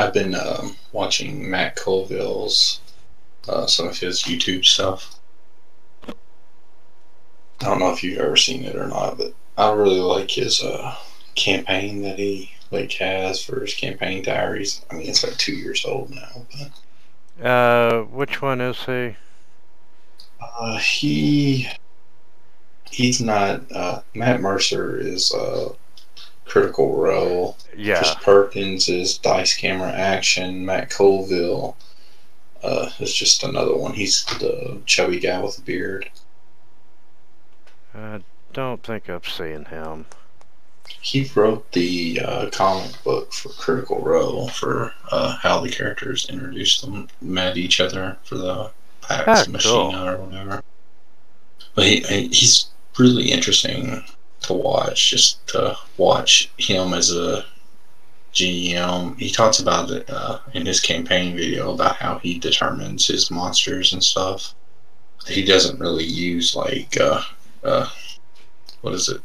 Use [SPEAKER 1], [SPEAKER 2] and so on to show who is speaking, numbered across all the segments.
[SPEAKER 1] I've been watching Matt Colville's some of his YouTube stuff. I don't know if you've ever seen it or not, but I really like his campaign that he has for his campaign diaries. I mean, it's like 2 years old now,
[SPEAKER 2] but which one is he?
[SPEAKER 1] He's not. Matt Mercer is Critical Role.
[SPEAKER 2] Yeah.
[SPEAKER 1] Chris Perkins is Dice Camera Action. Matt Colville is just another one. He's the chubby guy with the beard.
[SPEAKER 2] I don't think I've seen him.
[SPEAKER 1] He wrote the comic book for Critical Role for how the characters met each other for the Pax Machina or whatever. But he's really interesting to watch, just to watch him as a GM. He talks about it in his campaign video about how he determines his monsters and stuff. He doesn't really use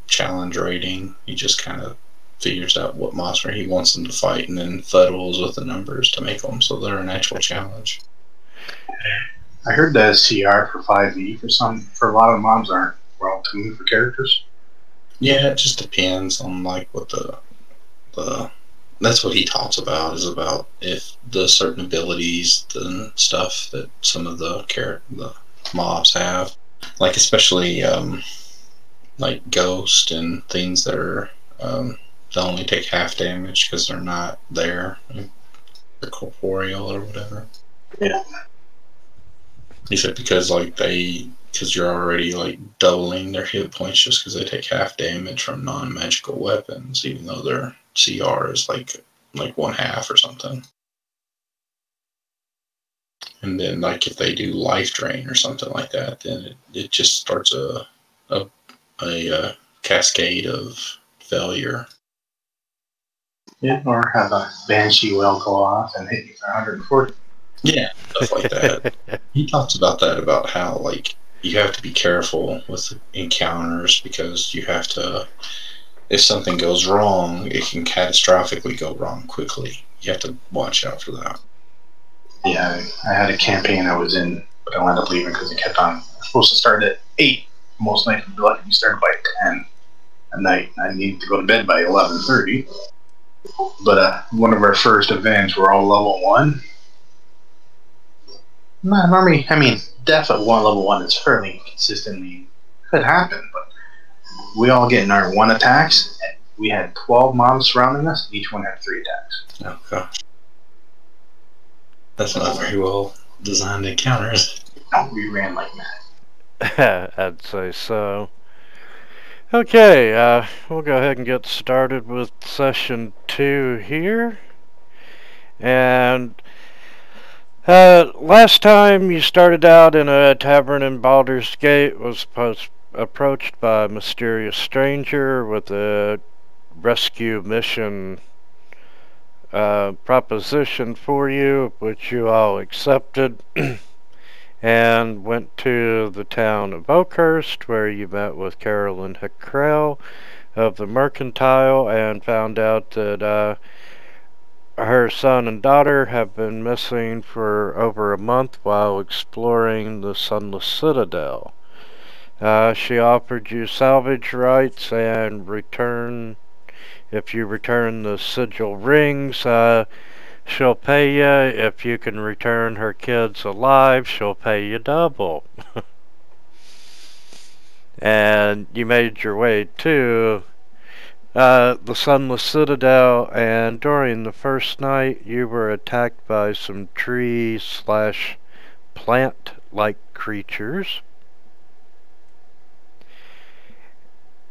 [SPEAKER 1] challenge rating. He just kind of figures out what monster he wants them to fight and then fiddles with the numbers to make them so they're an actual challenge.
[SPEAKER 3] I heard that CR for 5e for a lot of the mobs aren't well tuned for characters.
[SPEAKER 1] Yeah, it just depends on what the that's what he talks about, is about if the certain abilities and stuff that some of the mobs have, especially Ghost and things that are they only take half damage because they're not there, they're corporeal or whatever.
[SPEAKER 3] Yeah.
[SPEAKER 1] He said because you're already doubling their hit points just because they take half damage from non-magical weapons, even though their CR is like 1/2 or something. And then if they do life drain or something like that, then it just starts a cascade of failure.
[SPEAKER 3] Yeah, or have a Banshee Well go off and hit you for 140.
[SPEAKER 1] Yeah, stuff like that. He talks about that, about how you have to be careful with encounters because you have to, if something goes wrong, it can catastrophically go wrong quickly. You have to watch out for that.
[SPEAKER 3] Yeah, I had a campaign I was in, but I wound up leaving because it kept on. I was supposed to start at 8. Most nights would be lucky you started by 10 at night. I needed to go to bed by 11:30. But one of our first events, we're all level 1. Death at level 1 is fairly consistently could happen, but we all get in our 1 attacks, and we had 12 mobs surrounding us. Each one had 3 attacks.
[SPEAKER 1] Oh gosh, that's not very well designed encounters.
[SPEAKER 3] No, we ran like mad.
[SPEAKER 2] I'd say so. Okay, we'll go ahead and get started with session 2 here. And last time you started out in a tavern in Baldur's Gate, was approached by a mysterious stranger with a rescue mission proposition for you, which you all accepted. And went to the town of Oakhurst, where you met with Carolyn Hickrell of the Mercantile and found out that her son and daughter have been missing for over a month while exploring the Sunless Citadel. She offered you salvage rights and if you return the sigil rings, she'll pay you. If you can return her kids alive, she'll pay you double. And you made your way to the Sunless Citadel, and during the first night you were attacked by some tree/plant-like creatures.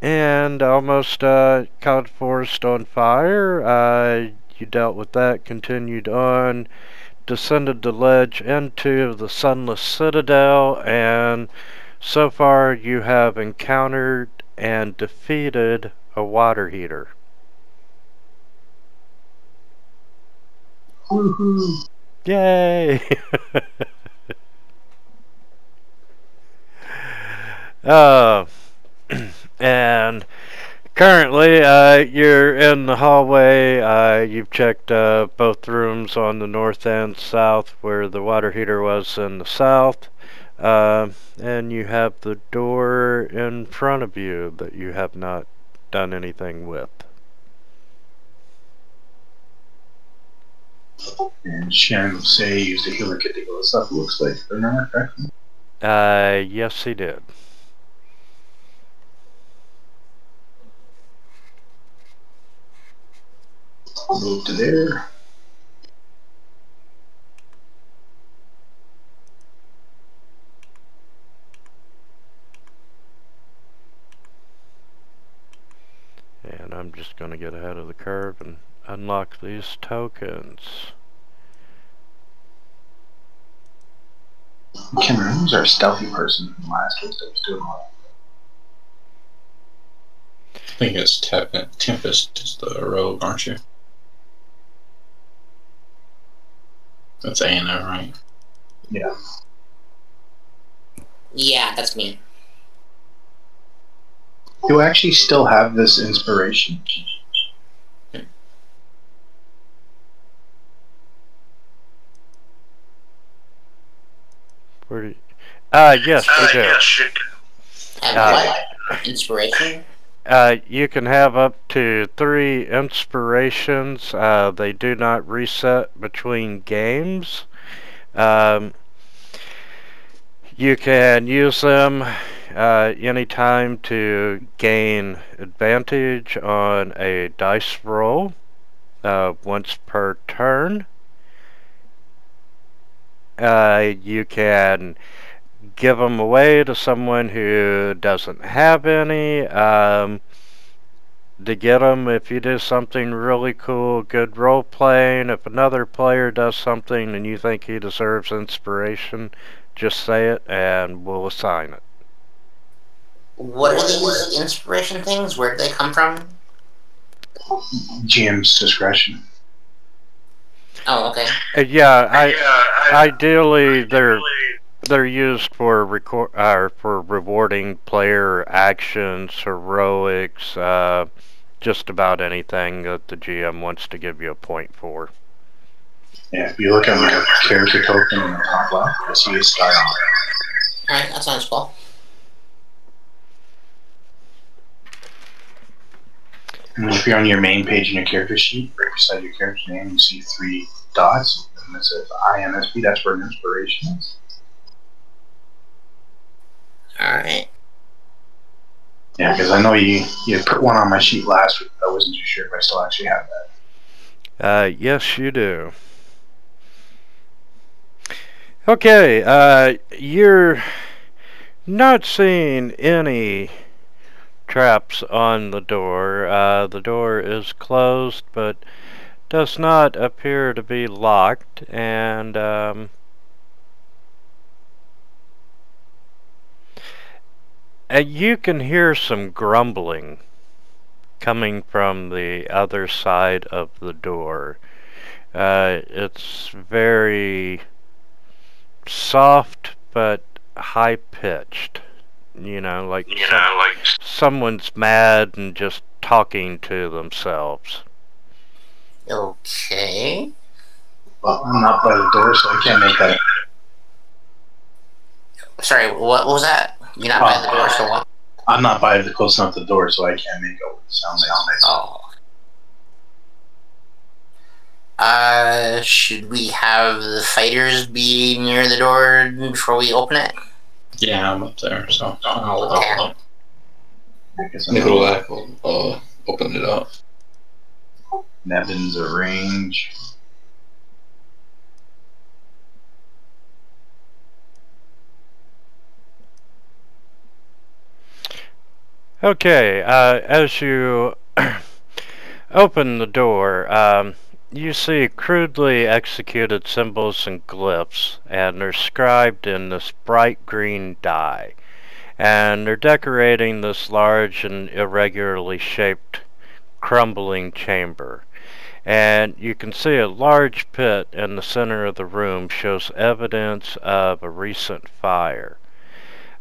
[SPEAKER 2] And almost caught forest on fire. You dealt with that, continued on, descended the ledge into the Sunless Citadel, and so far you have encountered and defeated a water heater.
[SPEAKER 3] Woohoo!
[SPEAKER 2] Yay! And Currently, you're in the hallway. You've checked both rooms on the north and south where the water heater was in the south. And you have the door in front of you that you have not done anything with.
[SPEAKER 3] And Shannon will say he used a healer kit to heal this up, it looks like. If I remember correctly.
[SPEAKER 2] Yes, he did.
[SPEAKER 3] Move to there.
[SPEAKER 2] And I'm just going to get ahead of the curve and unlock these tokens.
[SPEAKER 3] Cameron, who's our stealthy person from last week that was doing well?
[SPEAKER 1] I think it's Tempest is the rogue, aren't you? That's Anna, right?
[SPEAKER 3] Yeah.
[SPEAKER 4] Yeah, that's me.
[SPEAKER 3] You actually still have this inspiration?
[SPEAKER 2] Where do you... yes, you do.
[SPEAKER 4] Have what? Inspiration?
[SPEAKER 2] You can have up to 3 inspirations. They do not reset between games. You can use them anytime to gain advantage on a dice roll once per turn. You can give them away to someone who doesn't have any. To get them, if you do something really cool, good role playing, if another player does something and you think he deserves inspiration, just say it and we'll assign it.
[SPEAKER 4] What are these inspiration things? Where do they come from?
[SPEAKER 3] GM's discretion.
[SPEAKER 4] Oh, okay.
[SPEAKER 2] Ideally they're used for rewarding player actions, heroics, just about anything that the GM wants to give you a point for.
[SPEAKER 3] Yeah, if you look at my character token in the top left, you'll see a star on it.
[SPEAKER 4] Alright, that sounds cool.
[SPEAKER 3] And if you're on your main page in your character sheet, right beside your character name, you see 3 dots, and it says INSP, that's where an inspiration is.
[SPEAKER 4] Alright.
[SPEAKER 3] Yeah, because I know you put one on my sheet last week, but I wasn't too sure if I still actually have that.
[SPEAKER 2] Yes, you do. Okay, you're not seeing any traps on the door. The door is closed, but does not appear to be locked, and you can hear some grumbling coming from the other side of the door. It's very soft but high-pitched. Like someone's mad and just talking to themselves.
[SPEAKER 4] Okay.
[SPEAKER 3] Well, I'm not by the door, so I can't make that.
[SPEAKER 4] Sorry, what was that? You're not by the door, so what?
[SPEAKER 3] I'm not by the close enough to the door, so I can't make out what the sound is.
[SPEAKER 4] Oh. Should we have the fighters be near the door before we open it?
[SPEAKER 1] Yeah, I'm up there, so I'll
[SPEAKER 3] Nicolak
[SPEAKER 1] will open it up.
[SPEAKER 3] Nevin's a range.
[SPEAKER 2] Okay, as you open the door, you see crudely executed symbols and glyphs, and they're scribed in this bright green dye. And they're decorating this large and irregularly shaped crumbling chamber. And you can see a large pit in the center of the room shows evidence of a recent fire.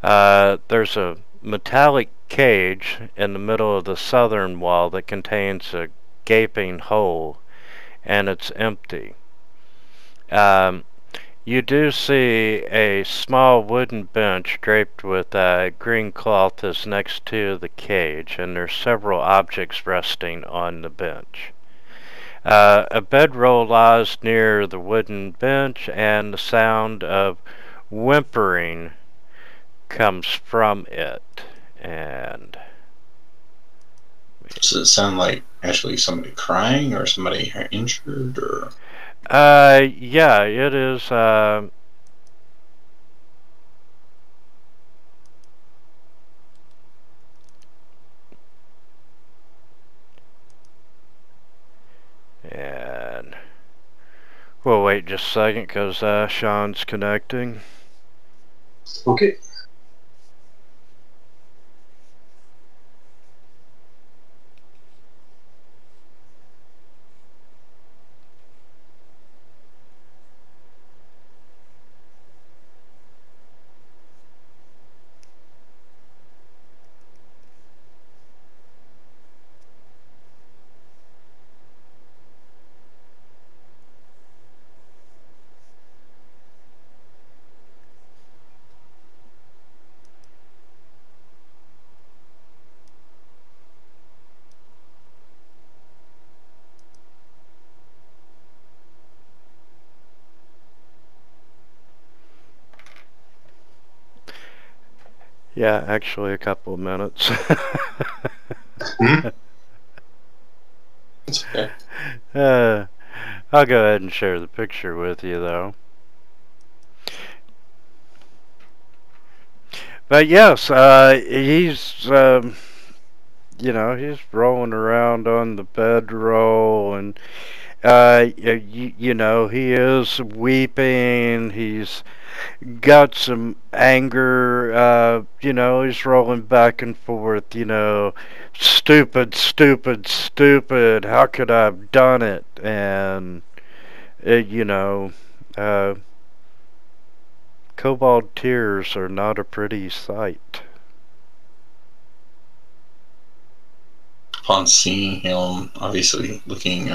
[SPEAKER 2] There's a metallic cage in the middle of the southern wall that contains a gaping hole, and it's empty. You do see a small wooden bench draped with green cloth is next to the cage, and there's several objects resting on the bench. A bedroll lies near the wooden bench, and the sound of whimpering comes from it. And
[SPEAKER 1] does it sound like actually somebody crying or somebody injured or?
[SPEAKER 2] yeah, it is. And we'll wait just a second because Sean's connecting.
[SPEAKER 3] Okay.
[SPEAKER 2] Yeah, actually a couple of minutes.
[SPEAKER 1] It's okay.
[SPEAKER 2] I'll go ahead and share the picture with you, though. But yes, he's, you know, he's rolling around on the bedroll, and, you know, he is weeping. He's got some anger, you know, he's rolling back and forth, you know, stupid, stupid, stupid, how could I have done it? And, you know, kobold tears are not a pretty sight.
[SPEAKER 1] Upon seeing him, obviously looking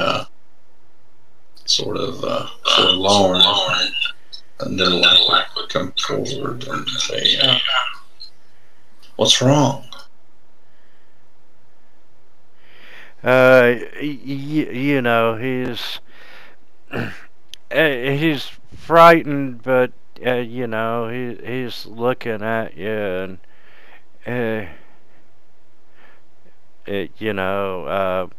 [SPEAKER 1] sort of forlorn, and then Lack would come forward and say, "What's wrong?"
[SPEAKER 2] You know, he's frightened, but you know, he's looking at you, and you know,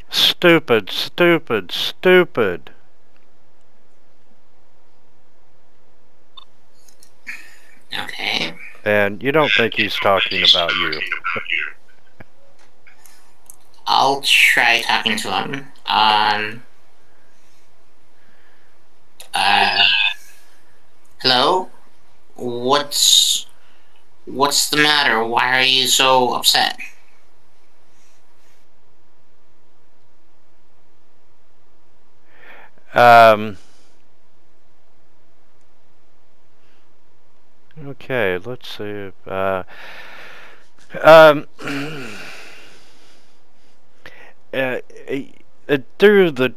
[SPEAKER 2] stupid, stupid, stupid.
[SPEAKER 4] Okay.
[SPEAKER 2] And you don't think he's talking about you.
[SPEAKER 4] I'll try talking to him. Hello? What's the matter? Why are you so upset?
[SPEAKER 2] Okay, let's see. Through the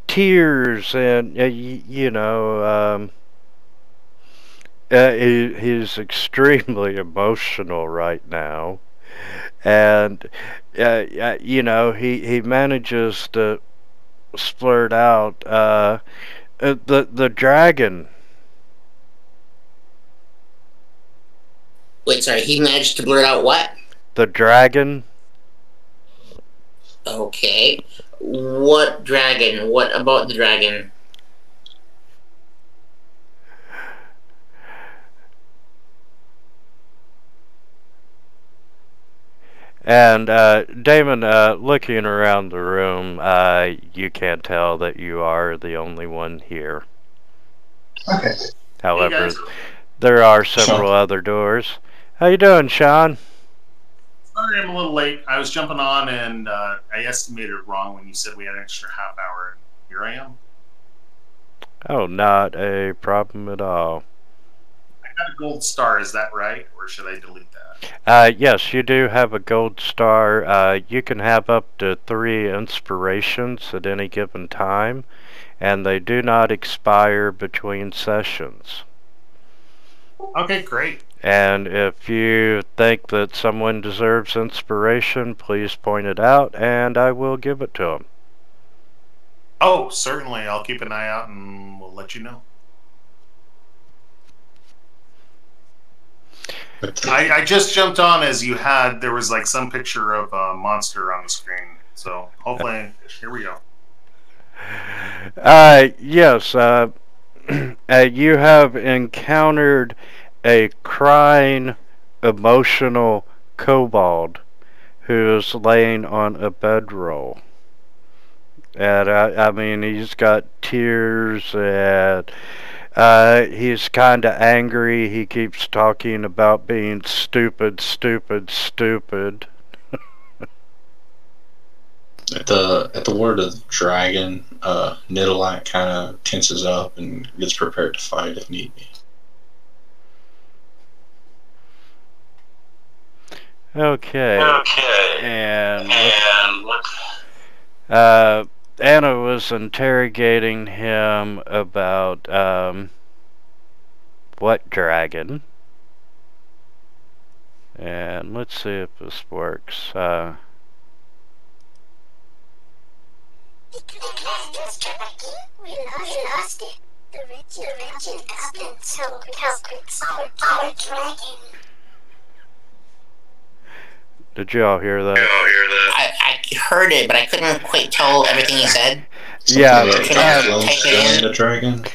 [SPEAKER 2] tears and you know, he's extremely emotional right now, and you know, he manages to splurt out the dragon.
[SPEAKER 4] Wait, sorry, he managed to blurt out what?
[SPEAKER 2] The dragon.
[SPEAKER 4] Okay. What dragon? What about the dragon?
[SPEAKER 2] And Damon, looking around the room, you can tell that you are the only one here.
[SPEAKER 3] Okay.
[SPEAKER 2] However, there are several other doors. How you doing, Sean?
[SPEAKER 5] Sorry, I'm a little late. I was jumping on, and I estimated it wrong when you said we had an extra half hour. And here I am.
[SPEAKER 2] Oh, not a problem at all.
[SPEAKER 5] got a gold star, is that right? Or should I delete that?
[SPEAKER 2] Yes, you do have a gold star. You can have up to 3 inspirations at any given time, and they do not expire between sessions.
[SPEAKER 5] Okay, great.
[SPEAKER 2] And if you think that someone deserves inspiration, please point it out, and I will give it to them.
[SPEAKER 5] Oh, certainly. I'll keep an eye out, and we'll let you know. I just jumped on as there was like some picture of a monster on the screen. So hopefully, here we go.
[SPEAKER 2] Yes, you have encountered a crying, emotional kobold who is laying on a bedroll. And I mean, he's got tears, and he's kind of angry. He keeps talking about being stupid, stupid, stupid.
[SPEAKER 1] At the word of dragon, Nidalite kind of tenses up and gets prepared to fight if need be.
[SPEAKER 2] Okay. And Anna was interrogating him about what dragon. And let's see if this works.
[SPEAKER 6] We lost it. The wretched goblin soul helped our dragon.
[SPEAKER 2] Did you all hear that?
[SPEAKER 4] I heard it, but I couldn't quite tell everything he said.
[SPEAKER 2] Yeah.
[SPEAKER 1] The dragon.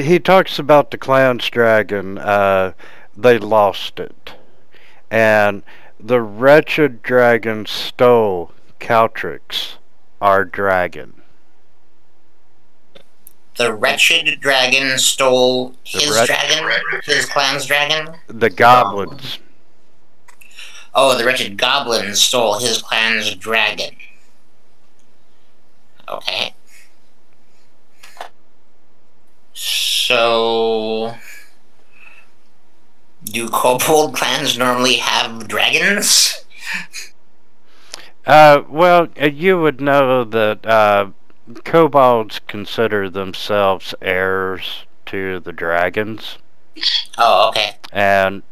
[SPEAKER 2] He talks about the clown's dragon. They lost it. And the wretched dragon stole Caltrix, our dragon.
[SPEAKER 4] The wretched dragon stole his dragon? His clan's dragon?
[SPEAKER 2] The goblins.
[SPEAKER 4] Oh, the wretched goblin stole his clan's dragon. Okay. So... do kobold clans normally have dragons?
[SPEAKER 2] Well, you would know that kobolds consider themselves heirs to the dragons.
[SPEAKER 4] Oh, okay.
[SPEAKER 2] And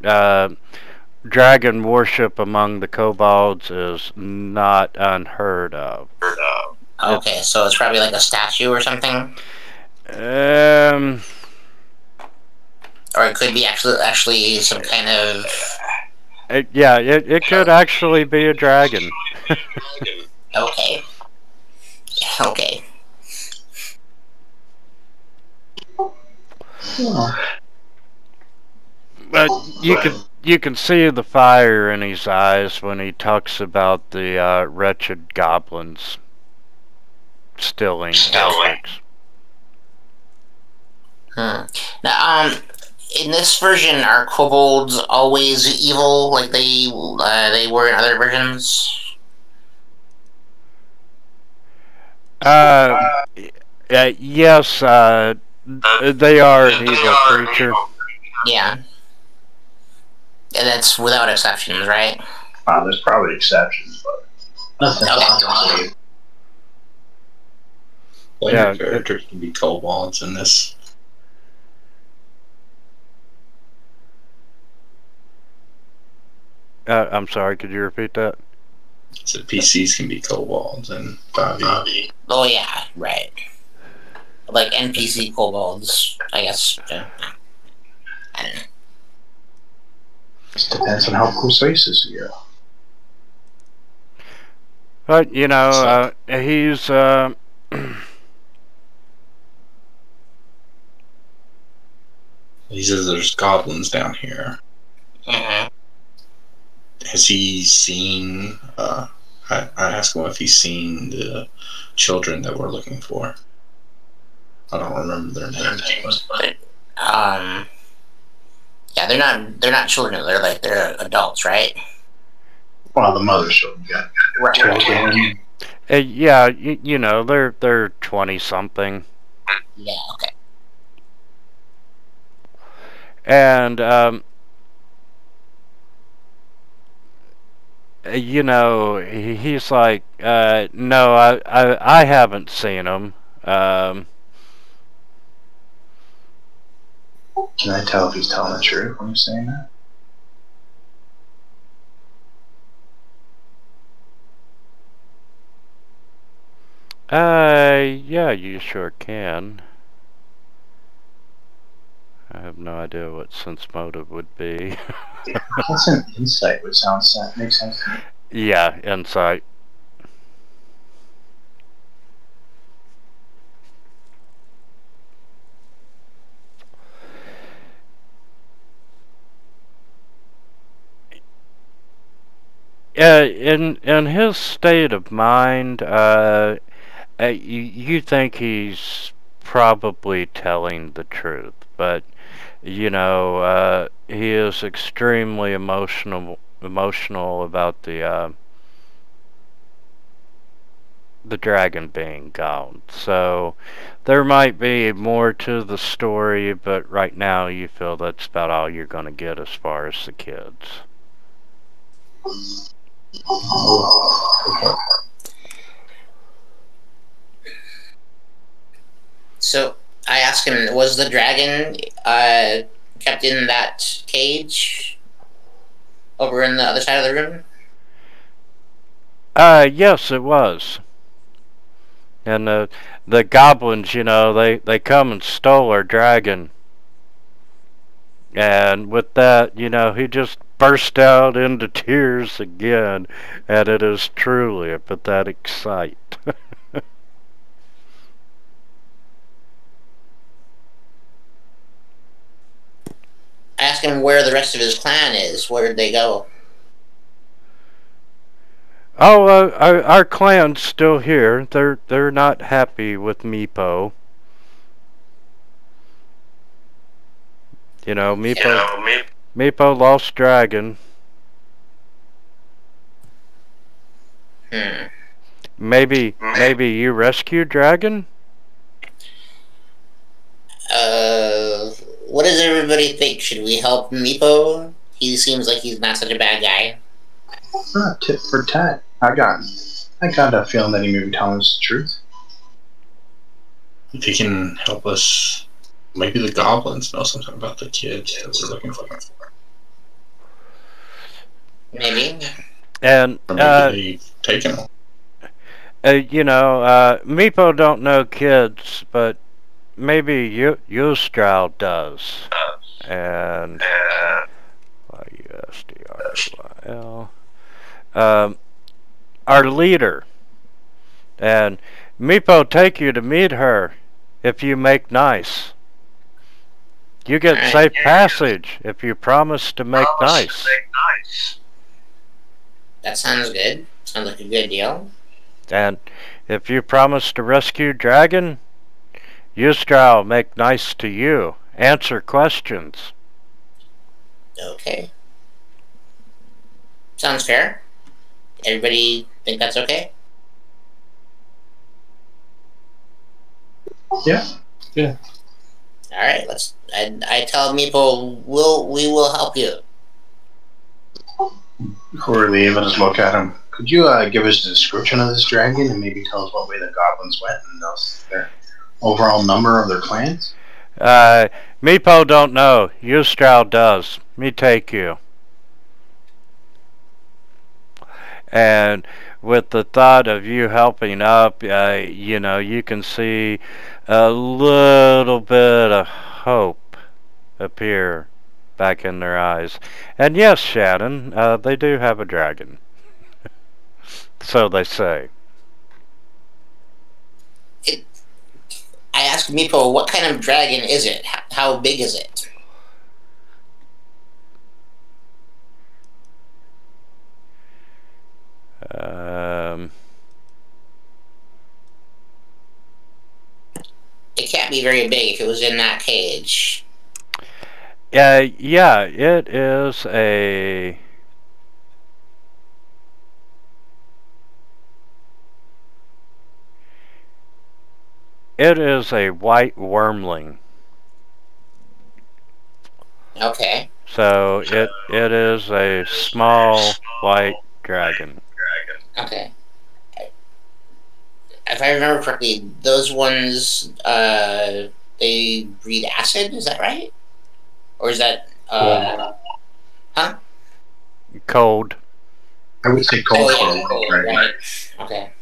[SPEAKER 2] dragon worship among the kobolds is not unheard of.
[SPEAKER 4] Okay, so it's probably like a statue or something? Or it could be actually some kind of...
[SPEAKER 2] it could actually be a dragon.
[SPEAKER 4] Okay. Okay.
[SPEAKER 2] But you can see the fire in his eyes when he talks about the wretched goblins stealing Caltrix.
[SPEAKER 4] Now, in this version, are kobolds always evil like they were in other versions?
[SPEAKER 2] Yes, they are an evil creature.
[SPEAKER 4] Yeah. And that's without exceptions, right?
[SPEAKER 3] There's probably exceptions, but nothing.
[SPEAKER 4] Okay.
[SPEAKER 1] Player characters can be kobolds in this.
[SPEAKER 2] I'm sorry, could you repeat that?
[SPEAKER 1] So PCs can be kobolds and 5e.
[SPEAKER 4] Oh yeah, right. Like NPC kobolds, I guess. I don't know.
[SPEAKER 3] Depends on how close faces you go.
[SPEAKER 2] But, you know, he's...
[SPEAKER 1] He says there's goblins down here.
[SPEAKER 4] Mm-hmm.
[SPEAKER 1] Has he seen... I asked him if he's seen the children that we're looking for. I don't remember their names.
[SPEAKER 4] But, yeah, they're not children. They're adults, right?
[SPEAKER 3] Well, the mother children, yeah.
[SPEAKER 4] Right.
[SPEAKER 2] yeah, you know, they're 20-something.
[SPEAKER 4] Yeah, okay.
[SPEAKER 2] And you know, he's like, no, I haven't seen him.
[SPEAKER 3] Can I tell if he's telling the truth when he's saying that?
[SPEAKER 2] Yeah, you sure can. I have no idea what sense motive would be.
[SPEAKER 3] That's an insight, which makes sense to me.
[SPEAKER 2] Yeah, insight. In his state of mind, you think he's probably telling the truth, but you know, he is extremely emotional about the dragon being gone. So there might be more to the story, but right now you feel that's about all you're going to get as far as the kids.
[SPEAKER 4] So I asked him, was the dragon kept in that cage over in the other side of the room?
[SPEAKER 2] Yes, it was. And the goblins, you know, they come and stole our dragon. And with that, you know, he just burst out into tears again, and it is truly a pathetic sight.
[SPEAKER 4] I asked him where the rest of his clan is. Where did they go?
[SPEAKER 2] Oh, our clan's still here. They're not happy with Meepo. You know, Meepo lost dragon. Maybe you rescued dragon?
[SPEAKER 4] What does everybody think? Should we help Meepo? He seems like he's not such a bad guy.
[SPEAKER 3] Tit for tat. I got a feeling that he may be telling us the truth.
[SPEAKER 1] If he can help us, maybe the goblins know something about the kids that we're looking for.
[SPEAKER 4] Maybe.
[SPEAKER 2] And
[SPEAKER 1] or maybe they've taken them.
[SPEAKER 2] You know, Meepo don't know kids, but maybe Yusdrayl does. And Yusdrayl. Our leader. And Meepo take you to meet her if you make nice. You get safe passage if you promise to make nice.
[SPEAKER 4] That sounds good. Sounds like a good deal.
[SPEAKER 2] And if you promise to rescue dragon, Yusdrayl make nice to you. Answer questions.
[SPEAKER 4] Okay. Sounds fair. Everybody think that's okay?
[SPEAKER 3] Yeah.
[SPEAKER 1] Yeah.
[SPEAKER 4] All right. Let's. I tell Meepo we will help you.
[SPEAKER 3] Before we leave, let's look at him. Could you give us a description of this dragon and maybe tell us what way the goblins went and their overall number of their clans?
[SPEAKER 2] Meepo don't know. Yusdrayl does. Me take you. And with the thought of you helping up, you know, you can see a little bit of hope appear back in their eyes. And yes, Shannon, they do have a dragon. So they say.
[SPEAKER 4] I asked Meepo, what kind of dragon is it? How big is it? It can't be very big if it was in that cage.
[SPEAKER 2] Yeah, it is a... It is a white wrymling.
[SPEAKER 4] Okay.
[SPEAKER 2] So it is a small white dragon.
[SPEAKER 4] Okay. If I remember correctly, those ones they breathe acid. Is that right? Or is that huh?
[SPEAKER 2] Cold.
[SPEAKER 3] I would say cold for a white
[SPEAKER 4] Cold,
[SPEAKER 3] dragon.
[SPEAKER 4] right? Okay.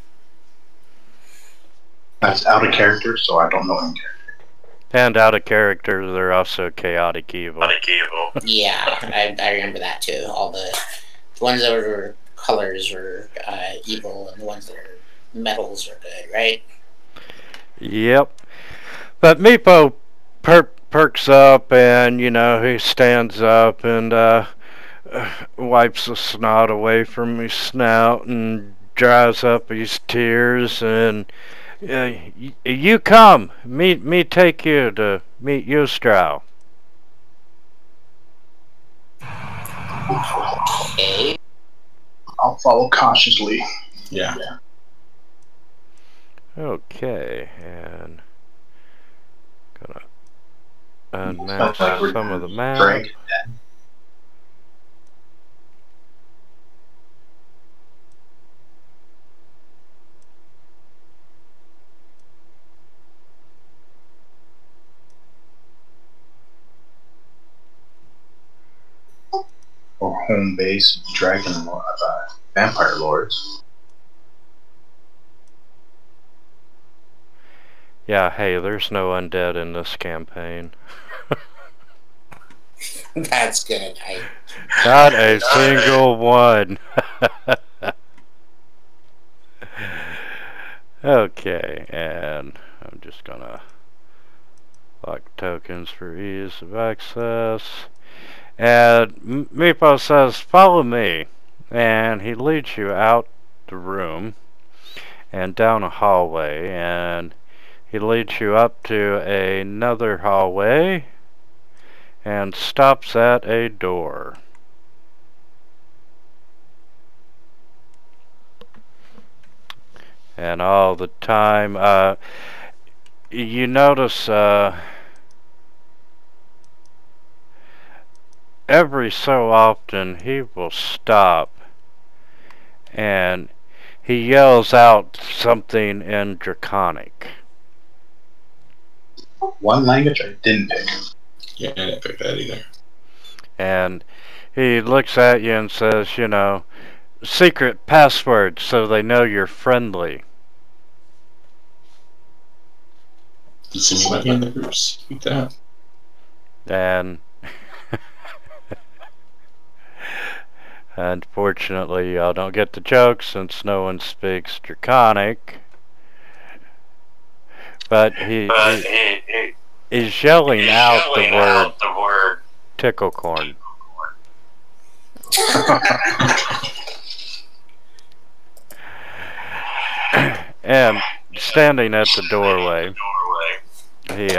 [SPEAKER 3] That's out of character, so I don't know in character.
[SPEAKER 2] And out of character, they're also chaotic evil.
[SPEAKER 4] Yeah, I remember that too. All the ones that were colors were evil, and the ones that are metals are good, right?
[SPEAKER 2] Yep. But Meepo perks up, and he stands up and wipes the snot away from his snout and dries up his tears, and you come, me take you to meet Yusdrayl.
[SPEAKER 4] Okay.
[SPEAKER 3] I'll follow cautiously.
[SPEAKER 1] Yeah.
[SPEAKER 2] Okay, and gonna unmatch
[SPEAKER 3] Like we're
[SPEAKER 2] some of the map.
[SPEAKER 3] Drink. Or home base vampire lords.
[SPEAKER 2] Yeah, hey, there's no undead in this campaign.
[SPEAKER 4] That's good.
[SPEAKER 2] Not a single one. Okay, and I'm just gonna lock tokens for ease of access. And Meepo says, follow me. And he leads you out the room and down a hallway, and he leads you up to another hallway and stops at a door. And all the time, you notice every so often he will stop and he yells out something in Draconic.
[SPEAKER 3] One language I didn't pick.
[SPEAKER 1] Yeah, I didn't pick that either.
[SPEAKER 2] And he looks at you and says, secret password so they know you're friendly.
[SPEAKER 1] Does anybody in the group speak that?
[SPEAKER 2] And unfortunately, y'all don't get the joke since no one speaks Draconic. But he's yelling out the word ticklecorn. And standing at the doorway, he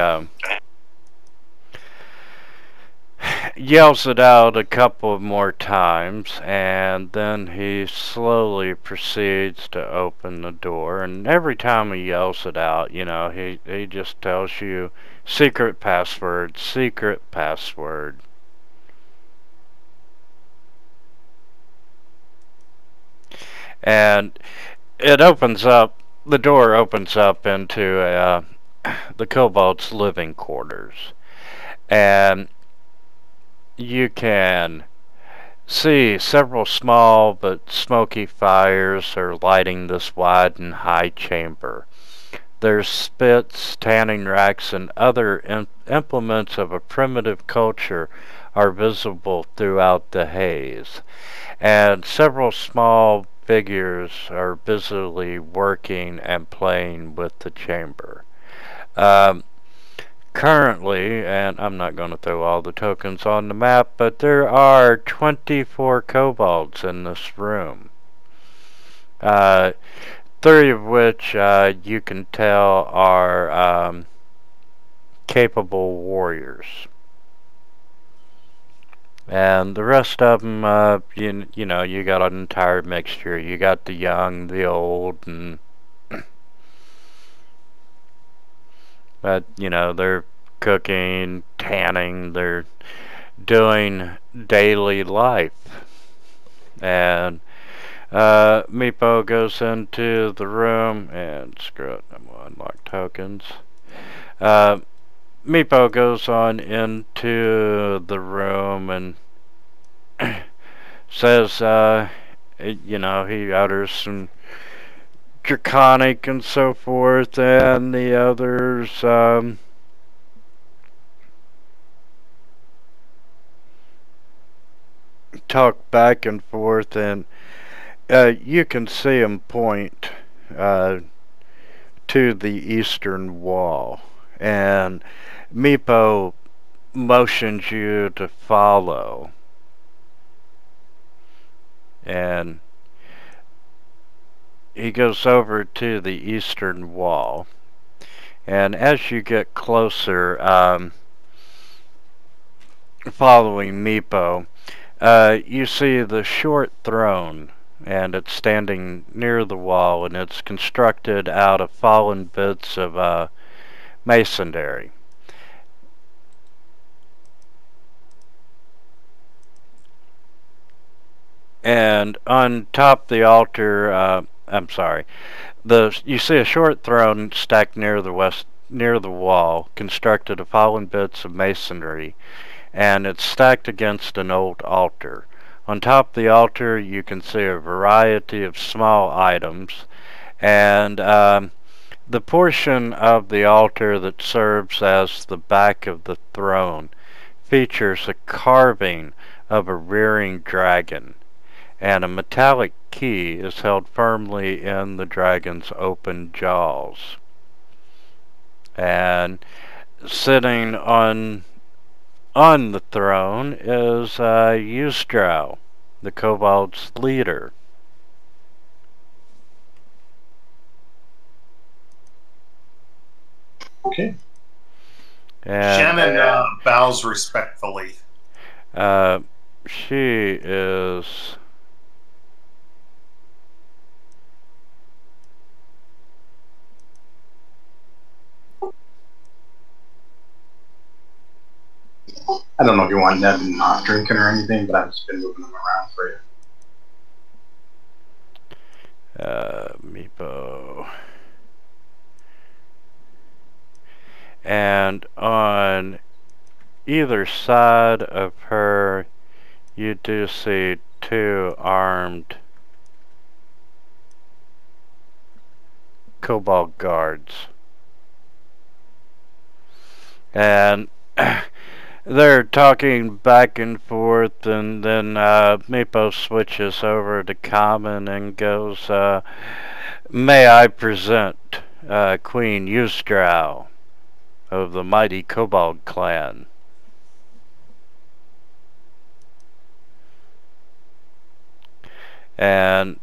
[SPEAKER 2] yells it out a couple of more times, and then he slowly proceeds to open the door. And every time he yells it out, he just tells you secret password, secret password. And it opens up, the door opens up into the kobold's living quarters. And you can see several small but smoky fires are lighting this wide and high chamber. There's spits, tanning racks, and other implements of a primitive culture are visible throughout the haze. And several small figures are busily working and playing with the chamber. Currently, and I'm not going to throw all the tokens on the map, but there are 24 kobolds in this room. 3 of which you can tell are capable warriors. And the rest of them, you got an entire mixture. You got the young, the old, and but they're cooking, tanning, they're doing daily life. And Meepo goes into the room, and screw it, I'm gonna unlock tokens. Meepo goes on into the room and says, you know, he utters some draconic and so forth, and the others, talk back and forth, and you can see him point to the eastern wall, and Meepo motions you to follow, and he goes over to the eastern wall, and as you get closer, following Meepo, you see the short throne, and it's standing near the wall, and it's constructed out of fallen bits of masonry. And on top of the altar, you see a short throne stacked near the wall, constructed of fallen bits of masonry, and it's stacked against an old altar. On top of the altar, you can see a variety of small items, and the portion of the altar that serves as the back of the throne features a carving of a rearing dragon, and a metallic key is held firmly in the dragon's open jaws. And sitting on the throne is Yusdrayl, the kobold's leader.
[SPEAKER 3] Okay.
[SPEAKER 2] And
[SPEAKER 5] Shannon bows respectfully.
[SPEAKER 2] She is...
[SPEAKER 3] I don't know if you want Ned not drinking or anything, but I've just been moving them around for you.
[SPEAKER 2] Meepo. And on either side of her, you do see two armed kobold guards. And they're talking back and forth, and then Meepo switches over to common and goes, "May I present Queen Yusdrayl of the mighty kobold clan." And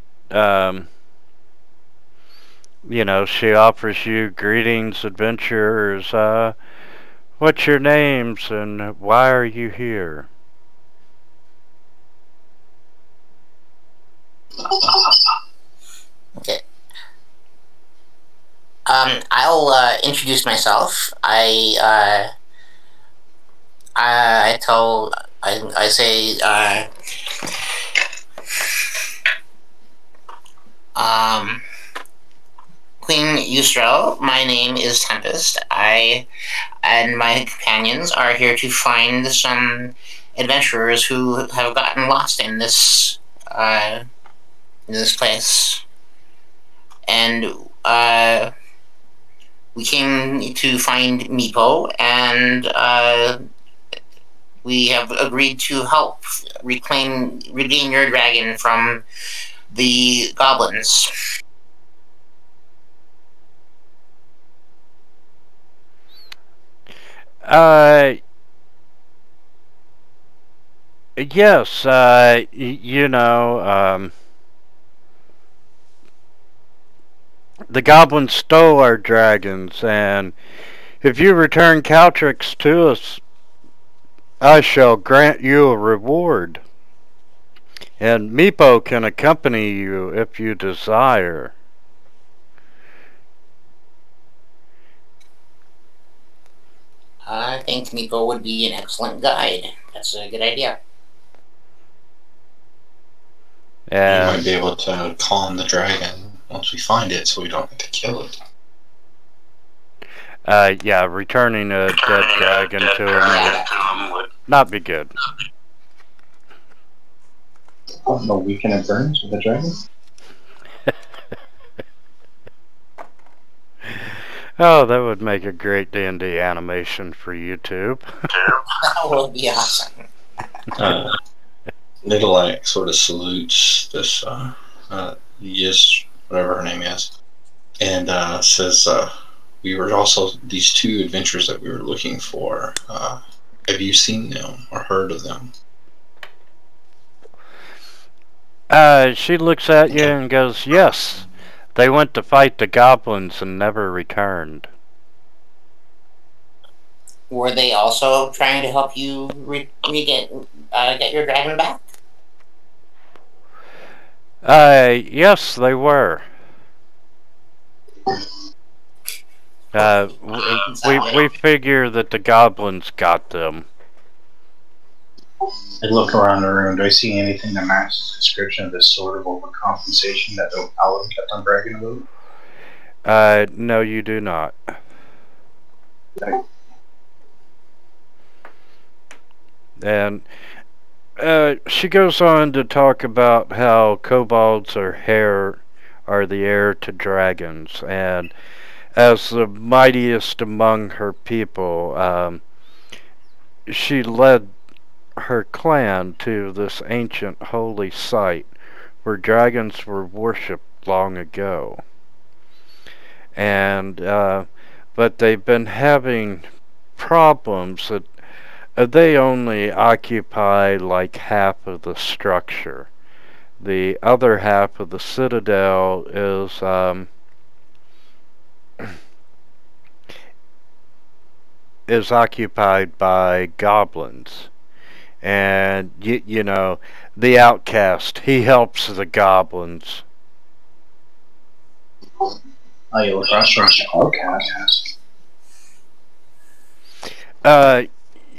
[SPEAKER 2] you know, she offers you greetings, adventurers. What's your names and why are you here?
[SPEAKER 4] Okay. I'll introduce myself. I say, Queen Yusdrayl, my name is Tempest. I and my companions are here to find some adventurers who have gotten lost in this place. And we came to find Meepo, and we have agreed to help regain your dragon from the goblins.
[SPEAKER 2] Yes, you know, the goblins stole our dragons, and if you return Caltrix to us, I shall grant you a reward. And Meepo can accompany you if you desire.
[SPEAKER 4] I think Meepo would be an excellent guide. That's a good idea.
[SPEAKER 2] And
[SPEAKER 1] you might be able to calm the dragon once we find it, so we don't have to kill it.
[SPEAKER 2] yeah, returning a dead dragon to him would not be good.
[SPEAKER 3] Oh, no weaken and burns with a dragon?
[SPEAKER 2] Oh, that would make a great D&D animation for YouTube.
[SPEAKER 4] That would be awesome.
[SPEAKER 1] Nikolai sort of salutes this, Yis, whatever her name is, and says, we were also these two adventures that we were looking for. Have you seen them or heard of them?
[SPEAKER 2] She looks at you and goes, yes. They went to fight the goblins and never returned.
[SPEAKER 4] Were they also trying to help you get your dragon back?
[SPEAKER 2] Yes, they were. We figure that the goblins got them.
[SPEAKER 3] I look around the room. Do I see anything that matches the description of this sort of overcompensation that the paladin kept on bragging about?
[SPEAKER 2] No, you do not. And she goes on to talk about how kobolds are the heir to dragons, and as the mightiest among her people, she led her clan to this ancient holy site where dragons were worshipped long ago. And but they've been having problems that they only occupy like half of the structure. The other half of the citadel is occupied by goblins. And, you know, the outcast, he helps the goblins.
[SPEAKER 3] Oh, you look across from outcast.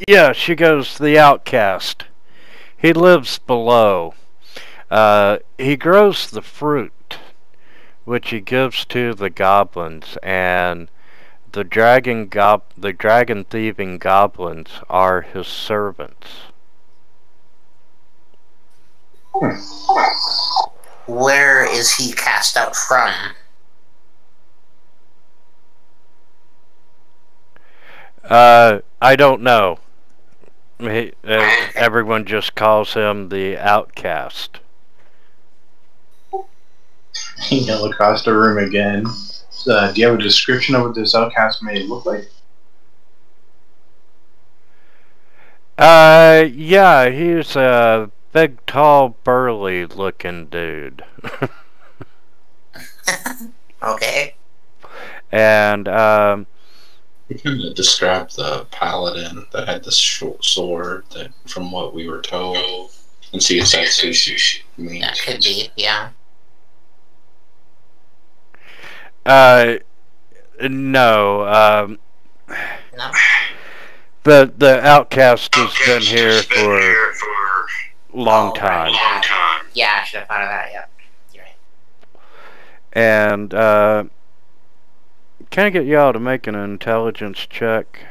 [SPEAKER 2] Yeah, she goes, the outcast. He lives below. He grows the fruit, which he gives to the goblins, and the dragon thieving goblins are his servants.
[SPEAKER 4] Where is he cast out from?
[SPEAKER 2] I don't know. Everyone just calls him the outcast.
[SPEAKER 3] You look across the room again. Do you have a description of what this outcast may look like?
[SPEAKER 2] Yeah, he's a big, tall, burly-looking dude.
[SPEAKER 4] Okay.
[SPEAKER 2] And,
[SPEAKER 1] We kind of described the paladin that had the short sword that, from what we were told, and see if that's who she means.
[SPEAKER 4] That could be, yeah.
[SPEAKER 2] No,
[SPEAKER 4] No?
[SPEAKER 2] the outcast has been here for a long time.
[SPEAKER 4] Yeah, I should have thought of that, yeah. You're right.
[SPEAKER 2] And, can I get y'all to make an intelligence check?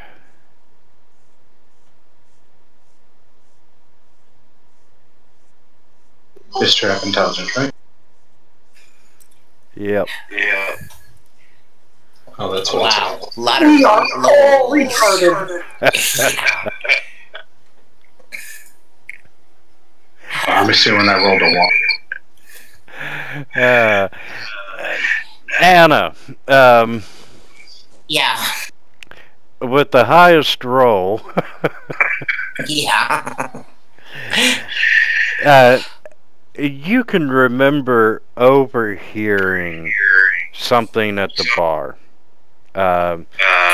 [SPEAKER 3] Distrap intelligence, right?
[SPEAKER 2] Yep.
[SPEAKER 5] Yeah.
[SPEAKER 1] Oh, that's
[SPEAKER 4] Wow.
[SPEAKER 1] what's
[SPEAKER 3] We are all retarded. I'm assuming I rolled a 1.
[SPEAKER 2] Anna,
[SPEAKER 4] Yeah.
[SPEAKER 2] with the highest roll,
[SPEAKER 4] Yeah.
[SPEAKER 2] you can remember overhearing something at the bar.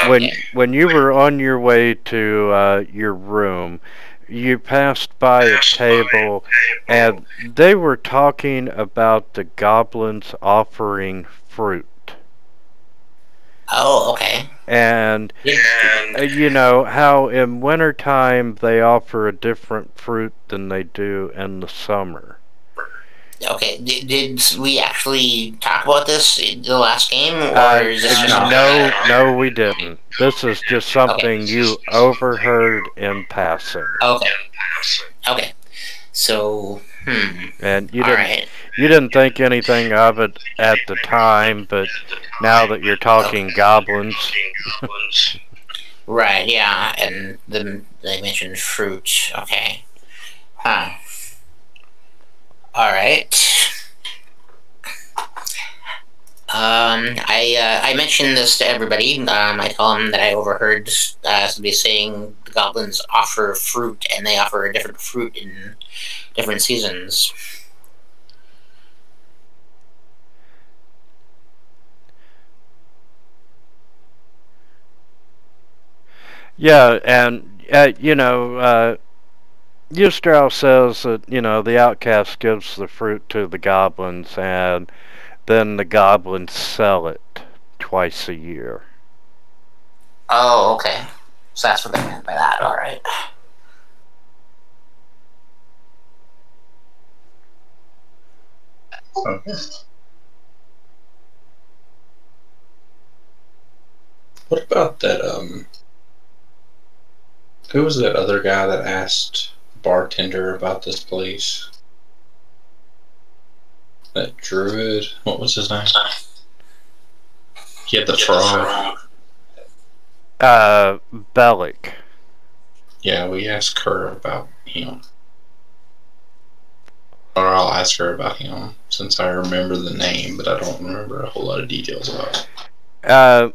[SPEAKER 2] When you were on your way to your room, you passed by a table, and they were talking about the goblins offering fruit.
[SPEAKER 4] Oh, okay.
[SPEAKER 2] And you know how in wintertime they offer a different fruit than they do in the summer.
[SPEAKER 4] Okay, did we actually talk about this in the last game, or is this just
[SPEAKER 2] no, we didn't. This is just something you overheard in passing.
[SPEAKER 4] Okay. So,
[SPEAKER 2] And you didn't think anything of it at the time, but now that you're talking goblins.
[SPEAKER 4] Right, yeah, and they mentioned fruit. Okay. Huh. Alright. I mentioned this to everybody. I told them that I overheard somebody saying the goblins offer fruit, and they offer a different fruit in different seasons.
[SPEAKER 2] Yeah, and you know, Yusdrayl says that the outcast gives the fruit to the goblins, and then the goblins sell it twice a year.
[SPEAKER 4] Oh, okay. So that's what they meant by that. All right.
[SPEAKER 3] Okay.
[SPEAKER 1] What about that, who was that other guy that asked the bartender about this place? That druid? What was his name? He had the frog.
[SPEAKER 2] Bellic.
[SPEAKER 1] Yeah, we asked her about him. Or I'll ask her about him, since I remember the name, but I don't remember a whole lot of details about it.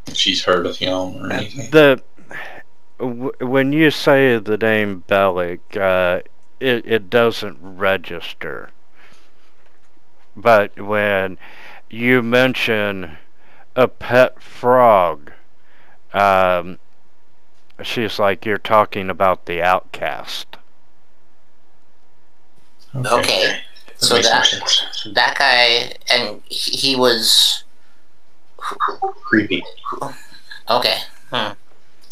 [SPEAKER 1] If she's heard of him or anything.
[SPEAKER 2] When you say the name Bellic, it doesn't register. But when you mention a pet frog, she's like, you're talking about the outcast.
[SPEAKER 4] Okay. So that guy, and he was
[SPEAKER 3] creepy.
[SPEAKER 4] Okay.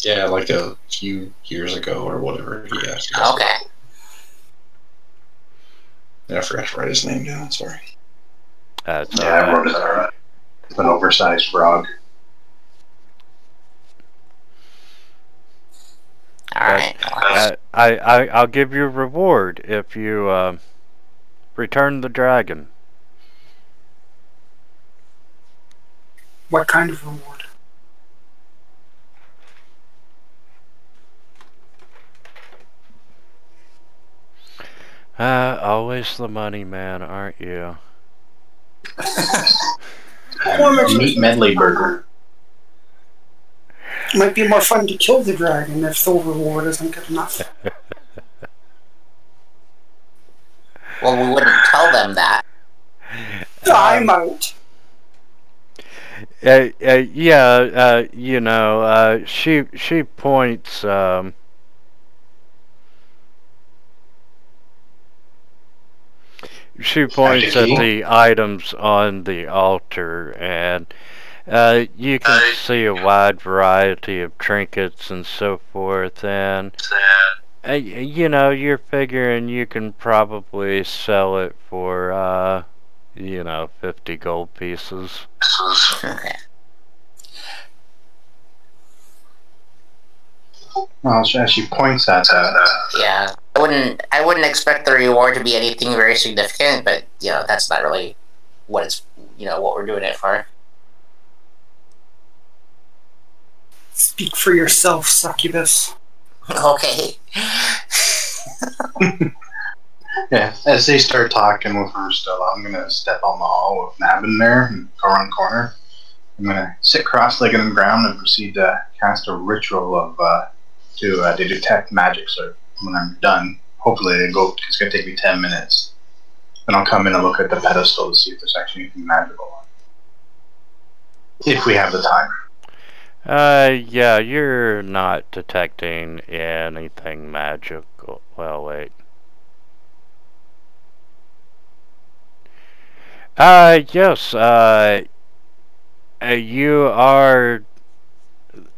[SPEAKER 1] Yeah, like a few years ago or whatever he asked.
[SPEAKER 4] Okay.
[SPEAKER 1] Yeah, I forgot to write his name down, sorry.
[SPEAKER 3] I wrote it down. It's an oversized frog.
[SPEAKER 4] Alright.
[SPEAKER 2] I'll give you a reward if you return the dragon.
[SPEAKER 7] What kind of reward?
[SPEAKER 2] Always the money man, aren't you?
[SPEAKER 3] Meat medley burger.
[SPEAKER 7] Might be more fun to kill the dragon if the reward isn't good enough.
[SPEAKER 4] Well, we wouldn't tell them that.
[SPEAKER 7] I might.
[SPEAKER 2] She points. She points at the items on the altar, and you can see a wide variety of trinkets and so forth, and you're figuring you can probably sell it for 50 gold pieces.
[SPEAKER 4] Okay.
[SPEAKER 3] Well, as she points at that.
[SPEAKER 4] Yeah. I wouldn't expect the reward to be anything very significant, but that's not really what it's what we're doing it for.
[SPEAKER 7] Speak for yourself, succubus.
[SPEAKER 4] Okay.
[SPEAKER 3] Yeah, as they start talking with her still, I'm gonna step on the hall with Nab in there and go around the corner. I'm gonna sit cross-legged on the ground and proceed to cast a ritual of to detect magic. So when I'm done, hopefully it's gonna take me 10 minutes. Then I'll come in and look at the pedestal to see if there's actually anything magical on it. If we have the time.
[SPEAKER 2] Yeah, you're not detecting anything magical. Well, wait. Yes, you are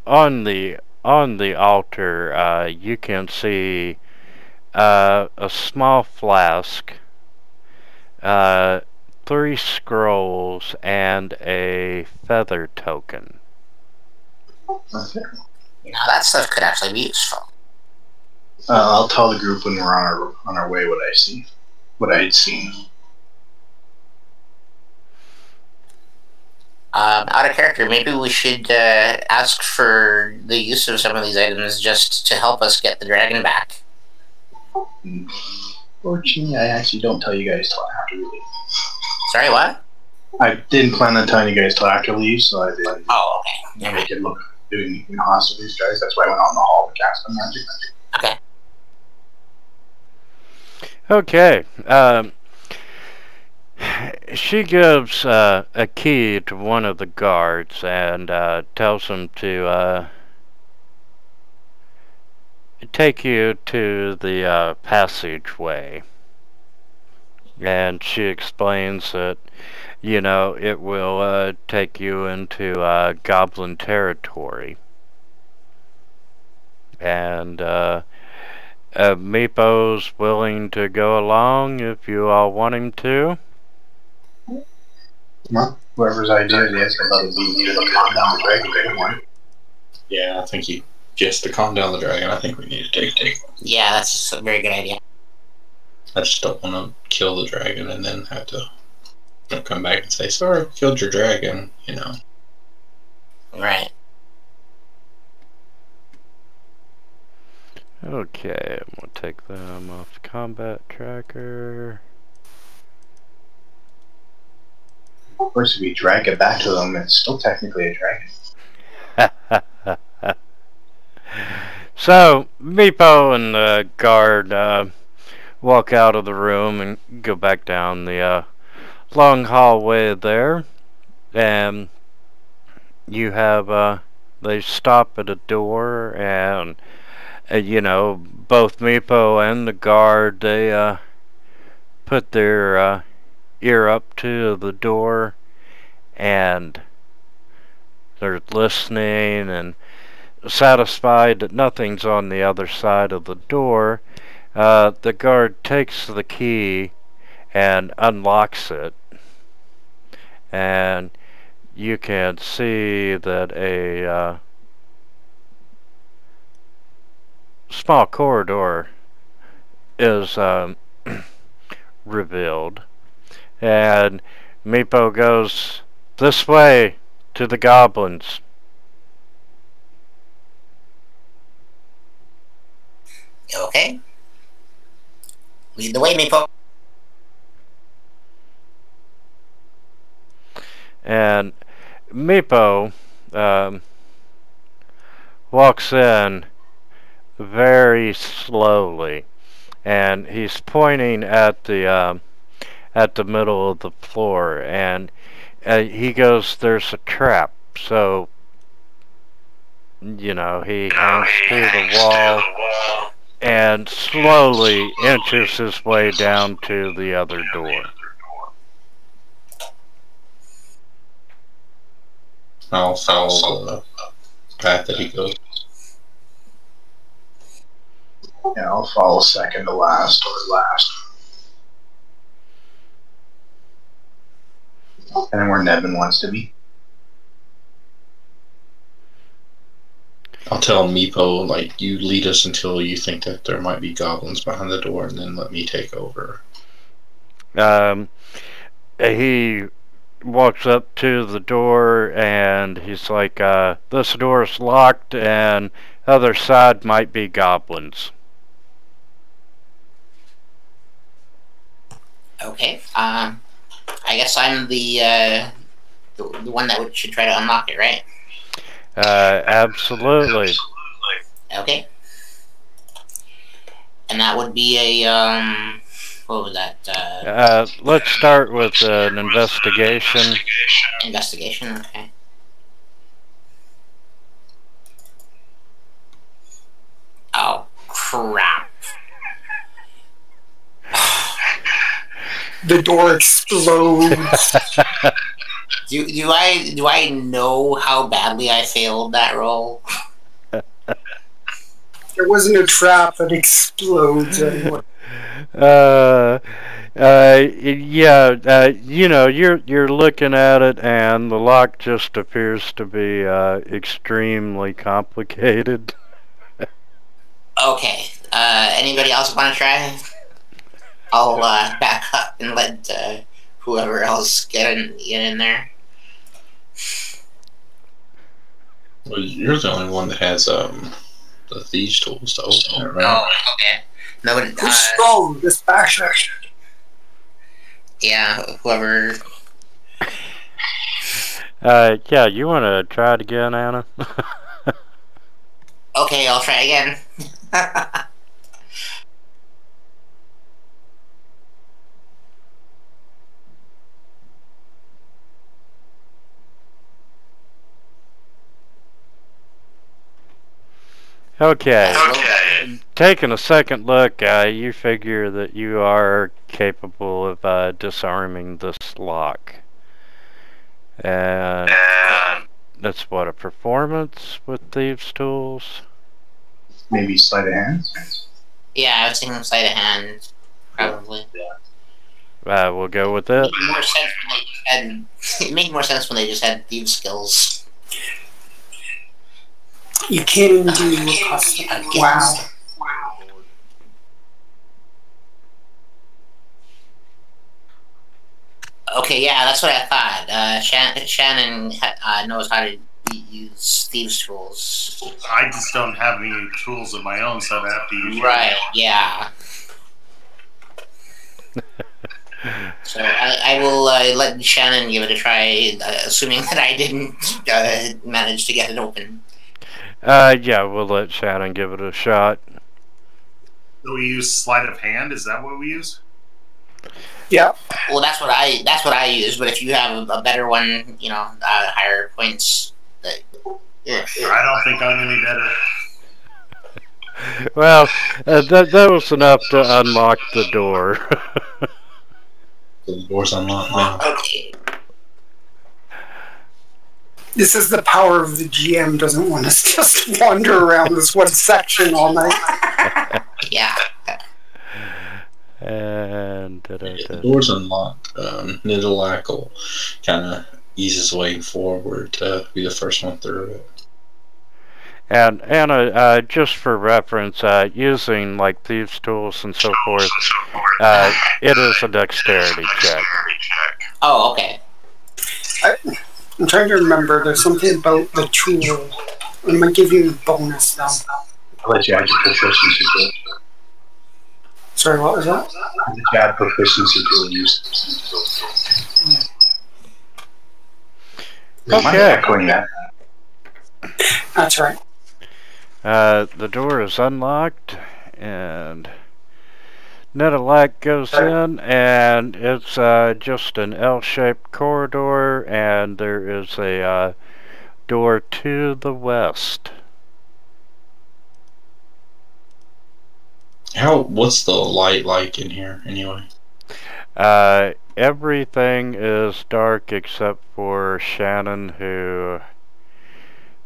[SPEAKER 2] on the altar, you can see a small flask, 3 scrolls, and a feather token.
[SPEAKER 3] Okay.
[SPEAKER 4] Now that stuff could actually be useful.
[SPEAKER 3] I'll tell the group when we're on our way what I had seen.
[SPEAKER 4] Out of character, maybe we should ask for the use of some of these items just to help us get the dragon back.
[SPEAKER 3] Fortunately, I actually don't tell you guys till after we leave.
[SPEAKER 4] Sorry, what?
[SPEAKER 3] I didn't plan on telling you guys till after we leave, so I didn't
[SPEAKER 4] Oh, okay.
[SPEAKER 3] make it look doing hostile to these guys. That's why I went out in the hall to cast them magic.
[SPEAKER 4] Okay.
[SPEAKER 2] Okay. She gives a key to one of the guards and tells him to take you to the passageway. And she explains that, you know, it will take you into goblin territory. And Meepo's willing to go along if you all want him to.
[SPEAKER 3] Well, whoever's idea it is, I thought it'd be needed to calm down the dragon.
[SPEAKER 1] Yeah, I think just to calm down the dragon, I think we need to take.
[SPEAKER 4] Yeah, that's just a very good idea.
[SPEAKER 1] I just don't want to kill the dragon and then have to come back and say, sorry, I killed your dragon, you know.
[SPEAKER 4] Right.
[SPEAKER 2] Okay, I'm gonna take them off the combat tracker.
[SPEAKER 3] Of course, if we drag it back to them, it's still technically a dragon.
[SPEAKER 2] So, Meepo and the guard walk out of the room and go back down the long hallway there. And you have, they stop at a door, and, you know, both Meepo and the guard, they put their ear up to the door, and they're listening and satisfied that nothing's on the other side of the door. The guard takes the key and unlocks it, and you can see that a small corridor is revealed. And Meepo goes, this way, to the goblins.
[SPEAKER 4] Okay. Lead the way, Meepo.
[SPEAKER 2] And Meepo walks in very slowly, and he's pointing at the middle of the floor, and he goes, there's a trap. So, you know, he hangs to the wall and slowly inches his way down to the other door.
[SPEAKER 1] I'll follow the path that he goes.
[SPEAKER 3] Yeah, I'll follow second to last or last. And then where Nevin wants to be.
[SPEAKER 1] I'll tell Meepo, like, you lead us until you think that there might be goblins behind the door, and then let me take over.
[SPEAKER 2] He walks up to the door, and he's like, this door's locked, and other side might be goblins.
[SPEAKER 4] Okay. I guess I'm the one that should try to unlock it, right?
[SPEAKER 2] Absolutely.
[SPEAKER 4] Okay. And that would be a, what was that?
[SPEAKER 2] Let's start with an investigation.
[SPEAKER 4] Investigation, okay. Oh, crap.
[SPEAKER 7] The door explodes.
[SPEAKER 4] Do I know how badly I failed that roll?
[SPEAKER 7] There wasn't a trap that explodes anyway.
[SPEAKER 2] Yeah, you know, you're looking at it, and the lock just appears to be extremely complicated.
[SPEAKER 4] Okay. Anybody else want to try? I'll back up and let whoever else get in there.
[SPEAKER 1] Well, you're the only one that has the thieves tools to open it, right?
[SPEAKER 4] Oh, okay. Nobody.
[SPEAKER 7] Who's strong? This basher.
[SPEAKER 4] Yeah, whoever.
[SPEAKER 2] Yeah, you want to try it again, Anna?
[SPEAKER 4] Okay, I'll try again.
[SPEAKER 2] Okay. Taking a second look, you figure that you are capable of disarming this lock. And that's what, a performance with thieves' tools?
[SPEAKER 3] Maybe sleight of hand?
[SPEAKER 4] Yeah, I was thinking sleight of hand, probably.
[SPEAKER 2] We'll go with it.
[SPEAKER 4] It made more sense when they just had thieves' skills.
[SPEAKER 7] You can do a custom. Wow.
[SPEAKER 4] Okay, yeah, that's what I thought. Shannon knows how to use thieves' tools.
[SPEAKER 5] I just don't have any tools of my own, so I have to use.
[SPEAKER 4] Right. Yeah. So I will let Shannon give it a try, assuming that I didn't manage to get it open.
[SPEAKER 2] Yeah, we'll let Shannon give it a shot.
[SPEAKER 5] So we use sleight of hand. Is that what we use?
[SPEAKER 7] Yeah.
[SPEAKER 4] Well, that's what I use. But if you have a better one, you know, higher points. Yeah.
[SPEAKER 5] I don't think I'm any better.
[SPEAKER 2] Well, that was enough to unlock the door.
[SPEAKER 1] The door's unlocked now.
[SPEAKER 4] Okay.
[SPEAKER 7] This is the power of the GM. Doesn't want us to just wander around this one section all night.
[SPEAKER 4] Yeah.
[SPEAKER 2] And
[SPEAKER 1] The door's unlocked. Nidalak will kind of ease his way forward to be the first one through it.
[SPEAKER 2] And Anna, just for reference, using like thieves' tools and so forth, it is a dexterity check.
[SPEAKER 4] Oh, okay.
[SPEAKER 7] I'm trying to remember. There's something about the tool. I'm gonna give you a bonus now.
[SPEAKER 3] I'll let you add your proficiency to it.
[SPEAKER 7] Sorry, what was that?
[SPEAKER 3] I'll let you add proficiency to the use.
[SPEAKER 2] Okay.
[SPEAKER 7] That's right.
[SPEAKER 2] The door is unlocked, and Nidalak goes in, and it's just an L-shaped corridor, and there is a door to the west.
[SPEAKER 1] What's the light like in here, anyway?
[SPEAKER 2] Everything is dark except for Shannon, who...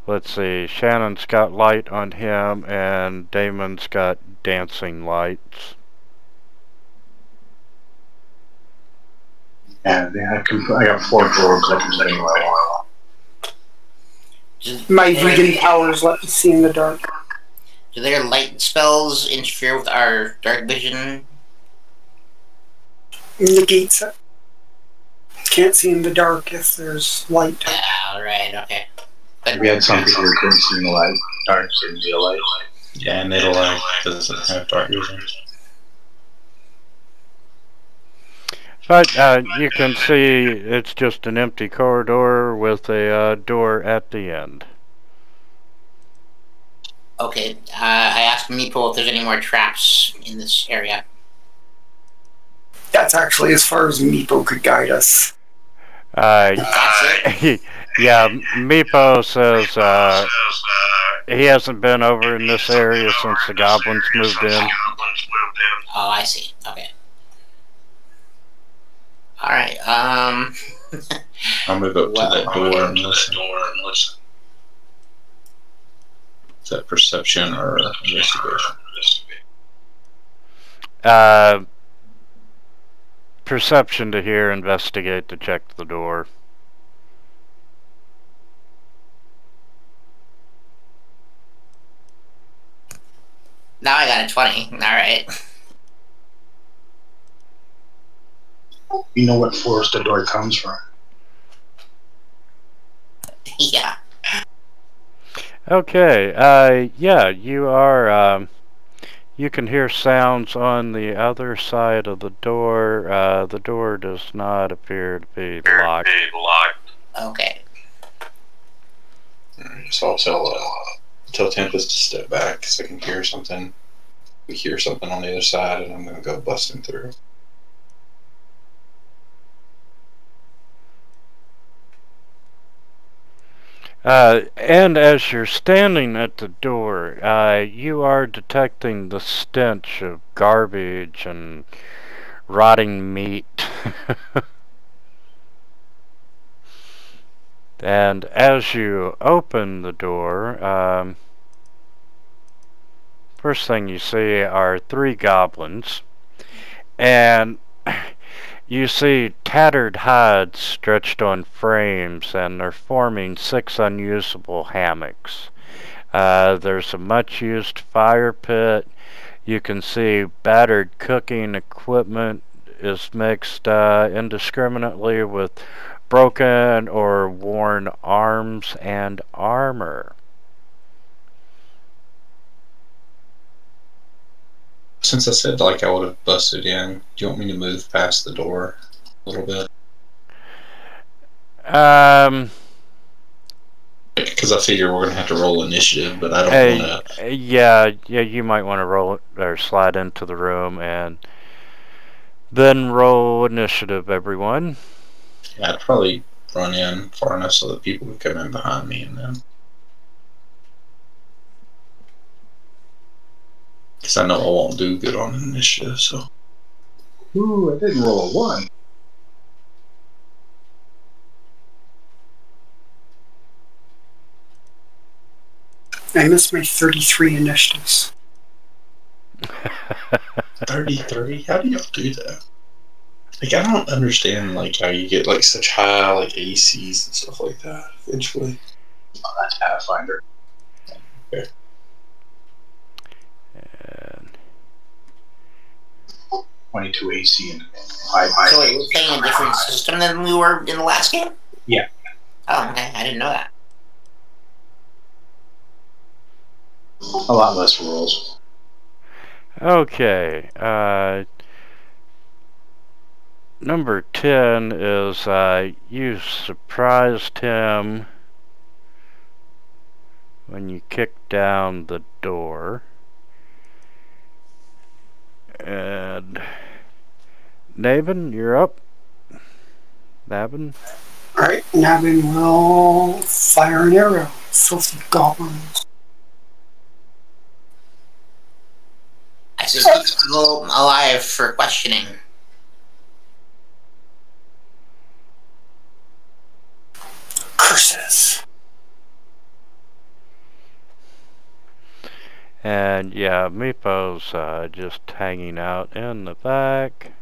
[SPEAKER 2] Let's see, Shannon's got light on him, and Damon's got dancing lights.
[SPEAKER 3] Yeah, I got 4 drawers I can let you
[SPEAKER 7] My vegan powers let me see in the dark.
[SPEAKER 4] Do their light spells interfere with our dark vision?
[SPEAKER 7] Negates it. Can't see in the dark if there's light.
[SPEAKER 4] Right, okay.
[SPEAKER 3] We had some people who couldn't see in the light. Dark in real light.
[SPEAKER 1] Yeah, Nidalak doesn't have dark vision.
[SPEAKER 2] But you can see it's just an empty corridor with a door at the end.
[SPEAKER 4] Okay, I asked Meepo if there's any more traps in this area.
[SPEAKER 7] That's actually as far as Meepo could guide us.
[SPEAKER 4] That's it?
[SPEAKER 2] Yeah, Meepo says he hasn't been over in this area since the goblins moved in.
[SPEAKER 4] Oh, I see. Okay. Alright,
[SPEAKER 1] I'll move up to that door and listen. Is that perception or investigation?
[SPEAKER 2] Perception to hear, investigate to check the door.
[SPEAKER 4] Now I got a 20. Alright.
[SPEAKER 3] You know what forest the door comes from?
[SPEAKER 4] Yeah.
[SPEAKER 2] Okay, yeah, you are, you can hear sounds on the other side of the door. The door does not appear to be locked.
[SPEAKER 4] Okay.
[SPEAKER 1] So I'll tell Tempest to step back because I can hear something. We hear something on the other side, and I'm going to go busting through.
[SPEAKER 2] And as you're standing at the door, you are detecting the stench of garbage and rotting meat. And as you open the door, first thing you see are 3 goblins, and you see tattered hides stretched on frames, and they're forming 6 unusable hammocks. There's a much-used fire pit. You can see battered cooking equipment is mixed indiscriminately with broken or worn arms and armor.
[SPEAKER 1] Since I said like I would have busted in, do you want me to move past the door a little bit? Because I figure we're gonna have to roll initiative, but I don't want to.
[SPEAKER 2] Yeah, you might want to roll or slide into the room and then roll initiative, everyone.
[SPEAKER 1] Yeah, I'd probably run in far enough so that people would come in behind me and then. Because I know I won't do good on initiative, so.
[SPEAKER 3] Ooh, I didn't roll a 1.
[SPEAKER 7] I missed my 33 initiatives.
[SPEAKER 1] 33? How do y'all do that? Like, I don't understand, like, how you get, like, such high, like, ACs and stuff like that, eventually.
[SPEAKER 3] Oh, that's Pathfinder.
[SPEAKER 1] Okay.
[SPEAKER 2] And
[SPEAKER 3] 22 AC and 5 high.
[SPEAKER 4] So wait, we're playing a different system than we were in the last game?
[SPEAKER 3] Yeah.
[SPEAKER 4] Oh, okay. I didn't know that.
[SPEAKER 3] A lot less rules.
[SPEAKER 2] okay, number 10 is you surprised him when you kicked down the door. And Nabin, you're up. Nabin?
[SPEAKER 7] Alright, Nabin will fire an arrow. Filthy goblins.
[SPEAKER 4] I said keep people alive for questioning.
[SPEAKER 7] Curses.
[SPEAKER 2] And yeah, Meepo's just hanging out in the back.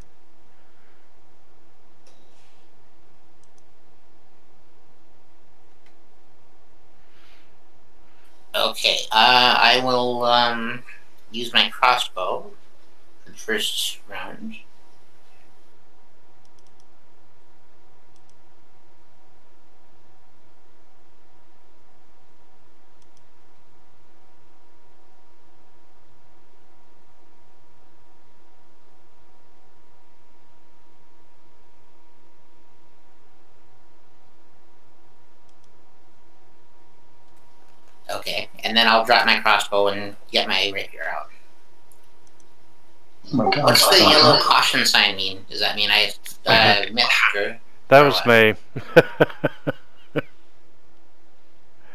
[SPEAKER 4] Okay, I will use my crossbow for the first round. Okay, and then I'll drop my crossbow and get my rapier out.
[SPEAKER 3] Oh my God.
[SPEAKER 4] What's the yellow caution sign mean? Does that mean I missed or
[SPEAKER 2] That was me.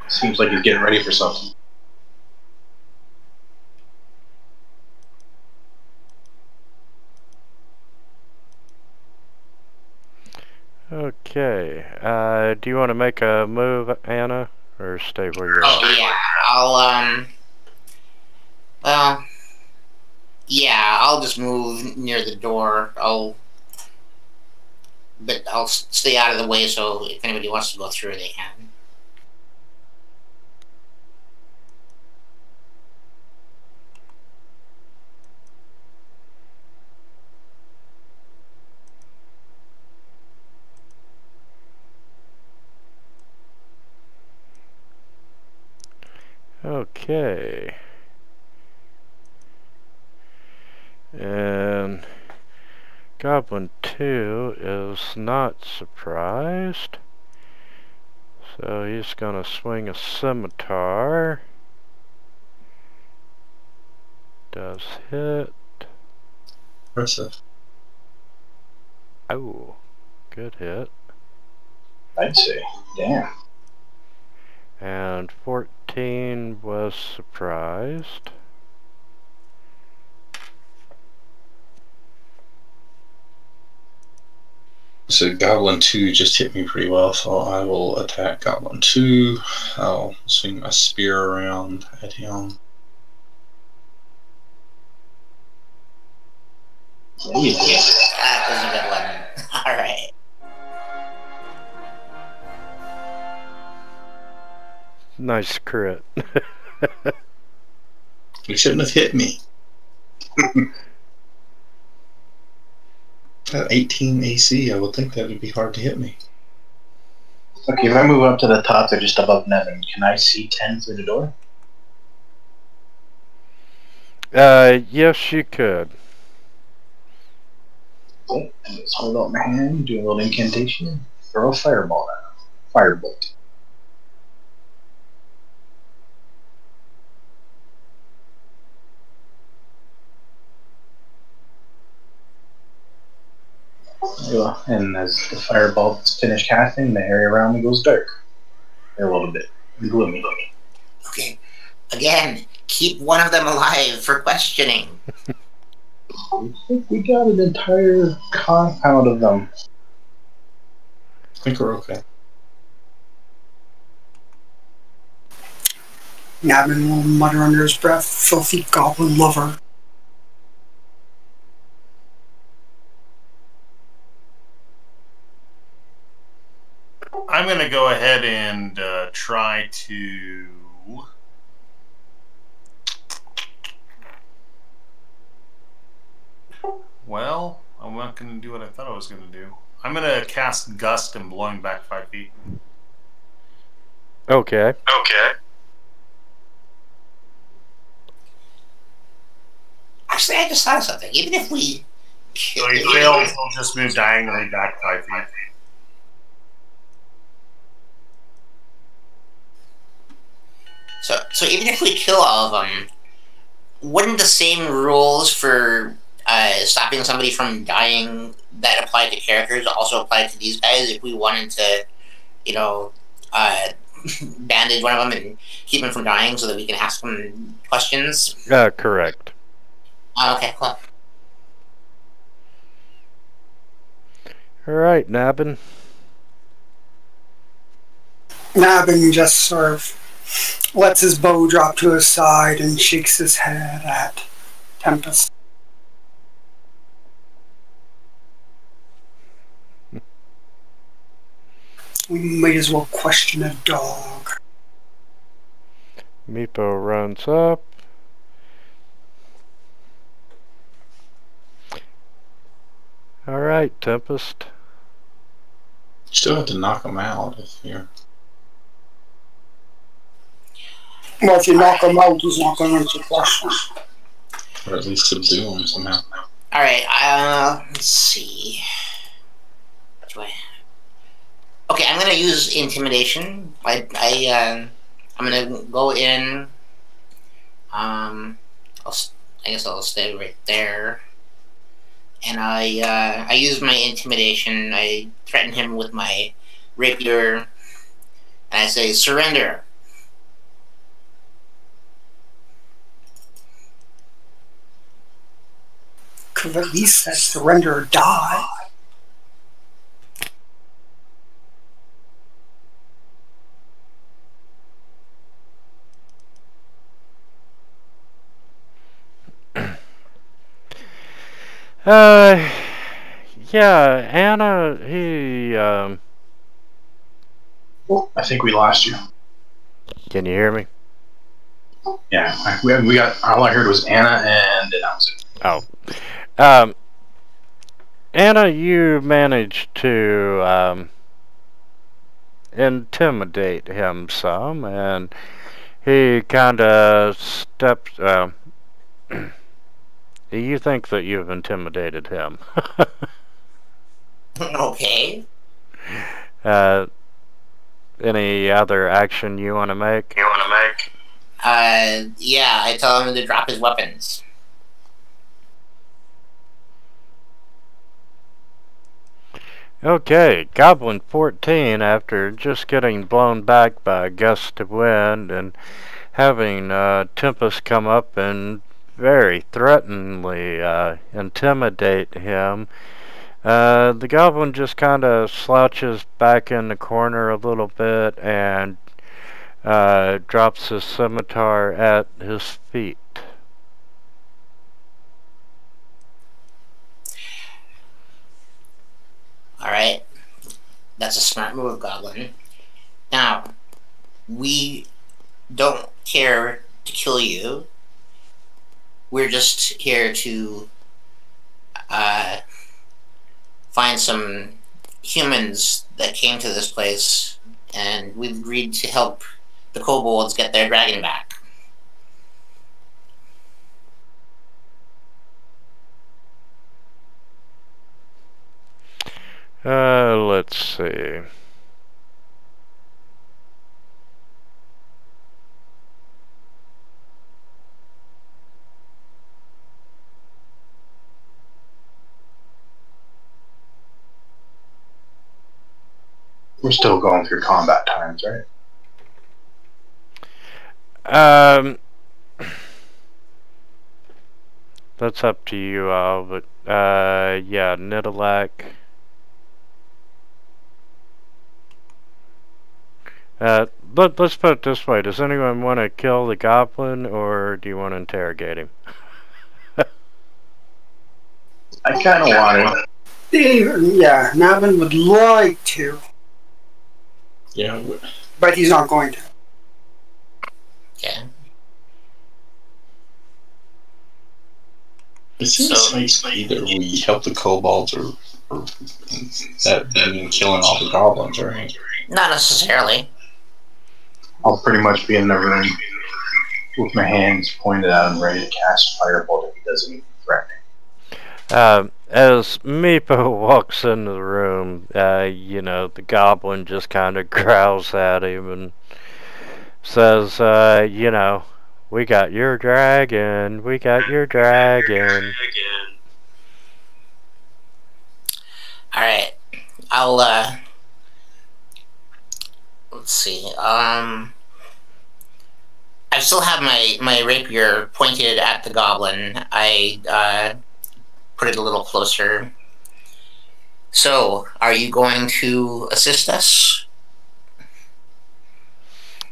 [SPEAKER 3] Seems like he's getting ready for something.
[SPEAKER 2] Okay. Do you want to make a move, Anna, or stay where you're at?
[SPEAKER 4] Oh yeah, well, yeah, I'll just move near the door. But I'll stay out of the way so if anybody wants to go through, they can.
[SPEAKER 2] Okay. And Goblin 2 is not surprised. So he's gonna swing a scimitar. Does hit.
[SPEAKER 1] Impressive.
[SPEAKER 2] Oh, good hit.
[SPEAKER 3] I'd say. Damn.
[SPEAKER 2] And 14 was surprised.
[SPEAKER 1] So Goblin 2 just hit me pretty well, so I will attack Goblin 2. I'll swing my spear around at him.
[SPEAKER 3] There you go.
[SPEAKER 4] That was a good one. Alright.
[SPEAKER 2] Nice crit.
[SPEAKER 1] You shouldn't have hit me. At 18 AC, I would think that would be hard to hit me.
[SPEAKER 3] Okay, if I move up to the top, they're just above Nevin. Can I see 10 through the door?
[SPEAKER 2] Yes, you could.
[SPEAKER 3] Okay, just hold out my hand, do a little incantation, throw a fireball at him. Firebolt. And as the fireball is finished casting, the area around me goes dark. A little bit gloomy.
[SPEAKER 4] Okay. Again, keep one of them alive for questioning.
[SPEAKER 3] I think we got an entire compound of them.
[SPEAKER 1] I think we're okay.
[SPEAKER 7] Navin will mutter under his breath, filthy goblin lover.
[SPEAKER 5] I'm going to go ahead and try to... Well, I'm not going to do what I thought I was going to do. I'm going to cast Gust and blow him back 5 feet.
[SPEAKER 2] Okay.
[SPEAKER 5] Okay.
[SPEAKER 4] Actually, I just thought of something. Even if we...
[SPEAKER 5] So he fails, he'll just move diagonally back 5 feet.
[SPEAKER 4] So even if we kill all of them, wouldn't the same rules for stopping somebody from dying that apply to characters also apply to these guys if we wanted to, you know, bandage one of them and keep him from dying so that we can ask them questions?
[SPEAKER 2] Correct.
[SPEAKER 4] Okay, cool.
[SPEAKER 2] Alright, Nabin.
[SPEAKER 7] Nabin just sort of lets his bow drop to his side and shakes his head at Tempest. We might as well question a dog.
[SPEAKER 2] Meepo runs up. Alright, Tempest.
[SPEAKER 1] You still have to knock him out if you're...
[SPEAKER 7] Well, if you knock him out, he's not going to answer questions.
[SPEAKER 1] Or at least subdue him somehow.
[SPEAKER 4] Alright, let's see. Okay, I'm gonna use intimidation. I'm gonna go in. I guess I'll stay right there. And I use my intimidation. I threaten him with my rapier, and I say, "Surrender."
[SPEAKER 7] Could have at least said surrender or die.
[SPEAKER 2] Uh, yeah, Anna,
[SPEAKER 3] Oh, I think we lost you.
[SPEAKER 2] can you hear me?
[SPEAKER 3] Yeah, we got. All I heard was Anna, and that was it.
[SPEAKER 2] Oh. Um, Anna, you managed to, intimidate him some, and he kinda steps, you think that you've intimidated him.
[SPEAKER 4] Okay.
[SPEAKER 2] uh, any other action you want to make?
[SPEAKER 4] Yeah, I tell him to drop his weapons.
[SPEAKER 2] Okay, Goblin 14, after just getting blown back by a gust of wind and having Tempest come up and very threateningly intimidate him, the Goblin just kind of slouches back in the corner a little bit and drops his scimitar at his feet.
[SPEAKER 4] Alright. That's a smart move, Goblin. Now, we don't care to kill you. We're just here to find some humans that came to this place, and we've agreed to help the kobolds get their dragon back.
[SPEAKER 2] Let's see.
[SPEAKER 3] We're still going through combat times, right?
[SPEAKER 2] That's up to you all, but yeah, Nidalak. Let's put it this way. Does anyone want to kill the goblin, or do you want to interrogate him?
[SPEAKER 3] I kind of want to.
[SPEAKER 7] Yeah, Navin would like to,
[SPEAKER 1] Yeah.
[SPEAKER 7] but he's not going to.
[SPEAKER 4] Okay.
[SPEAKER 1] It seems like either we help the kobolds or that mean killing all the goblins, right?
[SPEAKER 4] Not necessarily.
[SPEAKER 3] I'll pretty much be in the room with my hands pointed out and ready to cast firebolt if he does anything threatening.
[SPEAKER 2] As Meepo walks into the room, you know, the goblin just kind of growls at him and says, you know, we got your dragon, we got your dragon.
[SPEAKER 4] Alright. I'll, let's see, I still have my rapier pointed at the goblin. I, put it a little closer. So, are you going to assist us?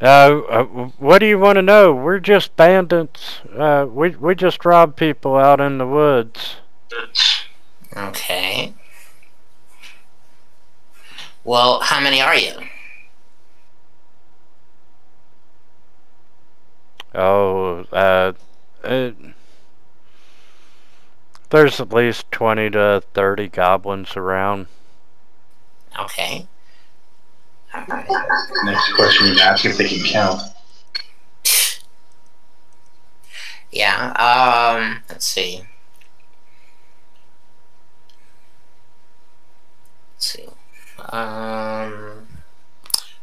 [SPEAKER 2] What do you want to know? We're just bandits. We just rob people out in the woods.
[SPEAKER 4] Okay. Well, how many are you?
[SPEAKER 2] Oh, there's at least 20 to 30 goblins around.
[SPEAKER 4] Okay.
[SPEAKER 3] Next question you ask if they can count.
[SPEAKER 4] Yeah, let's see.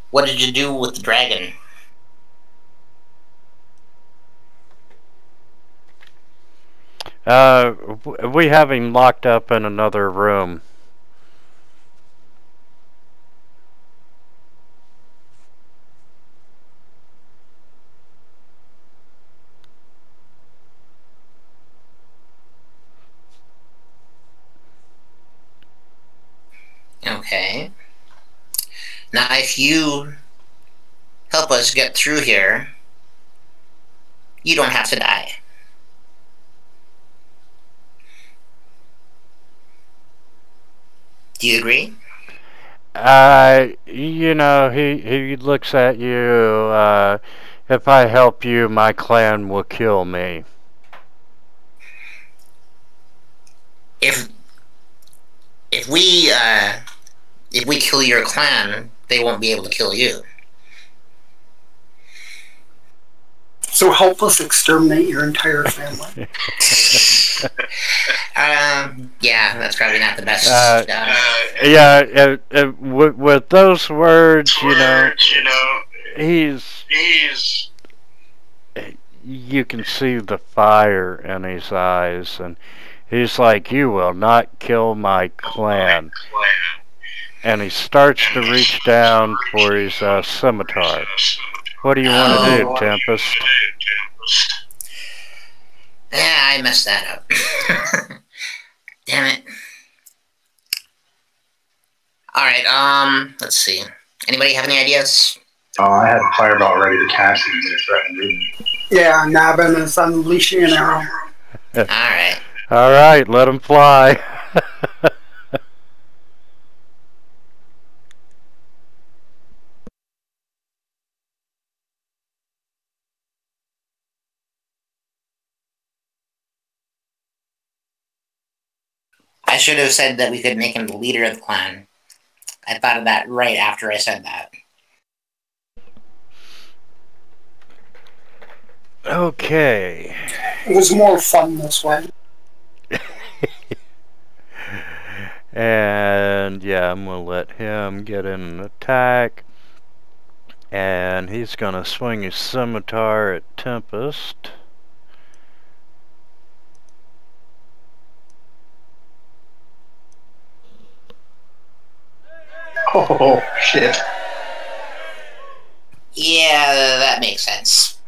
[SPEAKER 4] What did you do with the dragon?
[SPEAKER 2] We have him locked up in another room.
[SPEAKER 4] Okay. Now, if you help us get through here, you don't have to die. Do you agree?
[SPEAKER 2] You know, he looks at you. If I help you, my clan will kill me.
[SPEAKER 4] If we kill your clan, they won't be able to kill you.
[SPEAKER 7] So help us exterminate your entire family.
[SPEAKER 4] Yeah, that's probably not the best.
[SPEAKER 2] Yeah, with those words, you know, he's. You can see the fire in his eyes, and he's like, "You will not kill my clan." And he starts to reach down for his scimitar. What do you want to do, Tempest?
[SPEAKER 4] Yeah, I messed that up. Damn it. Alright, let's see. Anybody have any ideas?
[SPEAKER 3] I had Fireball ready to cast it and threaten Ruben.
[SPEAKER 7] Yeah, Nabin is unleashing an arrow.
[SPEAKER 4] Alright.
[SPEAKER 2] Alright, let him fly.
[SPEAKER 4] I should have said that we could make him the leader of the clan. I thought of that right after I said that.
[SPEAKER 2] Okay.
[SPEAKER 7] It was more fun this way.
[SPEAKER 2] And yeah, I'm gonna let him get in an attack. And he's gonna swing his scimitar at Tempest.
[SPEAKER 3] Oh, shit.
[SPEAKER 4] Yeah, that makes sense.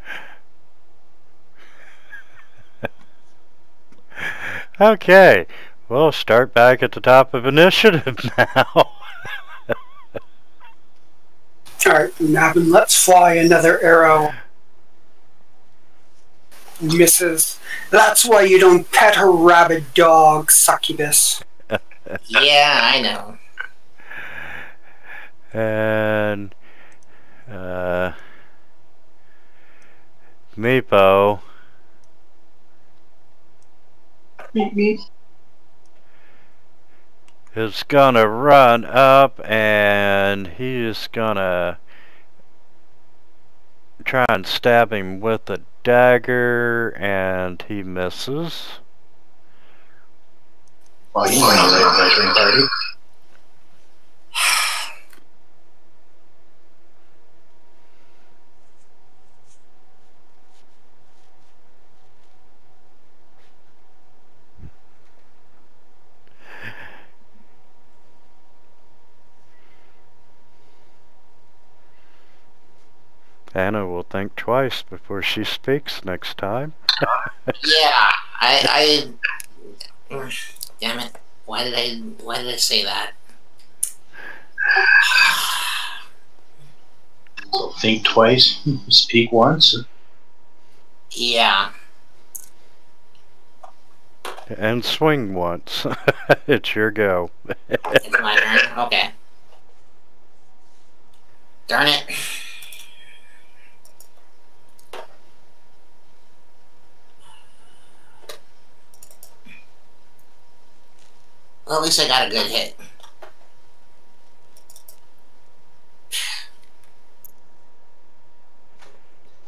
[SPEAKER 2] Okay, we'll start back at the top of initiative now.
[SPEAKER 7] Alright, Nabin, let's fly another arrow. Misses. That's why you don't pet her rabid dog, succubus.
[SPEAKER 4] Yeah, I know.
[SPEAKER 2] And Meepo is gonna run up and he's gonna try and stab him with a dagger, and he misses.
[SPEAKER 3] Well, you want to lay a measuring party.
[SPEAKER 2] Anna will think twice before she speaks next time.
[SPEAKER 4] Yeah, I damn it. Why did I say that?
[SPEAKER 3] Think twice, speak once.
[SPEAKER 4] Yeah.
[SPEAKER 2] And swing once. It's your go.
[SPEAKER 4] It's my turn? Okay. Darn it. Well, at least I got a good hit.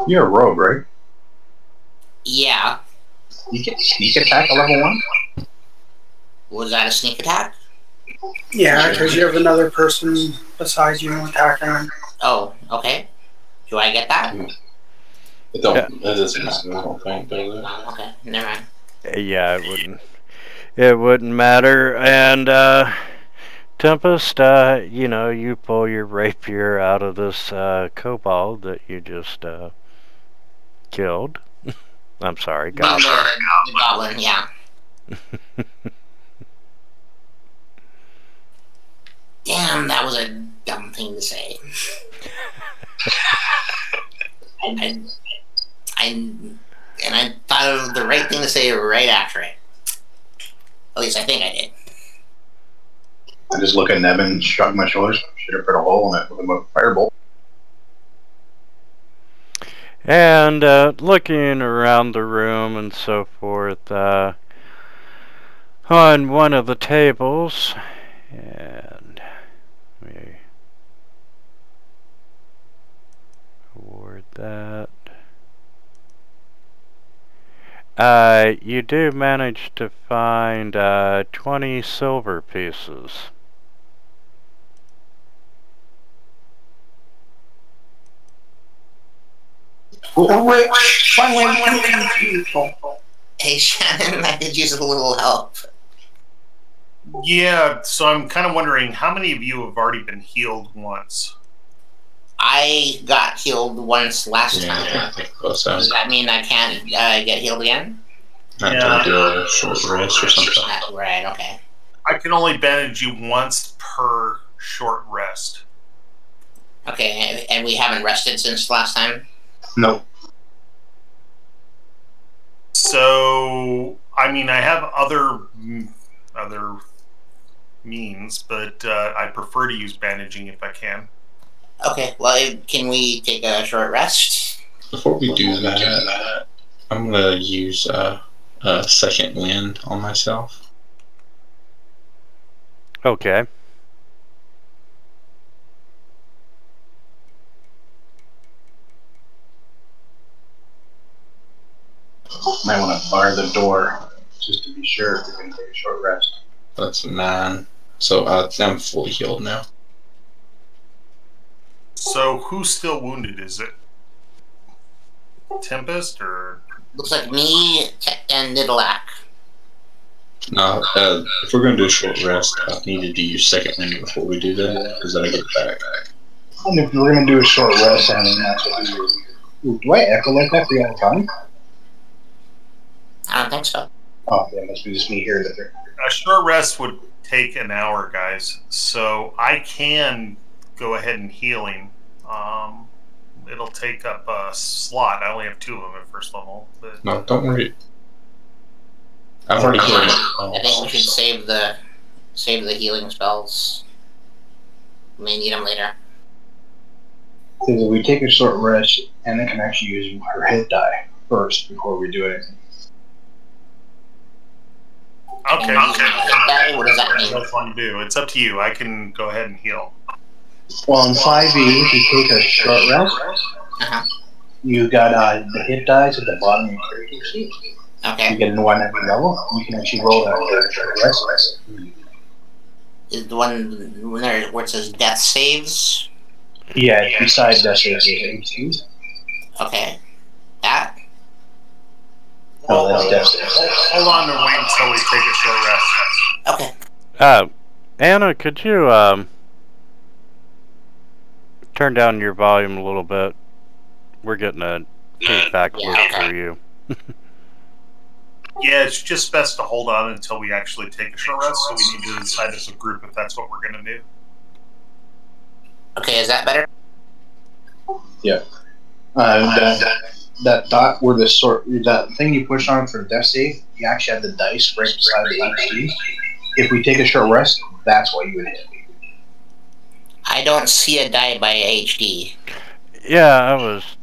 [SPEAKER 3] You're a rogue, right?
[SPEAKER 4] Yeah.
[SPEAKER 3] You get sneak attack at level 1?
[SPEAKER 4] Was that a sneak attack?
[SPEAKER 7] Yeah, because you have another person besides you attacking him.
[SPEAKER 4] Oh, okay. Do I get that?
[SPEAKER 1] It don't. It doesn't matter. I don't think, does it?
[SPEAKER 4] Oh, okay. Never mind.
[SPEAKER 2] Yeah, it wouldn't. It wouldn't matter. And Tempest, you know, you pull your rapier out of this kobold that you just killed. I'm sorry, goblin.
[SPEAKER 4] The goblin, yeah. Damn, that was a dumb thing to say. And I thought of the right thing to say right after it. At least I think I did.
[SPEAKER 3] I just look at Nevin, shrug my shoulders, should have put a hole in it with a firebolt.
[SPEAKER 2] And looking around the room and so forth, on one of the tables, and we award that. You do manage to find 20 silver pieces.
[SPEAKER 7] Rich, finally, people.
[SPEAKER 4] Hey, Shannon, I could use a little help.
[SPEAKER 5] Yeah, so I'm kind of wondering, how many of you have already been healed once?
[SPEAKER 4] I got healed once last
[SPEAKER 1] Yeah,
[SPEAKER 4] time.
[SPEAKER 1] I think so.
[SPEAKER 4] Does that mean I can't get healed again?
[SPEAKER 1] Not to do a short rest or something.
[SPEAKER 4] Right, okay.
[SPEAKER 5] I can only bandage you once per short rest.
[SPEAKER 4] Okay, and we haven't rested since last time?
[SPEAKER 3] Nope.
[SPEAKER 5] So, I mean, I have other means, but I prefer to use bandaging if I can.
[SPEAKER 4] Okay, well, can we take a short rest?
[SPEAKER 1] Before we do that, I'm going to use a second wind on myself.
[SPEAKER 2] Okay.
[SPEAKER 3] Might want to bar the door just to be sure if we're going to take a short rest.
[SPEAKER 1] That's 9. So I'm fully healed now.
[SPEAKER 5] So, who's still wounded? Is it Tempest or?
[SPEAKER 4] Looks like me and Nidalak.
[SPEAKER 1] No, if we're going to do a short rest, I needed to use second wind before we do that, because then I get back.
[SPEAKER 3] And if we're going to do a short rest, I mean, that's what we do. Do I echo like that for you all the time?
[SPEAKER 4] I don't think so.
[SPEAKER 3] Oh, yeah, must be just me here.
[SPEAKER 5] A short rest would take an hour, guys. So I can go ahead and healing. It'll take up a slot. I only have 2 of them at first level. But
[SPEAKER 1] No, don't worry. I've already healed
[SPEAKER 4] I think we should save the healing spells. We may need them later.
[SPEAKER 3] Because if we take a short rest, Anna can actually use her hit die first before we do anything.
[SPEAKER 5] okay.
[SPEAKER 4] What does that mean?
[SPEAKER 5] That's fun to do. It's up to you. I can go ahead and heal.
[SPEAKER 3] Well, in 5e, if you take a short rest, you got the hit dice at the bottom of your character sheet.
[SPEAKER 4] Okay.
[SPEAKER 3] You get a 1 every level. You can actually roll that short rest.
[SPEAKER 4] Is the one where it says death saves?
[SPEAKER 3] Yeah, besides that, saves.
[SPEAKER 4] Okay. That?
[SPEAKER 3] Oh, that's death saves.
[SPEAKER 5] Hold on and wait until we take a short rest.
[SPEAKER 4] Okay.
[SPEAKER 2] Anna, could you turn down your volume a little bit? We're getting a feedback loop for you.
[SPEAKER 5] Yeah, it's just best to hold on until we actually take a short rest, so we need to decide as a group if that's what we're going to do.
[SPEAKER 4] Okay, is that better?
[SPEAKER 3] Yeah. That dot where that thing you push on for death save, you actually have the dice right beside the HP. If we take a short rest, that's what you would hit.
[SPEAKER 4] I don't see a die by HD.
[SPEAKER 2] Yeah, I was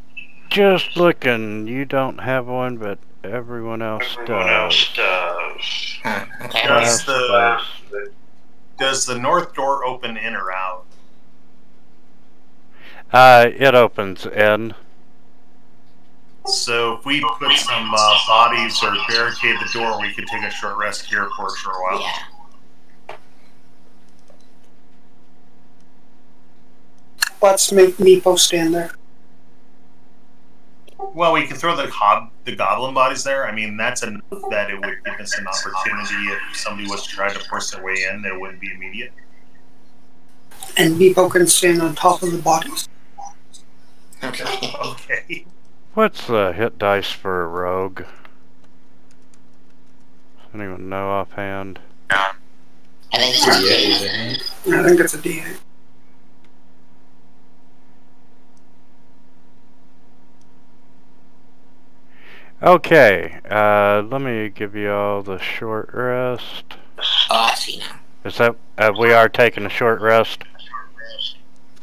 [SPEAKER 2] just looking. You don't have one, but everyone else does.
[SPEAKER 4] Okay.
[SPEAKER 5] Does the north door open in or out?
[SPEAKER 2] It opens in.
[SPEAKER 5] So if we put some bodies or barricade the door, we could take a short rest here for a short while.
[SPEAKER 4] Yeah.
[SPEAKER 7] Let's make Meepo stand there.
[SPEAKER 5] Well, we can throw the goblin bodies there. I mean, that's enough that it would give us an opportunity if somebody was to try to force their way in, that it wouldn't be immediate.
[SPEAKER 7] And Meepo can stand on top of the bodies.
[SPEAKER 4] Okay.
[SPEAKER 5] Okay.
[SPEAKER 2] What's the hit dice for a rogue? Does anyone know offhand?
[SPEAKER 4] I think it's a
[SPEAKER 7] I think it's a D8.
[SPEAKER 2] Okay, let me give you all the short rest.
[SPEAKER 4] Oh, I see now.
[SPEAKER 2] Is that we are taking a short rest?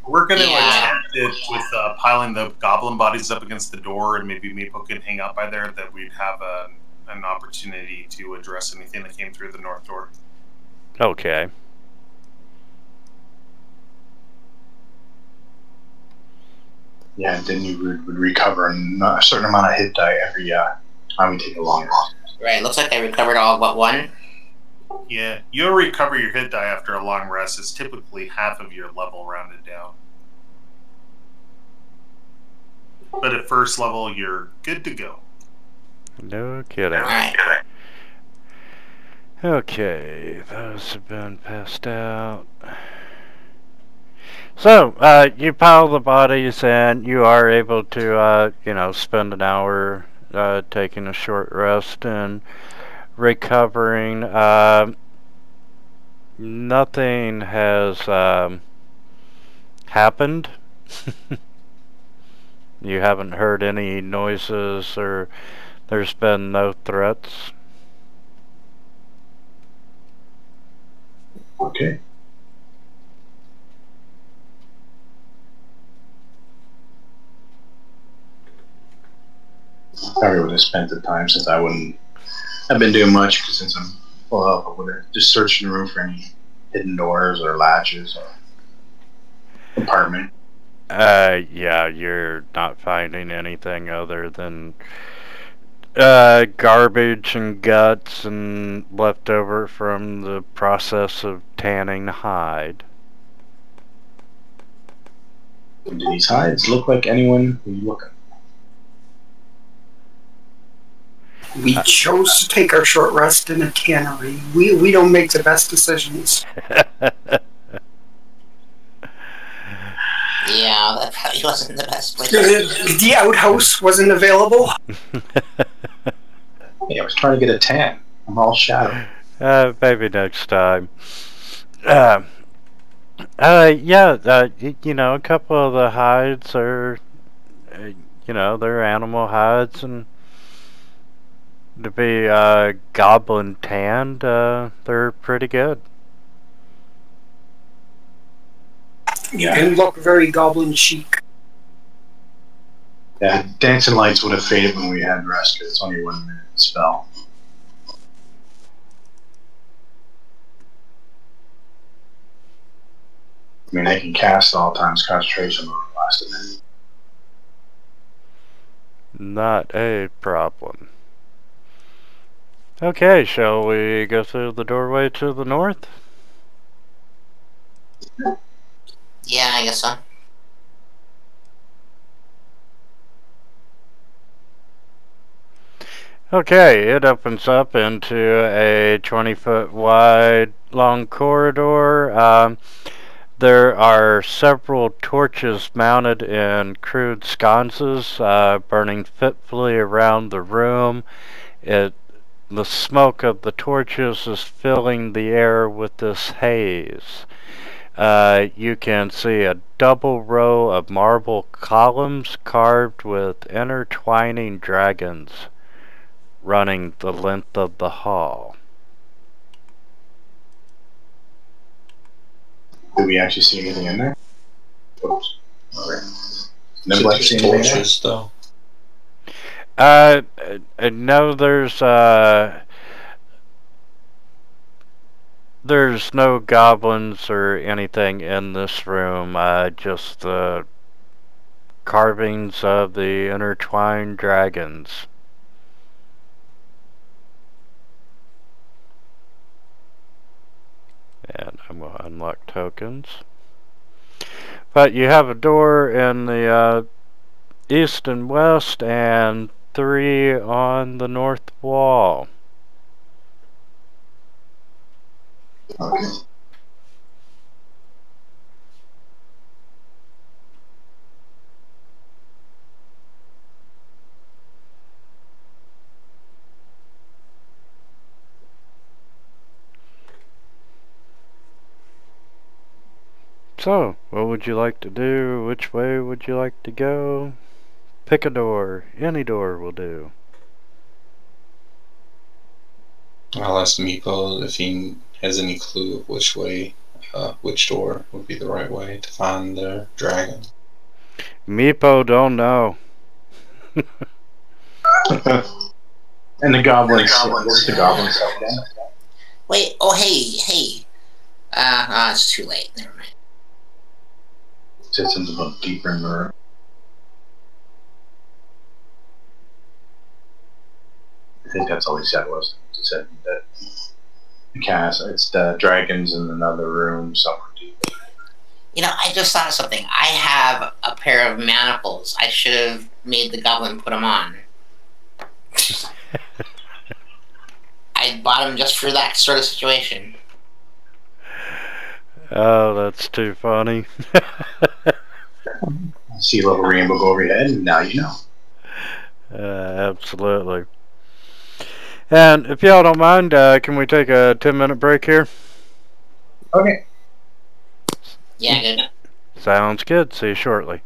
[SPEAKER 5] We're going to
[SPEAKER 4] Yeah.
[SPEAKER 5] attempt it with piling the goblin bodies up against the door, and maybe Meepo can hang out by there. That we'd have an opportunity to address anything that came through the north door.
[SPEAKER 2] Okay.
[SPEAKER 3] Yeah, then you would recover a certain amount of hit die every time we take a long rest.
[SPEAKER 4] Right, looks like I recovered all but one.
[SPEAKER 5] Yeah, you'll recover your hit die after a long rest. It's typically half of your level rounded down. But at first level, you're good to go.
[SPEAKER 2] No kidding.
[SPEAKER 4] Alright.
[SPEAKER 2] Okay, those have been passed out. So, you pile the bodies and you are able to, spend an hour taking a short rest and recovering. Nothing has happened. You haven't heard any noises or there's been no threats.
[SPEAKER 3] Okay. Probably would have spent the time since I wouldn't have been doing much because since I'm full up, I would have just searched the room for any hidden doors or latches or compartment.
[SPEAKER 2] Yeah, you're not finding anything other than garbage and guts and leftover from the process of tanning hide.
[SPEAKER 3] Do these hides look like anyone who's looking?
[SPEAKER 7] We chose to take our short rest in a tannery. We don't make the best decisions.
[SPEAKER 4] Yeah, that probably wasn't the best place.
[SPEAKER 7] The outhouse wasn't available.
[SPEAKER 3] Hey, I was trying to get a tan. I'm all shadowed.
[SPEAKER 2] Maybe next time. Yeah, a couple of the hides are, they're animal hides, and to be goblin tanned, they're pretty good.
[SPEAKER 7] You can look very goblin chic.
[SPEAKER 3] Yeah, dancing lights would have faded when we had rest because it's only 1 minute spell. I mean, I can cast all times concentration over the last minute.
[SPEAKER 2] Not a problem. Okay, shall we go through the doorway to the north?
[SPEAKER 4] Yeah, I guess so.
[SPEAKER 2] Okay, it opens up into a 20-foot wide long corridor. There are several torches mounted in crude sconces, burning fitfully around the room. The smoke of the torches is filling the air with this haze. You can see a double row of marble columns carved with intertwining dragons running the length of the hall.
[SPEAKER 3] Did we actually see anything in there? Oops. Alright.
[SPEAKER 1] So
[SPEAKER 3] Nobody
[SPEAKER 1] there's
[SPEAKER 3] see anything in there?
[SPEAKER 1] torches, though.
[SPEAKER 2] No, there's no goblins or anything in this room, just the carvings of the intertwined dragons. And I'm going to unlock tokens. But you have a door in the east and west, and 3 on the north wall.
[SPEAKER 3] Okay.
[SPEAKER 2] So, what would you like to do? Which way would you like to go? Pick a door. Any door will do.
[SPEAKER 1] I'll ask Meepo if he has any clue of which way, which door would be the right way to find the dragon?
[SPEAKER 2] Meepo don't know.
[SPEAKER 3] And the goblins. What's the goblin stuff again?
[SPEAKER 4] Wait. Oh, hey. It's too late. Never mind.
[SPEAKER 3] Sits in the deeper in the room. I think that's all he said was. He said that the cast, it's the dragons in another room somewhere deep.
[SPEAKER 4] You know, I just thought of something. I have a pair of manacles. I should have made the goblin put them on. I bought them just for that sort of situation.
[SPEAKER 2] Oh, that's too funny.
[SPEAKER 3] See a little rainbow go over your head, and now you know.
[SPEAKER 2] Absolutely. And if y'all don't mind, can we take a 10-minute break here?
[SPEAKER 3] Okay.
[SPEAKER 4] Yeah, good.
[SPEAKER 2] Sounds good. See you shortly.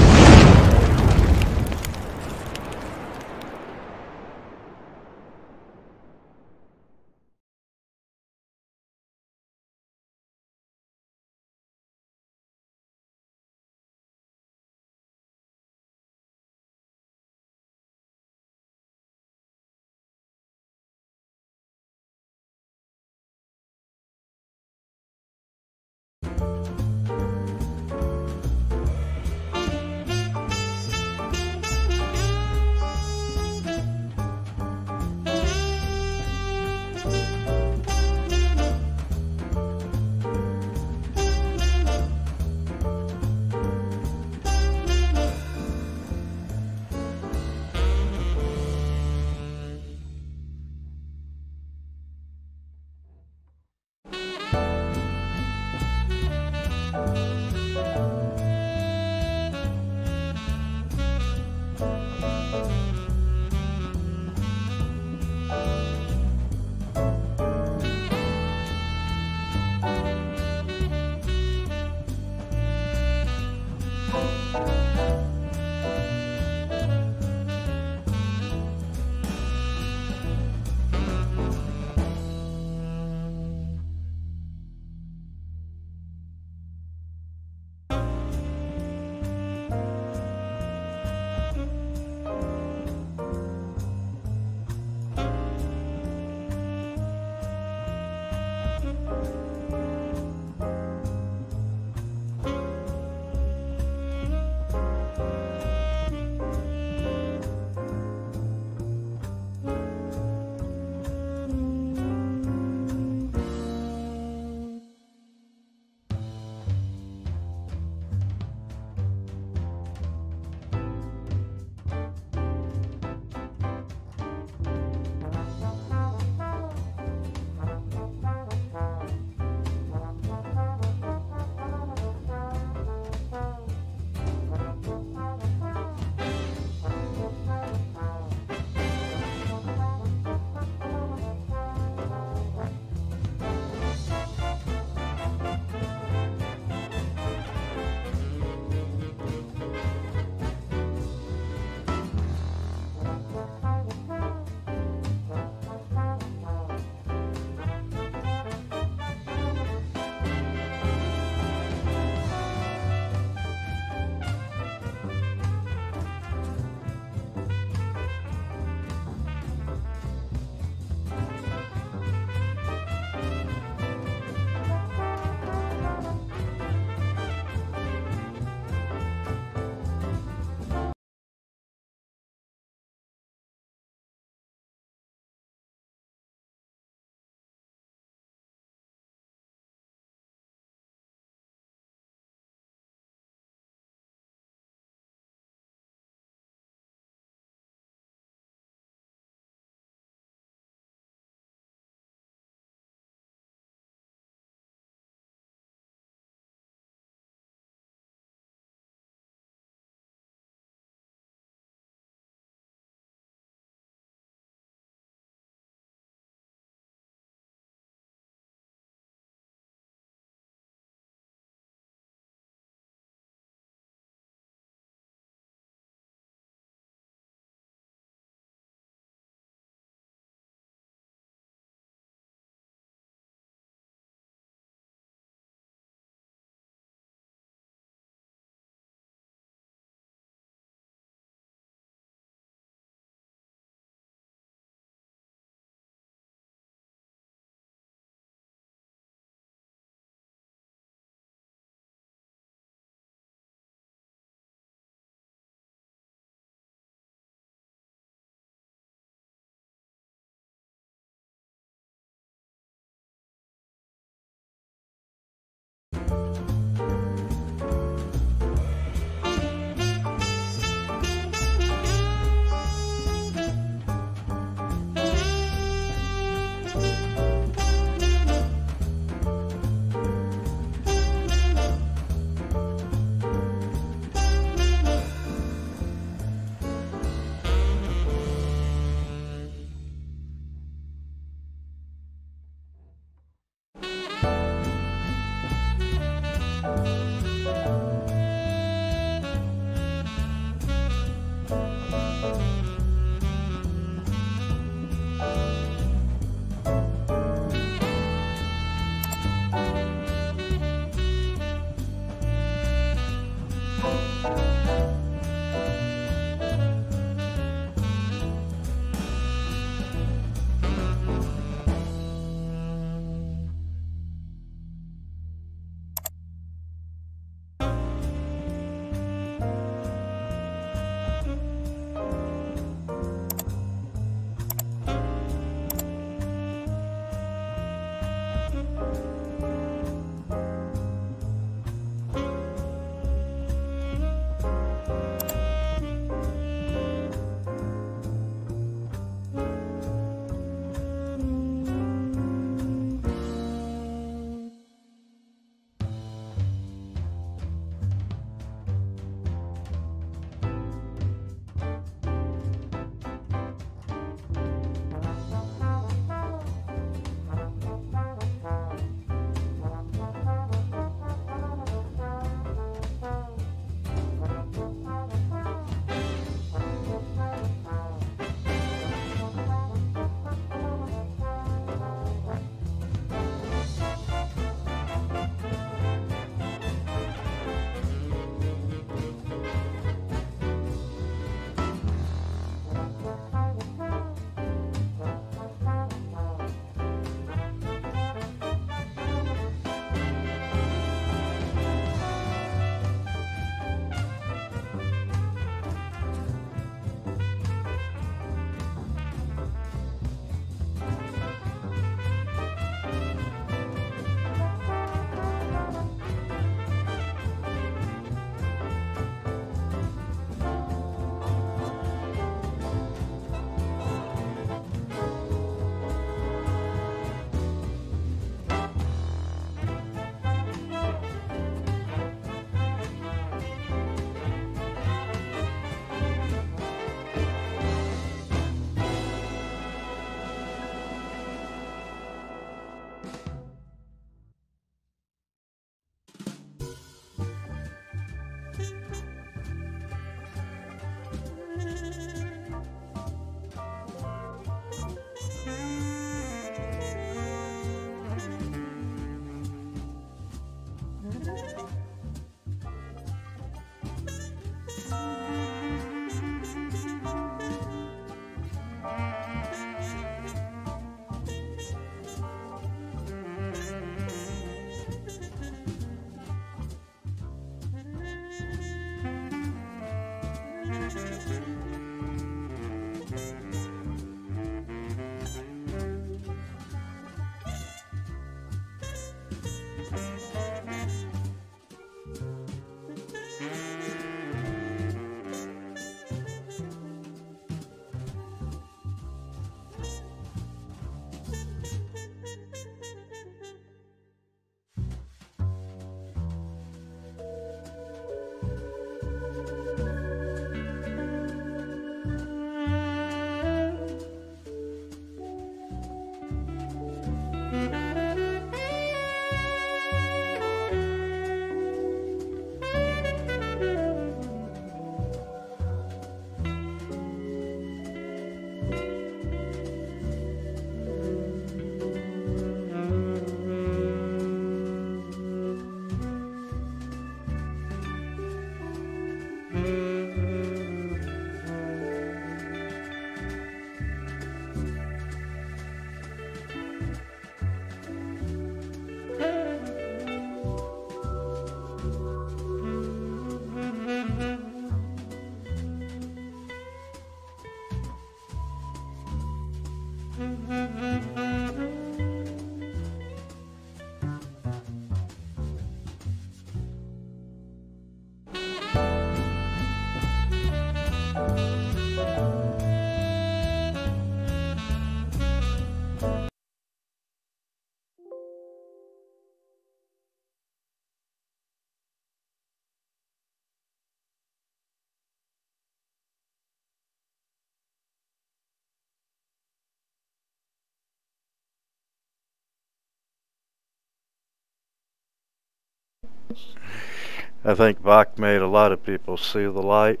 [SPEAKER 2] I think Bach made a lot of people see the light.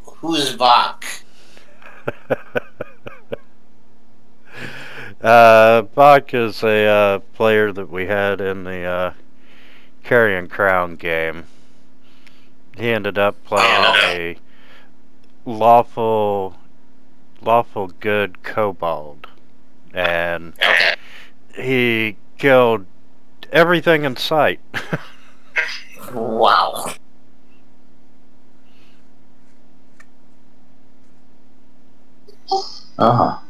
[SPEAKER 4] Who's Vok?
[SPEAKER 2] Bach is a player that we had in the Carrion Crown game. He ended up playing a lawful good kobold, and he killed everything in sight.
[SPEAKER 4] Wow.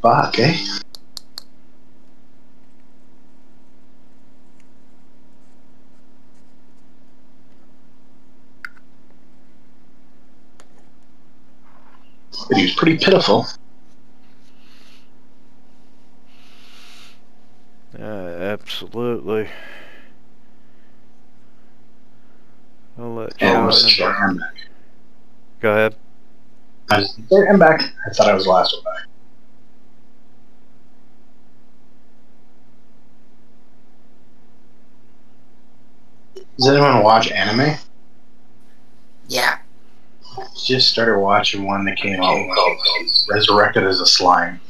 [SPEAKER 3] Bach, eh? But he was pretty pitiful.
[SPEAKER 2] Absolutely. I'll let
[SPEAKER 3] Sean.
[SPEAKER 2] Go ahead.
[SPEAKER 3] I'm back. I thought I was the last one back. Does anyone watch anime?
[SPEAKER 4] Yeah.
[SPEAKER 3] Just started watching one that came out called Resurrected as a Slime.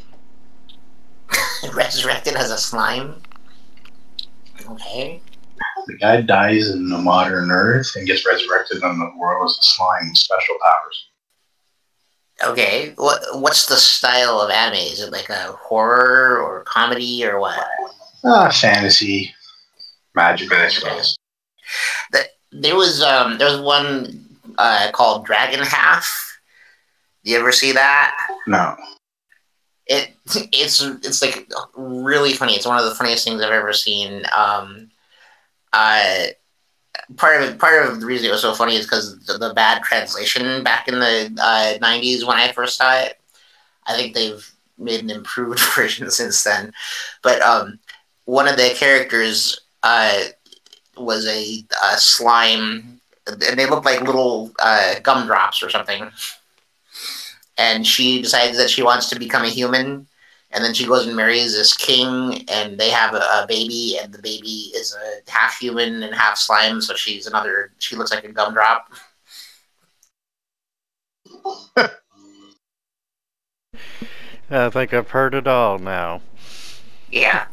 [SPEAKER 4] Resurrected as a slime? Okay.
[SPEAKER 3] The guy dies in the modern Earth and gets resurrected on the world as a slime with special powers.
[SPEAKER 4] Okay. What's the style of anime? Is it like a horror or comedy or what?
[SPEAKER 3] Fantasy, magic, I suppose.
[SPEAKER 4] There was one called Dragon Half. Do you ever see that?
[SPEAKER 3] No.
[SPEAKER 4] It's like really funny. It's one of the funniest things I've ever seen. Part of the reason it was so funny is because the bad translation back in the 90s when I first saw it. I think they've made an improved version since then. But one of the characters was a slime, and they looked like little gumdrops or something. And she decides that she wants to become a human, and then she goes and marries this king, and they have a baby, and the baby is a half human and half slime, so she looks like a gumdrop.
[SPEAKER 2] I think I've heard it all now.
[SPEAKER 4] Yeah.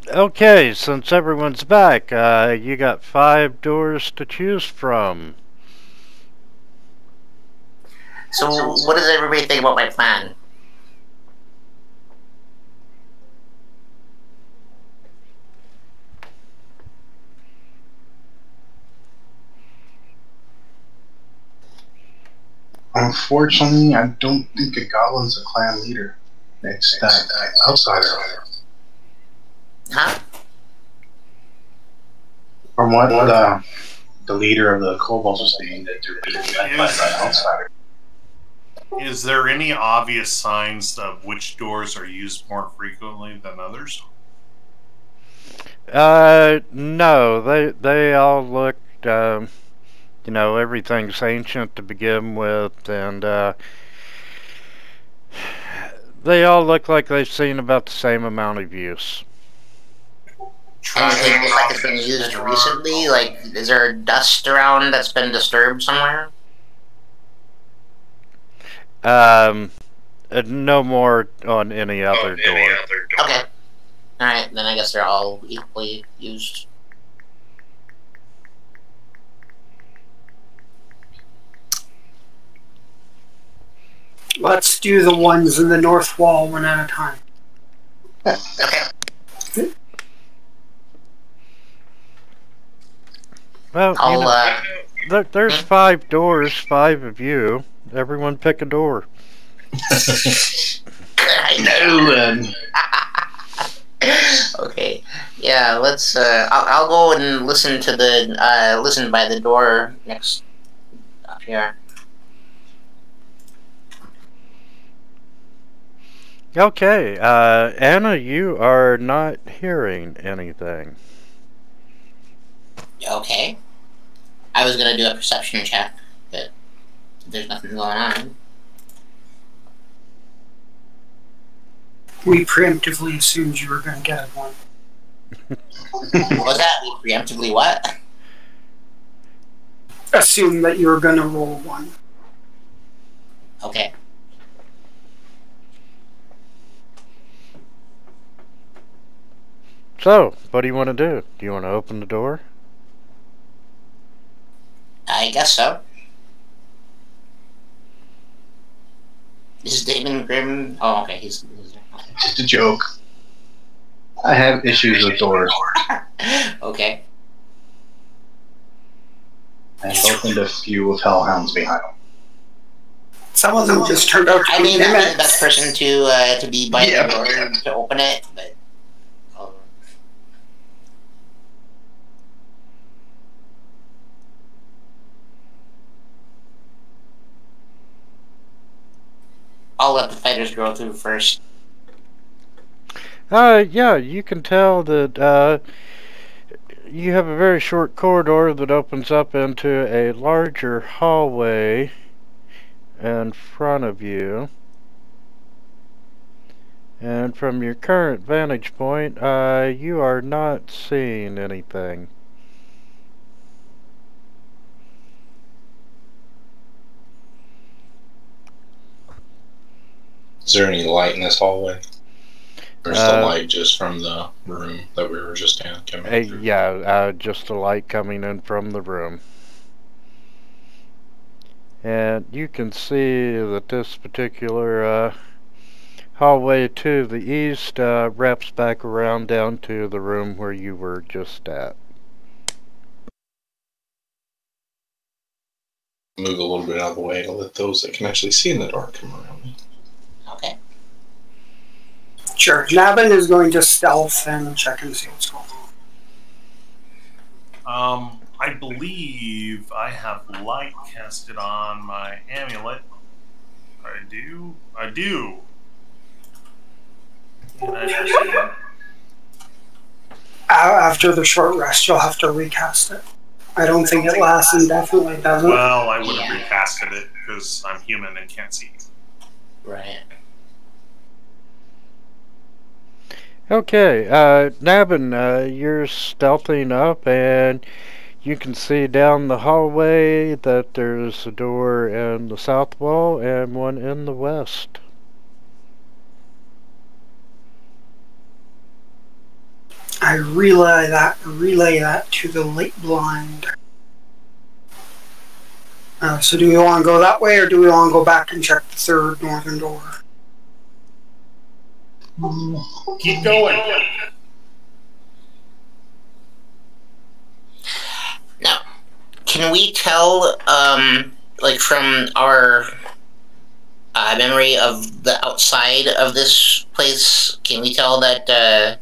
[SPEAKER 2] Okay, since everyone's back, you got 5 doors to choose from.
[SPEAKER 4] So what does everybody think about my plan?
[SPEAKER 3] Unfortunately, I don't think a goblin's a clan leader. It's that outsider.
[SPEAKER 4] Huh?
[SPEAKER 3] From what the leader of the kobolds was saying, that they're being led by that outsider.
[SPEAKER 5] Is there any obvious signs of which doors are used more frequently than others?
[SPEAKER 2] No, they all look, everything's ancient to begin with, and they all look like they've seen about the same amount of use.
[SPEAKER 4] Anything look like it's been used recently? Like, is there dust around that's been disturbed somewhere?
[SPEAKER 2] No more on any other door.
[SPEAKER 4] Okay. Alright, then I guess they're all equally used.
[SPEAKER 7] Let's do the ones in the north wall one at a time.
[SPEAKER 4] Okay.
[SPEAKER 2] Well, there's 5 doors, 5 of you. Everyone pick a door.
[SPEAKER 4] I know. Okay. Yeah, let's. I'll go and listen to listen by the door next up here.
[SPEAKER 2] Okay, Anna, you are not hearing anything.
[SPEAKER 4] Okay. I was gonna do a perception check, but there's nothing going on.
[SPEAKER 7] We preemptively assumed you were going to get one.
[SPEAKER 4] What was that? We preemptively what?
[SPEAKER 7] Assume that you're gonna roll one.
[SPEAKER 4] Okay.
[SPEAKER 2] So, what do you want to do? Do you want to open the door?
[SPEAKER 4] I guess so. This is Damon Grimm. Oh, okay. He's
[SPEAKER 3] Just a joke. I have issues with doors.
[SPEAKER 4] okay.
[SPEAKER 3] And both into a few of hellhounds behind them.
[SPEAKER 7] Some of them just turned out to
[SPEAKER 4] I
[SPEAKER 7] be
[SPEAKER 4] mean, that'd be the
[SPEAKER 7] mimics.
[SPEAKER 4] best person to be by
[SPEAKER 3] Yeah.
[SPEAKER 4] the door to open it, but. I'll let the fighters go through first.
[SPEAKER 2] Yeah, you can tell that, you have a very short corridor that opens up into a larger hallway in front of you. And from your current vantage point, you are not seeing anything.
[SPEAKER 1] Is there any light in this hallway? Or is the light just from the room that we were just in coming through?
[SPEAKER 2] Yeah, just the light coming in from the room. And you can see that this particular hallway to the east wraps back around down to the room where you were just at.
[SPEAKER 1] Move a little bit out of the way to let those that can actually see in the dark come around me.
[SPEAKER 4] Okay.
[SPEAKER 7] Sure. Nabin is going to stealth and check and see what's going on.
[SPEAKER 5] I believe I have light casted on my amulet. I do. And
[SPEAKER 7] After the short rest, you'll have to recast it. I don't think it lasts indefinitely, does it?
[SPEAKER 5] well, I would have recasted it because I'm human and can't see.
[SPEAKER 4] Right.
[SPEAKER 2] Okay, Nabin, you're stealthing up and you can see down the hallway that there's a door in the south wall and one in the west.
[SPEAKER 7] I relay that to the late blind. So do we want to go that way, or do we want to go back and check the third northern door?
[SPEAKER 5] Keep going.
[SPEAKER 4] Now, can we tell, like from our memory of the outside of this place, can we tell that the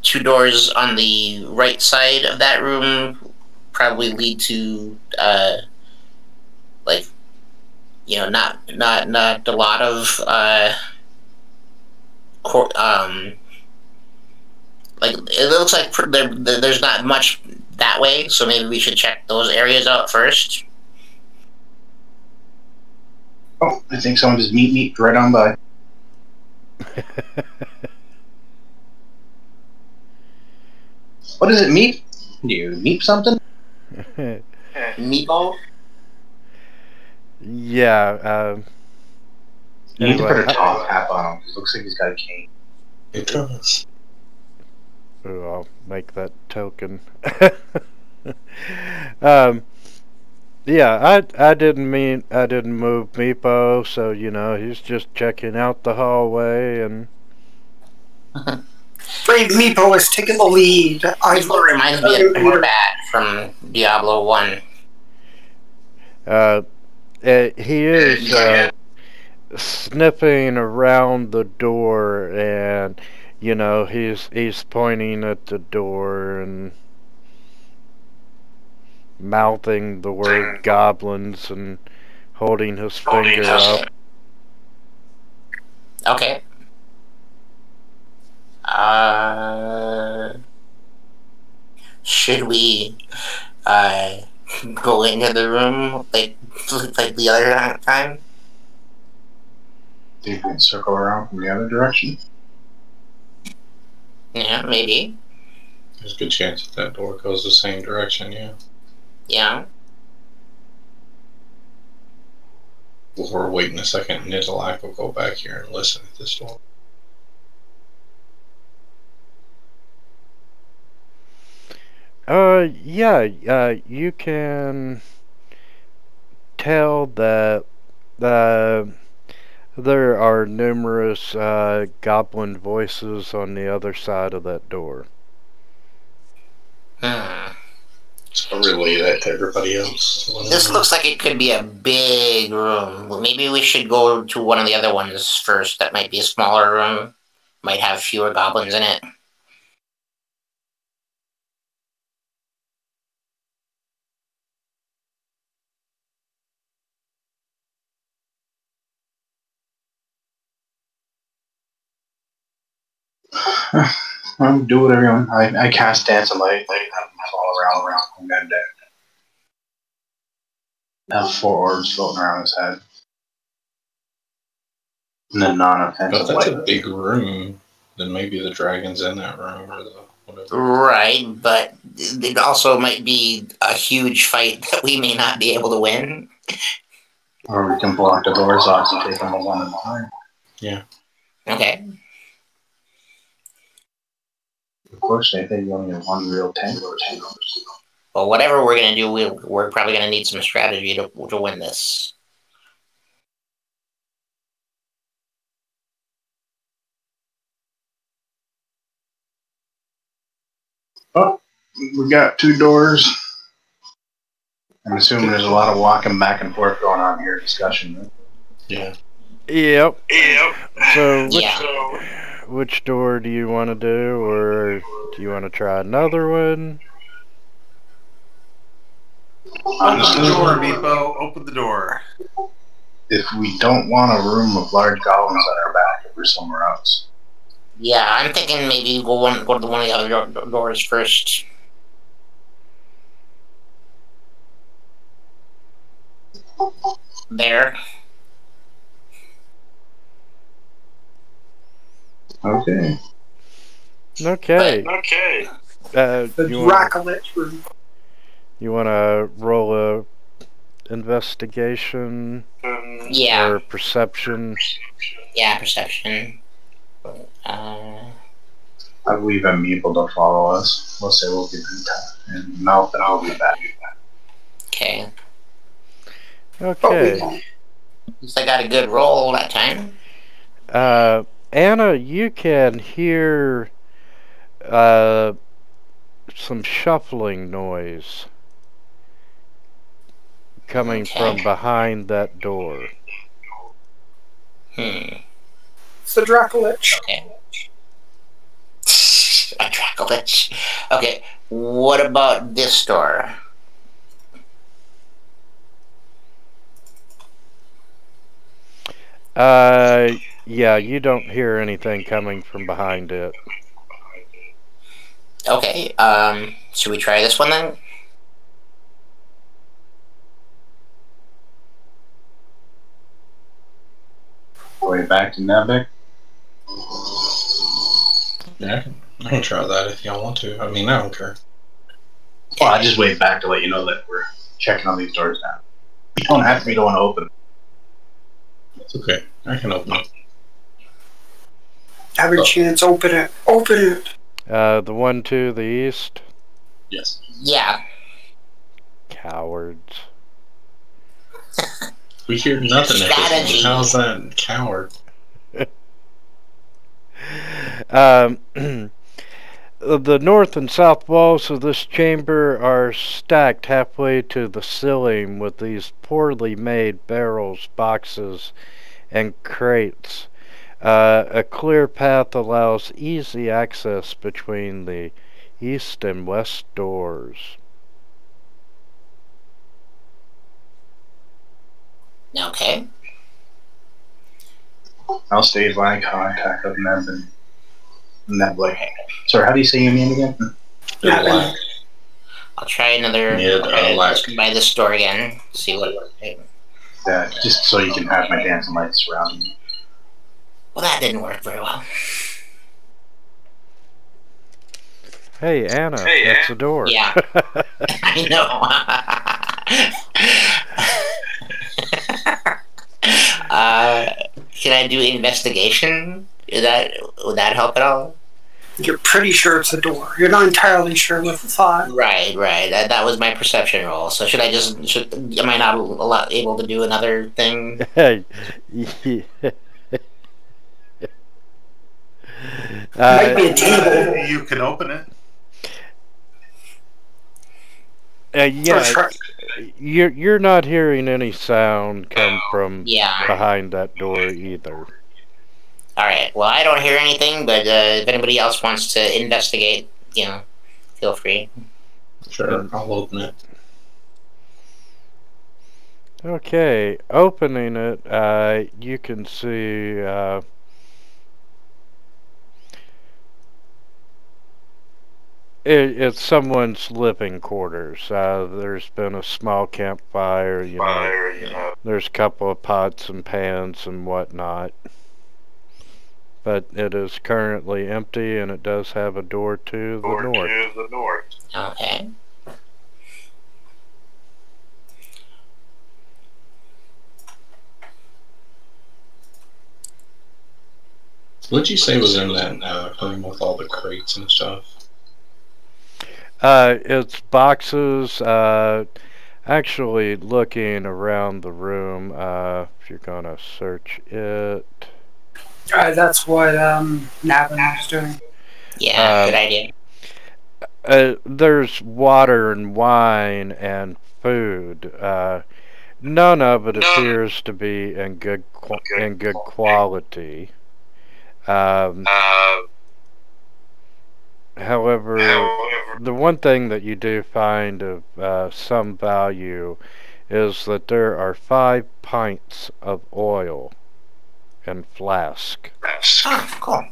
[SPEAKER 4] two doors on the right side of that room probably lead to like, you know, not a lot of like, it looks like there's not much that way, so maybe we should check those areas out first.
[SPEAKER 3] Oh, I think someone just meet right on by. What is it, Meep? Do you Meep something?
[SPEAKER 4] Meepo?
[SPEAKER 2] Yeah,
[SPEAKER 3] You need to
[SPEAKER 2] anyway,
[SPEAKER 3] put a top hat on him. It looks like he's got a cane.
[SPEAKER 1] It does.
[SPEAKER 2] I'll make that token. Yeah, I didn't move Meepo, so you know he's just checking out the hallway and.
[SPEAKER 7] Brave Meepo has taken the lead.
[SPEAKER 4] Meepo reminds me of Combat from Diablo 1.
[SPEAKER 2] He is sniffing around the door, and you know he's pointing at the door and mouthing the word goblins and holding his finger up.
[SPEAKER 4] Okay. Should we go into the room like the other time?
[SPEAKER 3] think we can circle around from the other direction?
[SPEAKER 4] Yeah, maybe.
[SPEAKER 1] There's a good chance that door goes the same direction, yeah.
[SPEAKER 4] Yeah.
[SPEAKER 1] We're waiting a second, Nidalak will go back here and listen at this door.
[SPEAKER 2] You can tell that there are numerous goblin voices on the other side of that door.
[SPEAKER 1] So relay that to everybody else.
[SPEAKER 4] This looks like it could be a big room. Well, maybe we should go to one of the other ones first. That might be a smaller room. Might have fewer goblins in it.
[SPEAKER 3] Do whatever you want. I cast Dance of Light, like fall around, and then have 4 orbs floating around his head. And then non-offensive.
[SPEAKER 1] But that's a big room. Then maybe the dragon's in that room or the whatever.
[SPEAKER 4] Right, but it also might be a huge fight that we may not be able to win.
[SPEAKER 3] Or we can block the doors off and take them one at a time.
[SPEAKER 1] Yeah.
[SPEAKER 4] Okay.
[SPEAKER 3] Unfortunately, I think you only have one real tank.
[SPEAKER 4] Well, whatever we're going to do, we're probably going to need some strategy to win this.
[SPEAKER 3] Oh, we got 2 doors. I'm assuming there's a lot of walking back and forth going on here, discussion. Right?
[SPEAKER 1] Yeah.
[SPEAKER 2] Yep. So,
[SPEAKER 4] Yeah.
[SPEAKER 2] which door do you want to do, or do you want to try another one?
[SPEAKER 5] Open the door, Meepo. Open the door.
[SPEAKER 3] If we don't want a room of large goblins on our back, if we're somewhere else.
[SPEAKER 4] Yeah, I'm thinking maybe go to one of the other doors first. There.
[SPEAKER 3] Okay.
[SPEAKER 2] Okay.
[SPEAKER 7] The Dracolich room.
[SPEAKER 2] You want to roll a investigation?
[SPEAKER 4] Yeah.
[SPEAKER 2] Or perception?
[SPEAKER 4] Yeah, perception.
[SPEAKER 3] I believe I'm able to follow us. We'll say we'll be in mouth and I'll be back.
[SPEAKER 4] Okay.
[SPEAKER 2] Okay.
[SPEAKER 4] At least I got a good roll that time.
[SPEAKER 2] Anna, you can hear some shuffling noise coming from behind that door.
[SPEAKER 7] It's the Dracolich.
[SPEAKER 4] Okay. A Dracolich. Okay. What about this door?
[SPEAKER 2] Yeah, you don't hear anything coming from behind it.
[SPEAKER 4] Okay, should we try this one then?
[SPEAKER 3] Way back to Nabek.
[SPEAKER 1] Yeah, I can try that if y'all want to. I mean, I don't care.
[SPEAKER 3] Well, I just wait back to let you know that we're checking on these doors now. You don't have to be the one to open.
[SPEAKER 1] It's okay. I can open it.
[SPEAKER 7] Have a chance, open it. Open it.
[SPEAKER 2] The one to the east?
[SPEAKER 1] Yes.
[SPEAKER 4] Yeah.
[SPEAKER 2] Cowards.
[SPEAKER 1] We hear nothing at this point. How's that coward?
[SPEAKER 2] The north and south walls of this chamber are stacked halfway to the ceiling with these poorly made barrels, boxes, and crates. A clear path allows easy access between the east and west doors.
[SPEAKER 4] Okay.
[SPEAKER 3] I'll stay by contact with Neb and Nebly. Sorry, how do you say your name again?
[SPEAKER 1] Black.
[SPEAKER 4] I'll try another. By this door again. See what.
[SPEAKER 3] Yeah, just so you can have my dancing lights surrounding me. Okay. I'll stay by contact with Neb and Nebly. Sorry, how do you say your name again?
[SPEAKER 1] Black.
[SPEAKER 3] Yeah, just so you can have my dancing lights surrounding me.
[SPEAKER 4] Well, that didn't work very well.
[SPEAKER 2] Hey, Anna, that's the door.
[SPEAKER 4] Yeah. I know. Can I do investigation? Would that help at all?
[SPEAKER 7] You're pretty sure it's a door. You're not entirely sure with the thought.
[SPEAKER 4] Right. That was my perception roll. So should I just? Am I not able to do another thing?
[SPEAKER 7] Might be a table.
[SPEAKER 5] You can open it.
[SPEAKER 2] Yeah, you're not hearing any sound come from behind that door either.
[SPEAKER 4] Alright, well, I don't hear anything, but if anybody else wants to investigate, feel free.
[SPEAKER 1] Sure, I'll open it.
[SPEAKER 2] Okay, opening it, you can see it's someone's living quarters. There's been a small campfire, you know. There's a couple of pots and pans and whatnot. But it is currently empty, and it does have a door to the north.
[SPEAKER 4] Okay.
[SPEAKER 1] What'd you say was in that room with all the crates and stuff?
[SPEAKER 2] It's boxes. Actually, looking around the room, if you're gonna search it.
[SPEAKER 7] That's what Navin was doing.
[SPEAKER 4] Yeah, good idea.
[SPEAKER 2] There's water and wine and food. None of it appears to be in good quality. However, the one thing that you do find of some value is that there are 5 pints of oil in flask.
[SPEAKER 4] Oh, cool.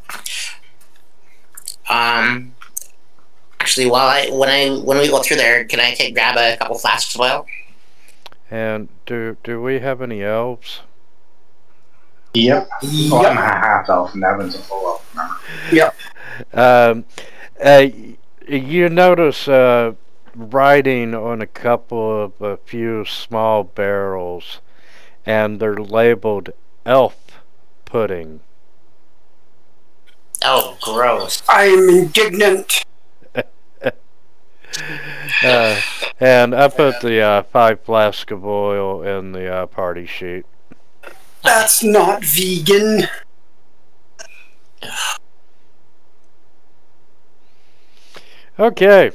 [SPEAKER 4] Actually, when we go through there, can I grab a couple flasks of oil?
[SPEAKER 2] And do we have any elves?
[SPEAKER 3] Yep. Well, I'm a half elf, and Nevin's a full elf.
[SPEAKER 7] Yep.
[SPEAKER 2] You notice writing on a couple of a few small barrels, and they're labeled elf pudding.
[SPEAKER 4] Oh, gross.
[SPEAKER 7] I'm indignant.
[SPEAKER 2] And I put the 5 flasks of oil in the party sheet.
[SPEAKER 7] That's not vegan.
[SPEAKER 2] Okay.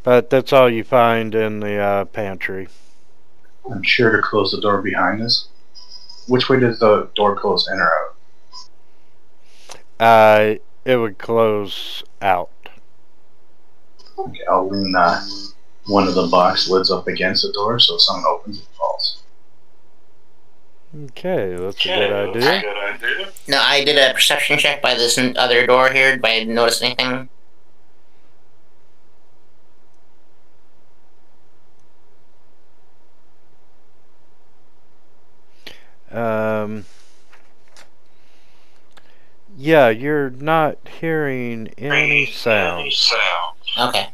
[SPEAKER 2] But that's all you find in the pantry.
[SPEAKER 3] I'm sure to close the door behind us. Which way does the door close, in or out?
[SPEAKER 2] It would close out.
[SPEAKER 3] Okay, I'll lean one of the box lids up against the door so if someone opens it falls.
[SPEAKER 2] Okay, that's a good idea.
[SPEAKER 4] No, I did a perception check by this other door here. Did I notice anything?
[SPEAKER 2] Yeah, you're not hearing any sound.
[SPEAKER 4] Okay.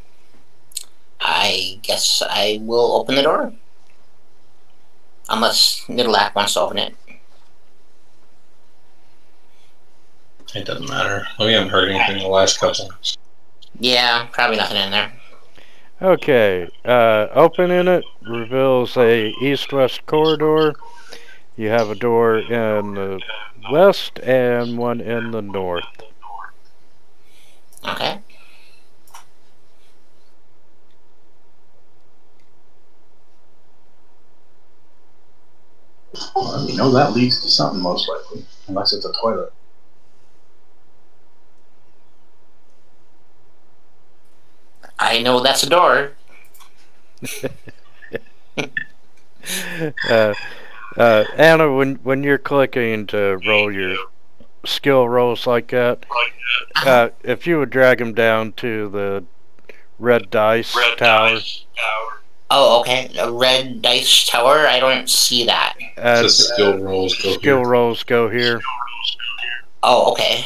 [SPEAKER 4] I guess I will open the door. Unless Nidalak wants to open it.
[SPEAKER 1] It doesn't matter. We haven't heard anything in the last couple.
[SPEAKER 4] Yeah, probably nothing in there.
[SPEAKER 2] Okay, opening it reveals a east-west corridor. You have a door in the west and one in the north.
[SPEAKER 4] Okay.
[SPEAKER 3] Well, you know that leads to something most likely, unless it's a toilet.
[SPEAKER 4] I know that's a door.
[SPEAKER 2] Anna, when you're clicking to roll your skill rolls like that, if you would drag them down to the red dice tower.
[SPEAKER 4] Oh, okay. A red dice tower. I don't see that.
[SPEAKER 1] Skill rolls go
[SPEAKER 2] skill
[SPEAKER 1] here.
[SPEAKER 2] rolls go here.
[SPEAKER 4] Oh, okay.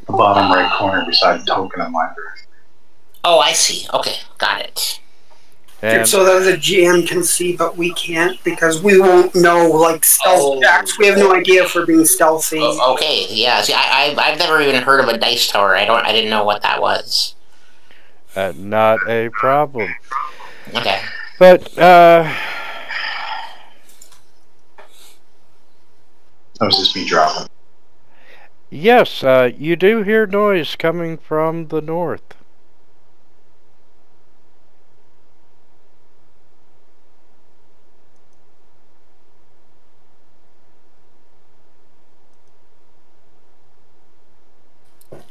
[SPEAKER 3] The bottom right corner beside token of library.
[SPEAKER 4] Oh, I see. Okay, got it.
[SPEAKER 2] And
[SPEAKER 7] So that the GM can see, but we can't because we won't know, like, stealth checks. We have no idea if we're being stealthy.
[SPEAKER 4] Okay, yeah. See, I've never even heard of a dice tower. I didn't know what that was.
[SPEAKER 2] not a problem.
[SPEAKER 4] Okay.
[SPEAKER 2] But
[SPEAKER 3] That was just me dropping.
[SPEAKER 2] yes, you do hear noise coming from the north.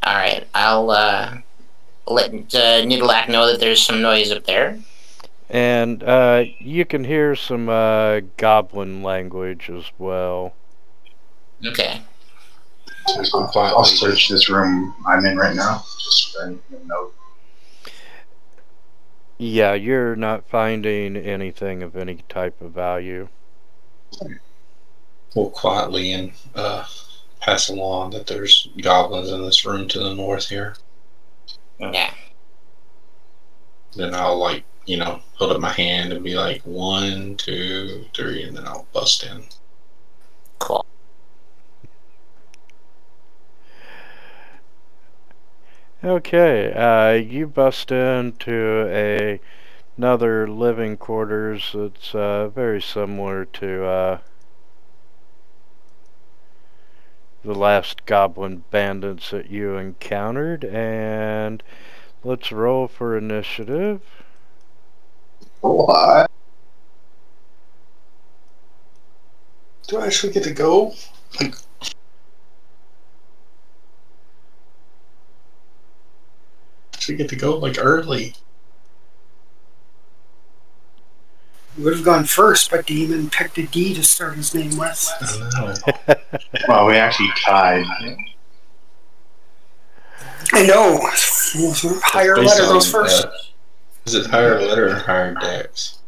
[SPEAKER 4] All right. I'll let Nidalak know that there's some noise up there.
[SPEAKER 2] And you can hear some goblin language as well.
[SPEAKER 4] Okay.
[SPEAKER 3] I'll search this room I'm in right now. Just for anything to note.
[SPEAKER 2] Yeah, you're not finding anything of any type of value.
[SPEAKER 1] We'll quietly and pass along that there's goblins in this room to the north here.
[SPEAKER 4] Okay.
[SPEAKER 1] Then I'll, like, you know, hold up my hand and be like 1, 2, 3, and then I'll bust in.
[SPEAKER 4] Cool.
[SPEAKER 2] Okay, you bust into another living quarters that's very similar to the last goblin bandits that you encountered, and let's roll for initiative.
[SPEAKER 3] What?
[SPEAKER 1] Do I actually get to go? Like, actually get to go like early?
[SPEAKER 7] We would have gone first, but Demon picked a D to start his name with.
[SPEAKER 1] I know.
[SPEAKER 3] Well, we actually tied.
[SPEAKER 7] I know. Higher
[SPEAKER 1] Based
[SPEAKER 7] letter goes
[SPEAKER 1] on,
[SPEAKER 7] first.
[SPEAKER 1] Is it higher letter or higher dex?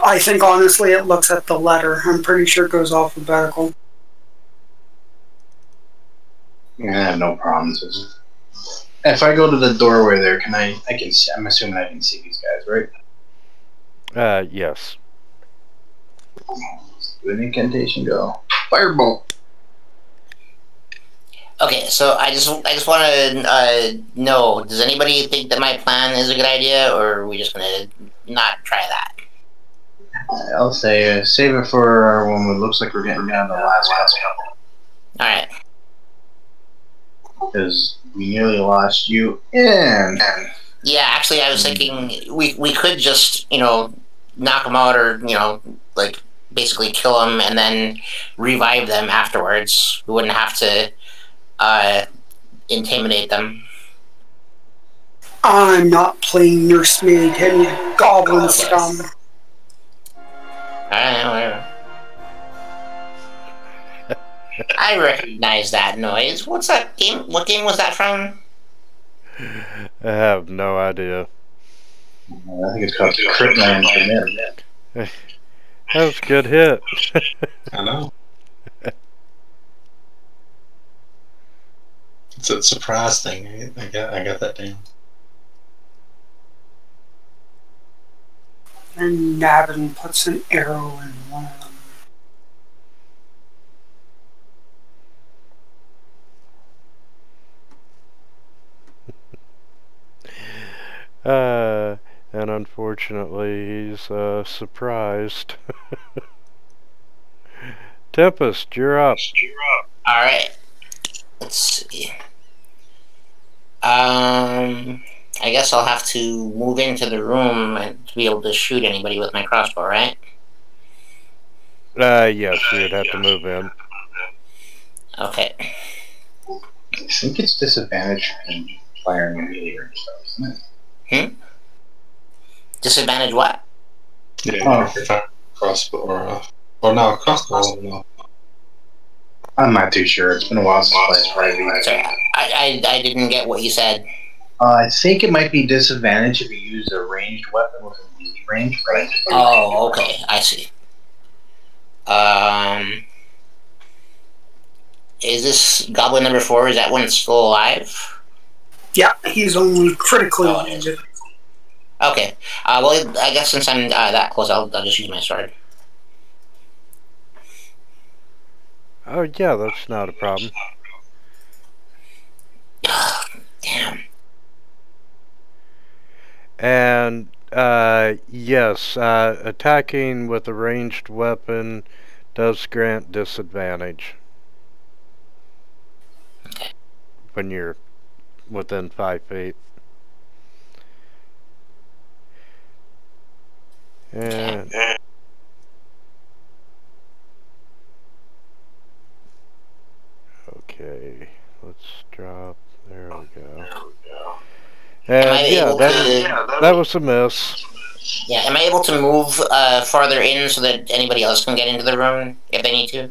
[SPEAKER 7] I think honestly it looks at the letter. I'm pretty sure it goes alphabetical.
[SPEAKER 3] Yeah, no problems. If I go to the doorway there, can I can see, I'm assuming I can see these guys, right?
[SPEAKER 2] Yes.
[SPEAKER 3] Do an incantation, go. Firebolt.
[SPEAKER 4] Okay, so I just want to know, does anybody think that my plan is a good idea, or are we just going to not try that?
[SPEAKER 3] I'll say save it for when it looks like we're getting down to the last couple.
[SPEAKER 4] Alright.
[SPEAKER 3] Because we nearly lost you in.
[SPEAKER 4] Yeah, actually, I was thinking we could just, you know, knock them out or, you know, like, basically kill them and then revive them afterwards. We wouldn't have to intimidate them.
[SPEAKER 7] I'm not playing nursemaid, any goblin scum.
[SPEAKER 4] I don't know, whatever. I recognize that noise. What's that game? What game was that from?
[SPEAKER 2] I have no idea.
[SPEAKER 3] I think it's called Crit Land for Men.
[SPEAKER 2] That was a good hit.
[SPEAKER 1] I know. It's a surprise thing. I got that down.
[SPEAKER 7] And Navin puts an arrow in one of them.
[SPEAKER 2] And unfortunately, he's surprised. Tempest, you're up.
[SPEAKER 4] Alright. Let's see. I guess I'll have to move into the room and to be able to shoot anybody with my crossbow, right?
[SPEAKER 2] Yes, you'd have to move in.
[SPEAKER 4] Okay.
[SPEAKER 3] I think it's disadvantage in firing a melee or stuff, isn't it?
[SPEAKER 4] Disadvantage what?
[SPEAKER 1] Yeah, crossbow or no, crossbow. No.
[SPEAKER 3] I'm not too sure. It's been a while since I played.
[SPEAKER 4] Sorry, I didn't get what you said.
[SPEAKER 3] I think it might be disadvantage if you use a ranged weapon with a melee range, right?
[SPEAKER 4] Oh, okay. I see. Is this goblin number 4? Is that one still alive?
[SPEAKER 7] Yeah, he's only critically wounded.
[SPEAKER 4] Okay. Well, I guess since I'm that close, I'll just use my sword.
[SPEAKER 2] Oh, yeah, that's not a problem.
[SPEAKER 4] Damn.
[SPEAKER 2] And, yes, attacking with a ranged weapon does grant disadvantage when you're within 5 feet. And okay, let's drop. There we go. And yeah, that was a miss.
[SPEAKER 4] Yeah, am I able to move farther in so that anybody else can get into the room if they need to?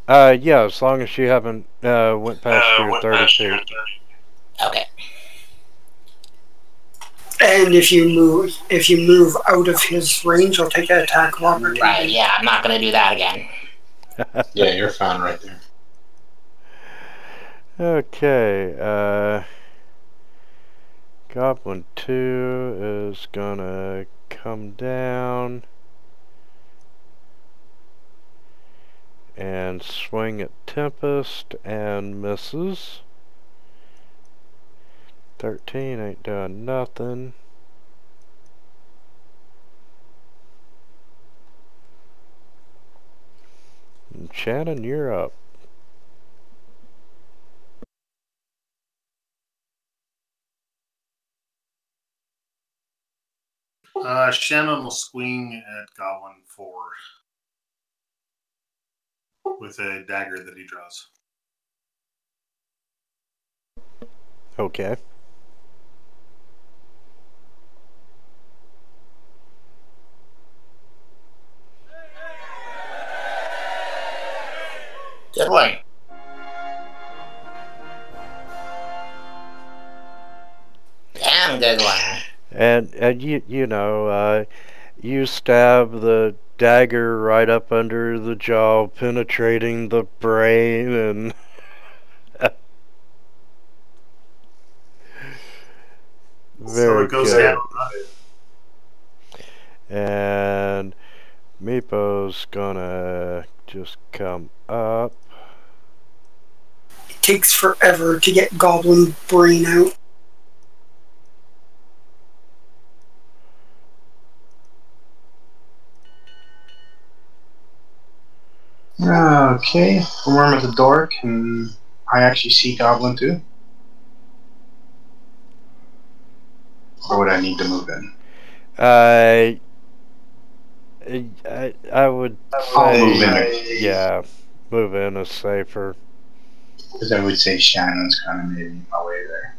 [SPEAKER 2] Yeah, as long as you haven't went past your 30 feet.
[SPEAKER 4] Okay.
[SPEAKER 7] And if you move out of his range, he'll take an attack of opportunity.
[SPEAKER 4] Right, yeah, I'm not going to do that again.
[SPEAKER 1] Yeah, you're fine right there.
[SPEAKER 2] Okay, Goblin 2 is gonna come down and swing at Tempest and misses. 13 ain't doing nothing. And Shannon, you're up.
[SPEAKER 5] Shannon will swing at Goblin 4 with a dagger that he draws.
[SPEAKER 2] Okay.
[SPEAKER 4] Good one. Damn good one.
[SPEAKER 2] And you know, you stab the dagger right up under the jaw, penetrating the brain, and
[SPEAKER 5] so it goes down.
[SPEAKER 2] And Meepo's gonna just come up.
[SPEAKER 7] It takes forever to get goblin brain out.
[SPEAKER 3] Okay, from where I'm at the door, can I actually see Goblin too? Or would I need to move in?
[SPEAKER 2] I would
[SPEAKER 3] I'll
[SPEAKER 2] say,
[SPEAKER 3] move in.
[SPEAKER 2] yeah, move in is safer.
[SPEAKER 3] Because I would say Shannon's kind of maybe my way there.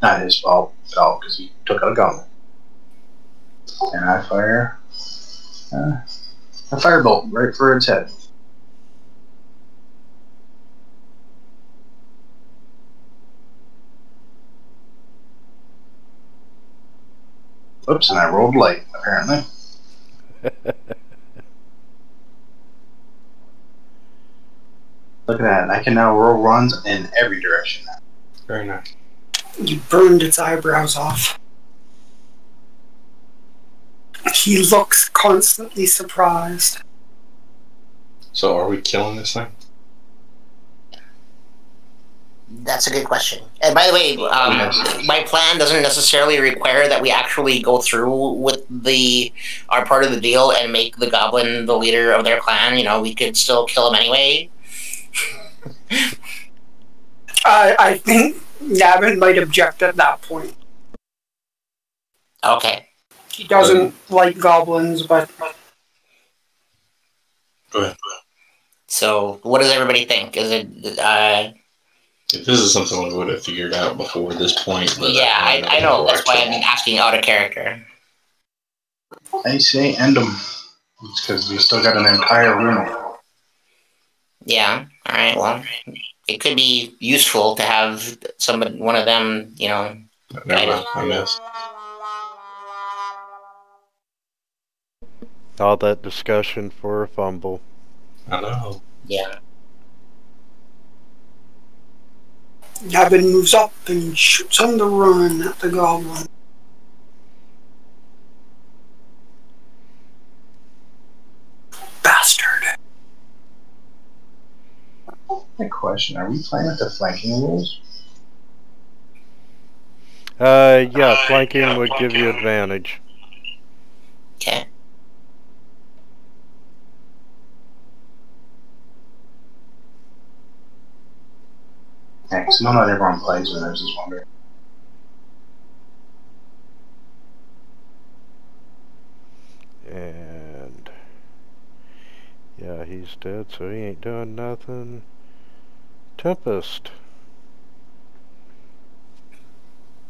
[SPEAKER 3] Not his fault at all, because he took out a goblin. And I fire a firebolt right for its head. Oops, and I rolled light, apparently. Look at that. I can now roll runs in every direction.
[SPEAKER 1] Very nice.
[SPEAKER 7] You burned its eyebrows off. He looks constantly surprised.
[SPEAKER 1] So are we killing this thing?
[SPEAKER 4] That's a good question. And by the way, my plan doesn't necessarily require that we actually go through with our part of the deal and make the goblin the leader of their clan. You know, we could still kill him anyway.
[SPEAKER 7] I think Navin might object at that point.
[SPEAKER 4] Okay.
[SPEAKER 7] He doesn't like goblins, but...
[SPEAKER 1] Go ahead.
[SPEAKER 4] So, what does everybody think? Is it...
[SPEAKER 1] If this is something we would have figured out before this point. But
[SPEAKER 4] yeah, I know. That's why I'm asking out of character.
[SPEAKER 3] I say end them. It's because we still got an entire room.
[SPEAKER 4] Yeah. All right. Well, it could be useful to have one of them, you know.
[SPEAKER 1] Never mind. I missed.
[SPEAKER 2] All that discussion for a fumble.
[SPEAKER 1] I know.
[SPEAKER 4] Yeah.
[SPEAKER 7] Gavin moves up and shoots on the run at the goblin. Bastard.
[SPEAKER 3] A question: are we playing with the flanking rules?
[SPEAKER 2] Yeah, flanking would give you advantage.
[SPEAKER 4] Okay.
[SPEAKER 3] Yeah, 'cause not everyone plays with. I was just wondering.
[SPEAKER 2] And yeah, he's dead, so he ain't doing nothing. Tempest.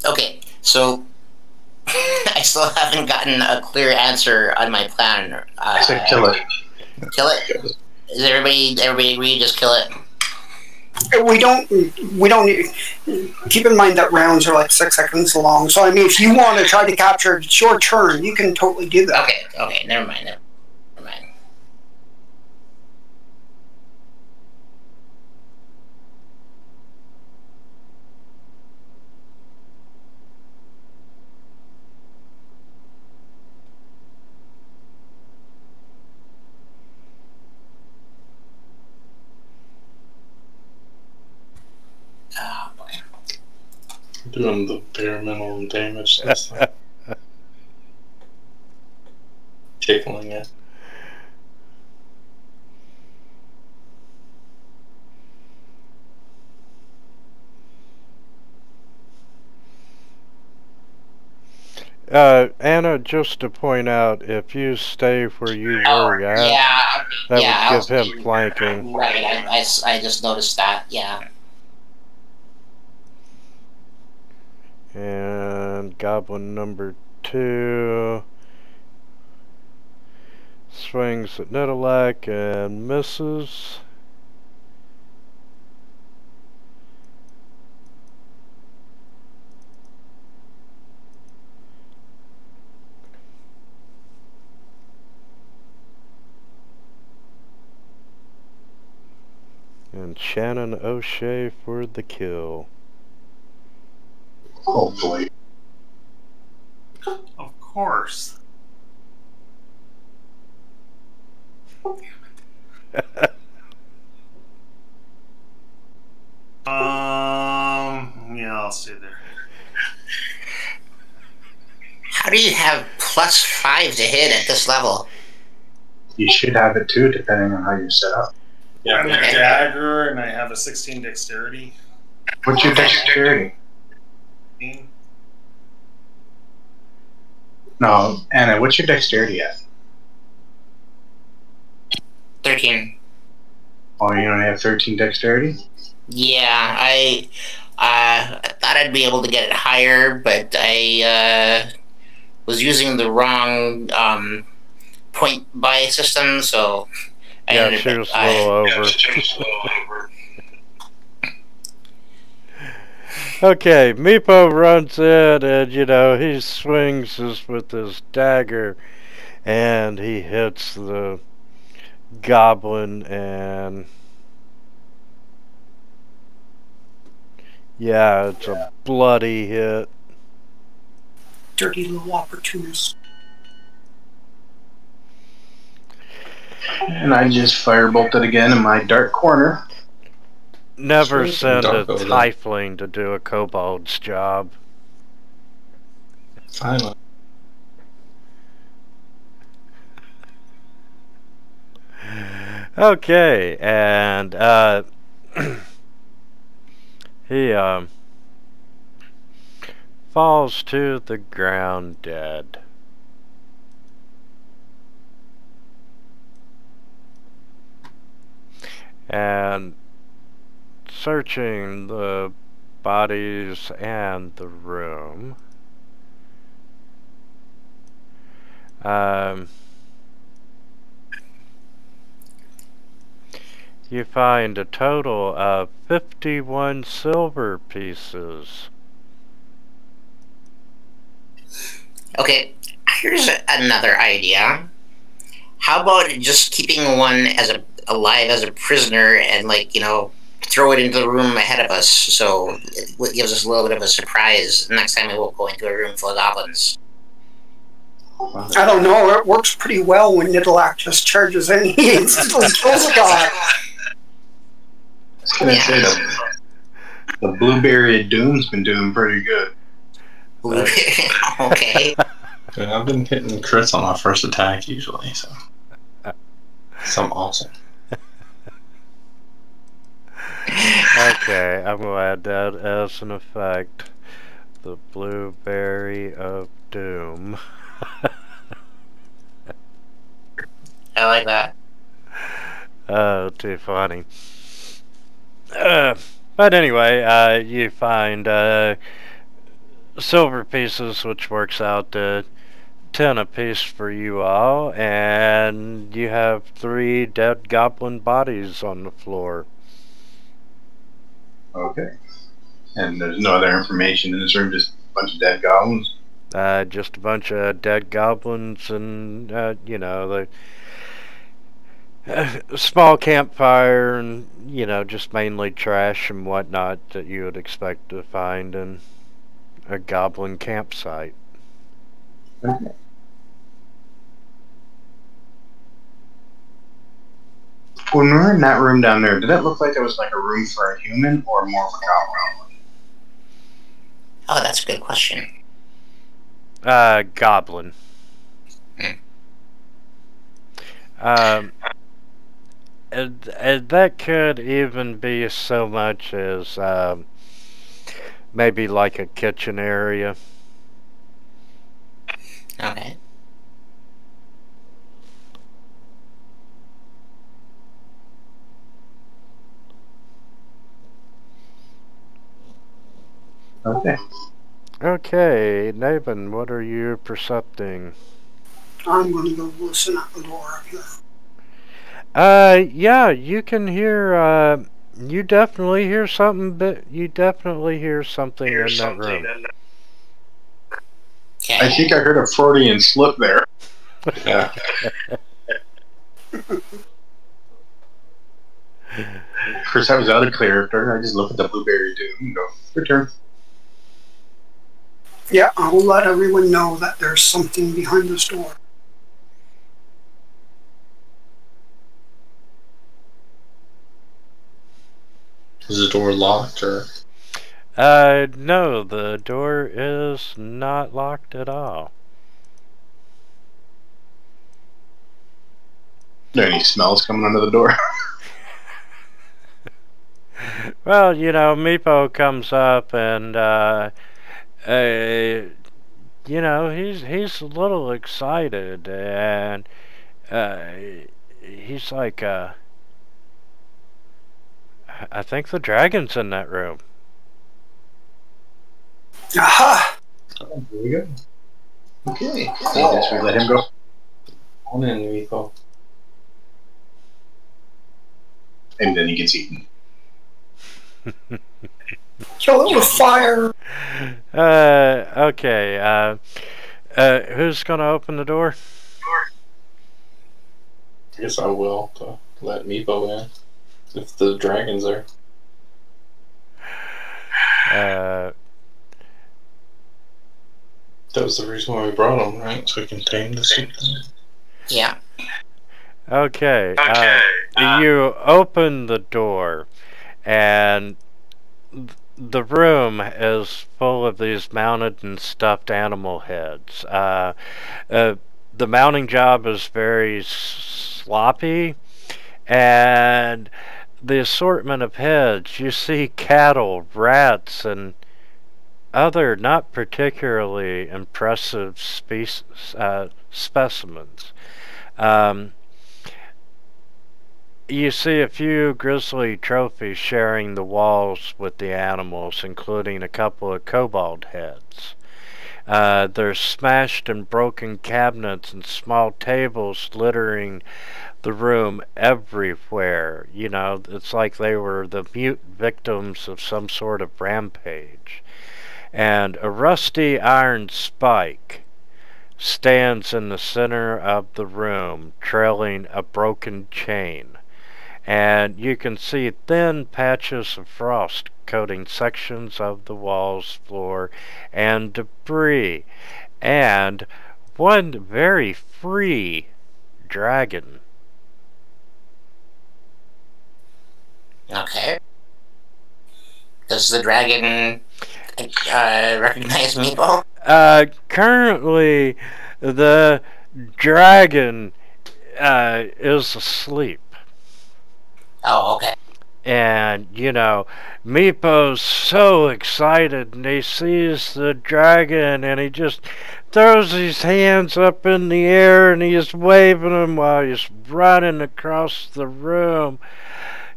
[SPEAKER 4] Okay, so I still haven't gotten a clear answer on my plan.
[SPEAKER 3] I said kill it.
[SPEAKER 4] Kill it? Is everybody agree? Just kill it?
[SPEAKER 7] We don't keep in mind that rounds are like 6 seconds long. So I mean, if you want to try to capture it, it's your turn. You can totally do that.
[SPEAKER 4] Okay, never mind. Never mind. Oh boy.
[SPEAKER 1] Doing the bare minimum damage this time. Tickling it.
[SPEAKER 2] Anna, just to point out, if you stay where you were at, that would give him flanking.
[SPEAKER 4] Right, I just noticed that, yeah.
[SPEAKER 2] And goblin number 2 swings at Nidalak and misses. And Shannon O'Shea for the kill.
[SPEAKER 3] Oh boy.
[SPEAKER 5] Of course. Yeah, I'll stay there.
[SPEAKER 4] How do you have +5 to hit at this level?
[SPEAKER 3] You should have it too, depending on how you're set up.
[SPEAKER 5] Yeah, I'm a dagger and I have a 16 dexterity.
[SPEAKER 3] What's your dexterity?
[SPEAKER 5] 15.
[SPEAKER 3] No, Anna, what's your dexterity at?
[SPEAKER 4] 13.
[SPEAKER 3] Oh, you only have 13 dexterity?
[SPEAKER 4] Yeah, I thought I'd be able to get it higher, but I was using the wrong point buy system, so I
[SPEAKER 2] Yeah,
[SPEAKER 4] ended
[SPEAKER 2] she
[SPEAKER 4] up
[SPEAKER 2] was a little over. Okay, Meepo runs in and, you know, he swings with his dagger and he hits the goblin and yeah, it's a bloody hit.
[SPEAKER 7] Dirty little opportunist.
[SPEAKER 3] And I just firebolted again in my dark corner.
[SPEAKER 2] Never
[SPEAKER 1] Sure,
[SPEAKER 2] send a
[SPEAKER 1] dark over there.
[SPEAKER 2] tiefling to do a kobold's job.
[SPEAKER 1] Silent.
[SPEAKER 2] Okay, and he falls to the ground dead. And searching the bodies and the room, you find a total of 51 silver pieces.
[SPEAKER 4] Okay, here's another idea. How about just keeping one alive as a prisoner and throw it into the room ahead of us, so it gives us a little bit of a surprise next time we will go into a room full of goblins.
[SPEAKER 7] I don't know. It works pretty well when Nidalak just charges in. He instantly kills a guy.
[SPEAKER 3] I was gonna say the Blueberry Doom's been doing pretty good.
[SPEAKER 4] Okay.
[SPEAKER 1] Yeah, I've been hitting crits on my first attack usually, so some awesome.
[SPEAKER 2] Okay, I'm gonna add that as an effect. The Blueberry of Doom.
[SPEAKER 4] I like that.
[SPEAKER 2] Oh, too funny. But anyway, you find silver pieces, which works out to 10 apiece for you all, and you have 3 dead goblin bodies on the floor.
[SPEAKER 3] Okay. And there's no other information in this room, just a bunch of dead goblins?
[SPEAKER 2] Just a bunch of dead goblins and, the small campfire and, just mainly trash and whatnot that you would expect to find in a goblin campsite.
[SPEAKER 3] Okay. When we were in that room down there, did that look like it was like a room for a human or more of a goblin?
[SPEAKER 4] Oh, that's a good question.
[SPEAKER 2] Goblin. And that could even be so much as maybe like a kitchen area.
[SPEAKER 4] Okay.
[SPEAKER 3] Okay.
[SPEAKER 2] Okay, Naven, what are you percepting?
[SPEAKER 7] I'm going to go listen at the door up here.
[SPEAKER 2] Yeah, you can hear, you definitely hear something, in that room.
[SPEAKER 4] Okay.
[SPEAKER 3] I think I heard a Freudian slip there.
[SPEAKER 1] Yeah.
[SPEAKER 3] Of course, I was out of character. I just look at the Blueberry Doom and go, your turn.
[SPEAKER 7] Yeah, I'll let everyone know that there's something behind this door.
[SPEAKER 1] Is the door locked or?
[SPEAKER 2] No, the door is not locked at all.
[SPEAKER 3] Are there any smells coming under the door?
[SPEAKER 2] Well, Meepo comes up and, he's a little excited and, he's like, I think the dragon's in that room.
[SPEAKER 7] Aha!
[SPEAKER 3] Oh, there we go. Okay. So I guess we let him go.
[SPEAKER 1] On in, Meepo.
[SPEAKER 3] And then he gets eaten.
[SPEAKER 7] Kill it with fire!
[SPEAKER 2] Okay, who's gonna open the door?
[SPEAKER 1] I guess I will to let Meepo in. If the dragon's there. That was the reason why we brought him, right? So we can tame the suit.
[SPEAKER 4] Yeah.
[SPEAKER 2] Okay, you open the door, and the room is full of these mounted and stuffed animal heads. The mounting job is very sloppy, and the assortment of heads, you see cattle, rats, and other not particularly impressive specimens. You see a few grisly trophies sharing the walls with the animals, including a couple of kobold heads. There's smashed and broken cabinets and small tables littering the room everywhere. It's like they were the mute victims of some sort of rampage. And a rusty iron spike stands in the center of the room, trailing a broken chain. And you can see thin patches of frost coating sections of the walls, floor, and debris. And one very free dragon.
[SPEAKER 4] Okay. Does the dragon recognize Meepo?
[SPEAKER 2] Currently, the dragon is asleep.
[SPEAKER 4] Oh, okay.
[SPEAKER 2] And, you know, Meepo's so excited, and he sees the dragon, and he just throws his hands up in the air, and he's waving them while he's running across the room.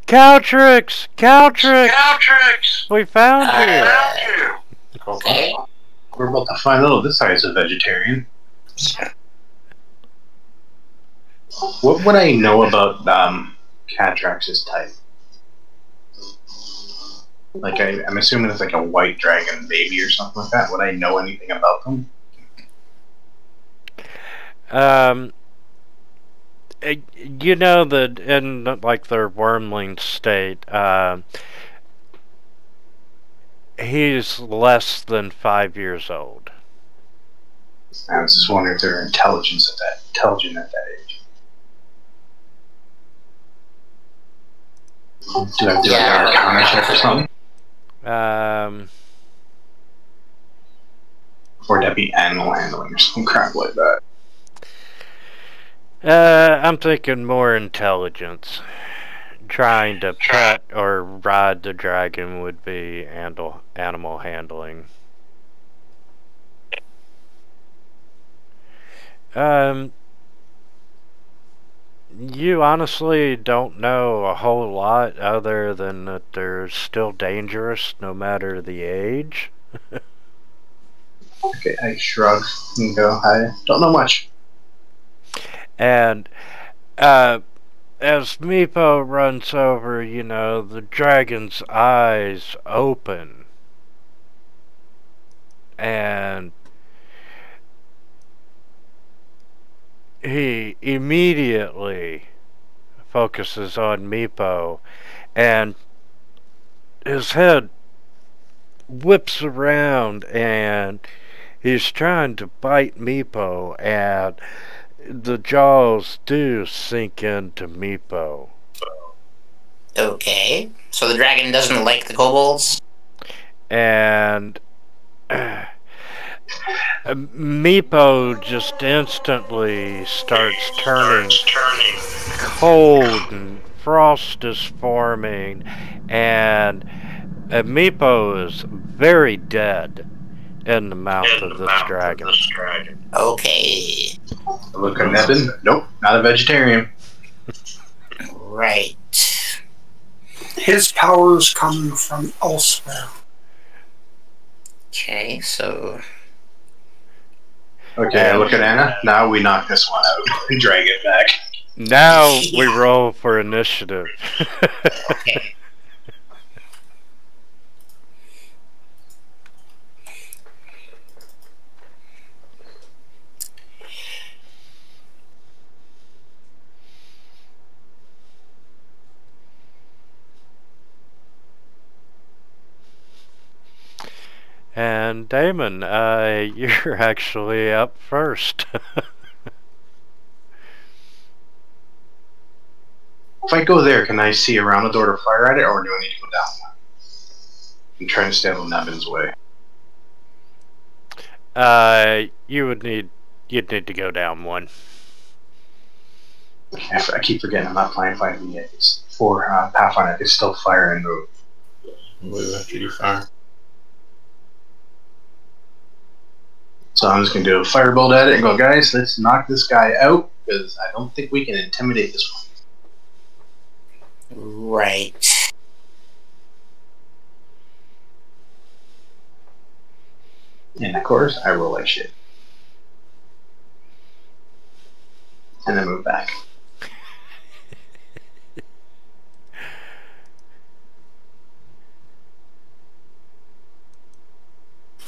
[SPEAKER 2] Caltrix! Caltrix!
[SPEAKER 3] Caltrix!
[SPEAKER 2] We found you!
[SPEAKER 4] Okay.
[SPEAKER 3] We're about to find out this guy's a vegetarian. What would I know about Catrax's type? Like, I'm assuming it's like a white dragon baby or something like that. Would I know anything about them?
[SPEAKER 2] You know that in like their wyrmling state, he's less than 5 years old.
[SPEAKER 3] I was just wondering if they're intelligent at that age. Do I have to do like an Arcana check or something? Or would that be animal handling or some crap like that?
[SPEAKER 2] I'm thinking more intelligence. Trying to pet or ride the dragon would be animal handling. You honestly don't know a whole lot other than that they're still dangerous no matter the age.
[SPEAKER 3] Okay, I shrug and go, I don't know much.
[SPEAKER 2] And as Meepo runs over, you know, the dragon's eyes open. And he immediately focuses on Meepo, and his head whips around, and he's trying to bite Meepo, and the jaws do sink into Meepo.
[SPEAKER 4] Okay. So the dragon doesn't like the kobolds?
[SPEAKER 2] And Meepo just instantly starts turning cold, and frost is forming, and Meepo is very dead in the mouth of this dragon.
[SPEAKER 4] Okay.
[SPEAKER 3] Look at Nebin. Nope, not a vegetarian.
[SPEAKER 4] Right.
[SPEAKER 7] His powers come from elsewhere.
[SPEAKER 4] Okay, so...
[SPEAKER 3] Okay, I look at Anna. Now we knock this one out and drag it back.
[SPEAKER 2] Now we roll for initiative.
[SPEAKER 4] Okay.
[SPEAKER 2] And Damon, you're actually up first.
[SPEAKER 3] If I go there, can I see around the door to fire at it, or do I need to go down? I'm trying to stay out of Nebin's way.
[SPEAKER 2] You'd need to go down one.
[SPEAKER 3] I keep forgetting I'm not playing 5e yet. For Pathfinder, I can still fire and move.
[SPEAKER 1] Move after you fire.
[SPEAKER 3] So I'm just going to do a firebolt at it and go, guys, let's knock this guy out, because I don't think we can intimidate this one.
[SPEAKER 4] Right.
[SPEAKER 3] And of course, I roll like shit. And then move back.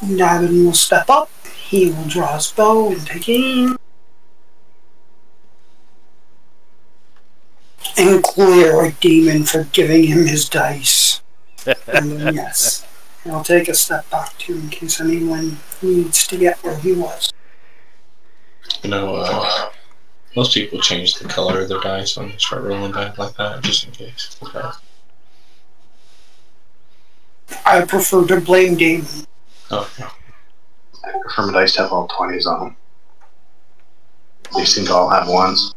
[SPEAKER 7] Navin will step up. He will draw his bow and take aim. And glare at Demon for giving him his dice. And then, yes, he'll take a step back too in case anyone needs to get where he was.
[SPEAKER 1] You know, most people change the color of their dice when they start rolling dice like that, just in case. Okay.
[SPEAKER 7] I prefer to blame Damon.
[SPEAKER 1] Okay.
[SPEAKER 3] I prefer my dice to have all 20s on them. They seem to all have ones.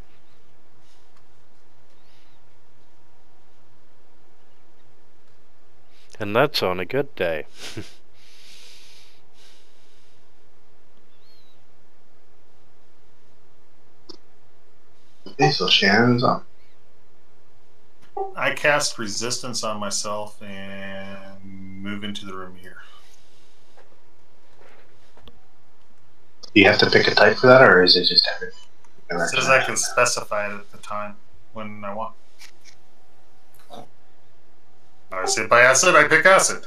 [SPEAKER 2] And that's on a good day.
[SPEAKER 3] Okay, so Shannon's up.
[SPEAKER 5] I cast resistance on myself and move into the room here.
[SPEAKER 3] Do you have to pick a type for that, or is it just everything?
[SPEAKER 5] It says I can specify it at the time when I want. I say by acid, I pick acid.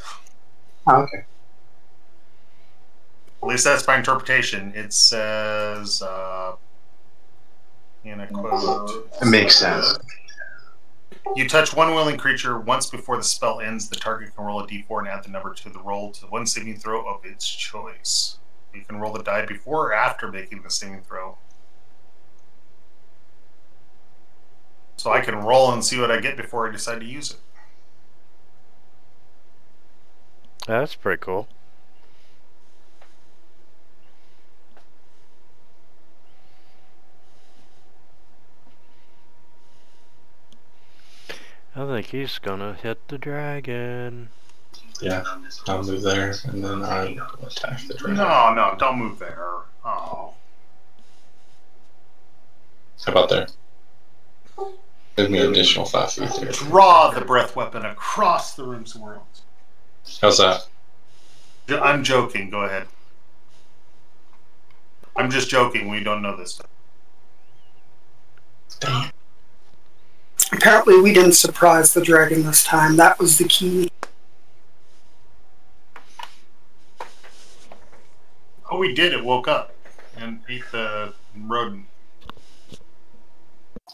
[SPEAKER 3] Oh, okay.
[SPEAKER 5] At least that's my interpretation. It says, in a quote,
[SPEAKER 3] It makes sense.
[SPEAKER 5] you touch one willing creature once before the spell ends. The target can roll a d4 and add the number to the roll to one saving throw of its choice. You can roll the die before or after making the saving throw. So I can roll and see what I get before I decide to use it.
[SPEAKER 2] That's pretty cool. I think he's gonna hit the dragon.
[SPEAKER 1] Yeah, I'll move there, and then I will attack the dragon.
[SPEAKER 5] No, don't move there. Oh.
[SPEAKER 1] How about there? Give me an additional 5 feet there.
[SPEAKER 5] Draw the breath weapon across the room somewhere else.
[SPEAKER 1] How's that?
[SPEAKER 5] I'm joking. Go ahead. I'm just joking. We don't know this stuff.
[SPEAKER 1] Damn.
[SPEAKER 7] Apparently we didn't surprise the dragon this time. That was the key.
[SPEAKER 5] Oh, we did. It woke up and ate the rodent.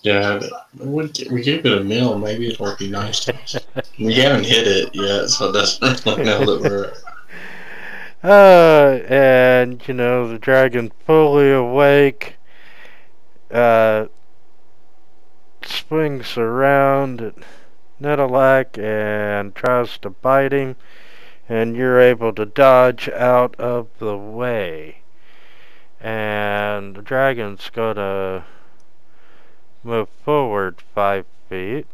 [SPEAKER 1] Yeah, we gave it a meal. Maybe it'll be nice to us. We haven't hit it yet, so it doesn't really know that we're...
[SPEAKER 2] And, you know, the dragon fully awake, swings around at Nettalac and tries to bite him, and you're able to dodge out of the way. And the dragon's gonna move forward 5 feet.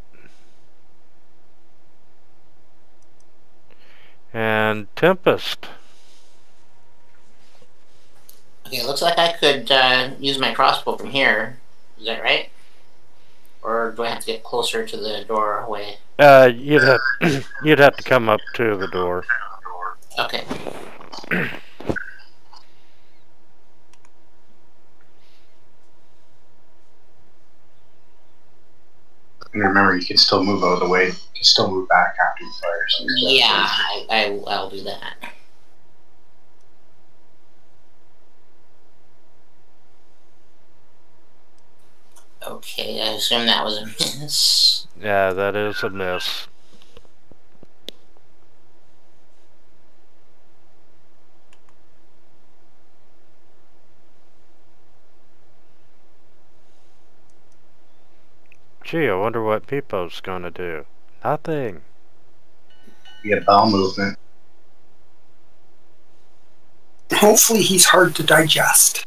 [SPEAKER 2] And Tempest.
[SPEAKER 4] Okay, it looks like I could use my crossbow from here. Is that right? Or do I have to get closer to the doorway?
[SPEAKER 2] You'd have to come up to the door.
[SPEAKER 4] Okay.
[SPEAKER 3] And remember, you can still move out of the way. You can still move back after you fire. So
[SPEAKER 4] Yeah, I'll do that. Okay, I assume that was a miss.
[SPEAKER 2] Yeah, that is a miss. Gee, I wonder what Meepo's gonna do. Nothing.
[SPEAKER 3] you get bowel movement.
[SPEAKER 7] Hopefully he's hard to digest.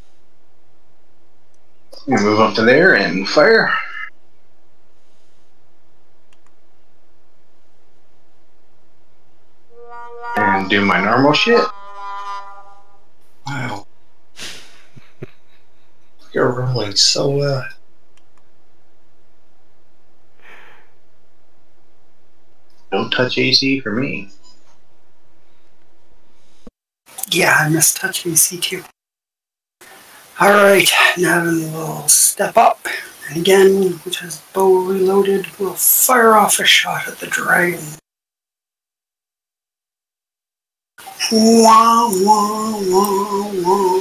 [SPEAKER 3] You move up to there and fire. And do my normal shit.
[SPEAKER 1] Wow. You're rolling so well.
[SPEAKER 3] Don't touch AC for me.
[SPEAKER 7] Yeah, I missed touch AC too. Alright, Navin will step up, and again, which has bow reloaded, will fire off a shot at the dragon. Wah, wah, wah, wah.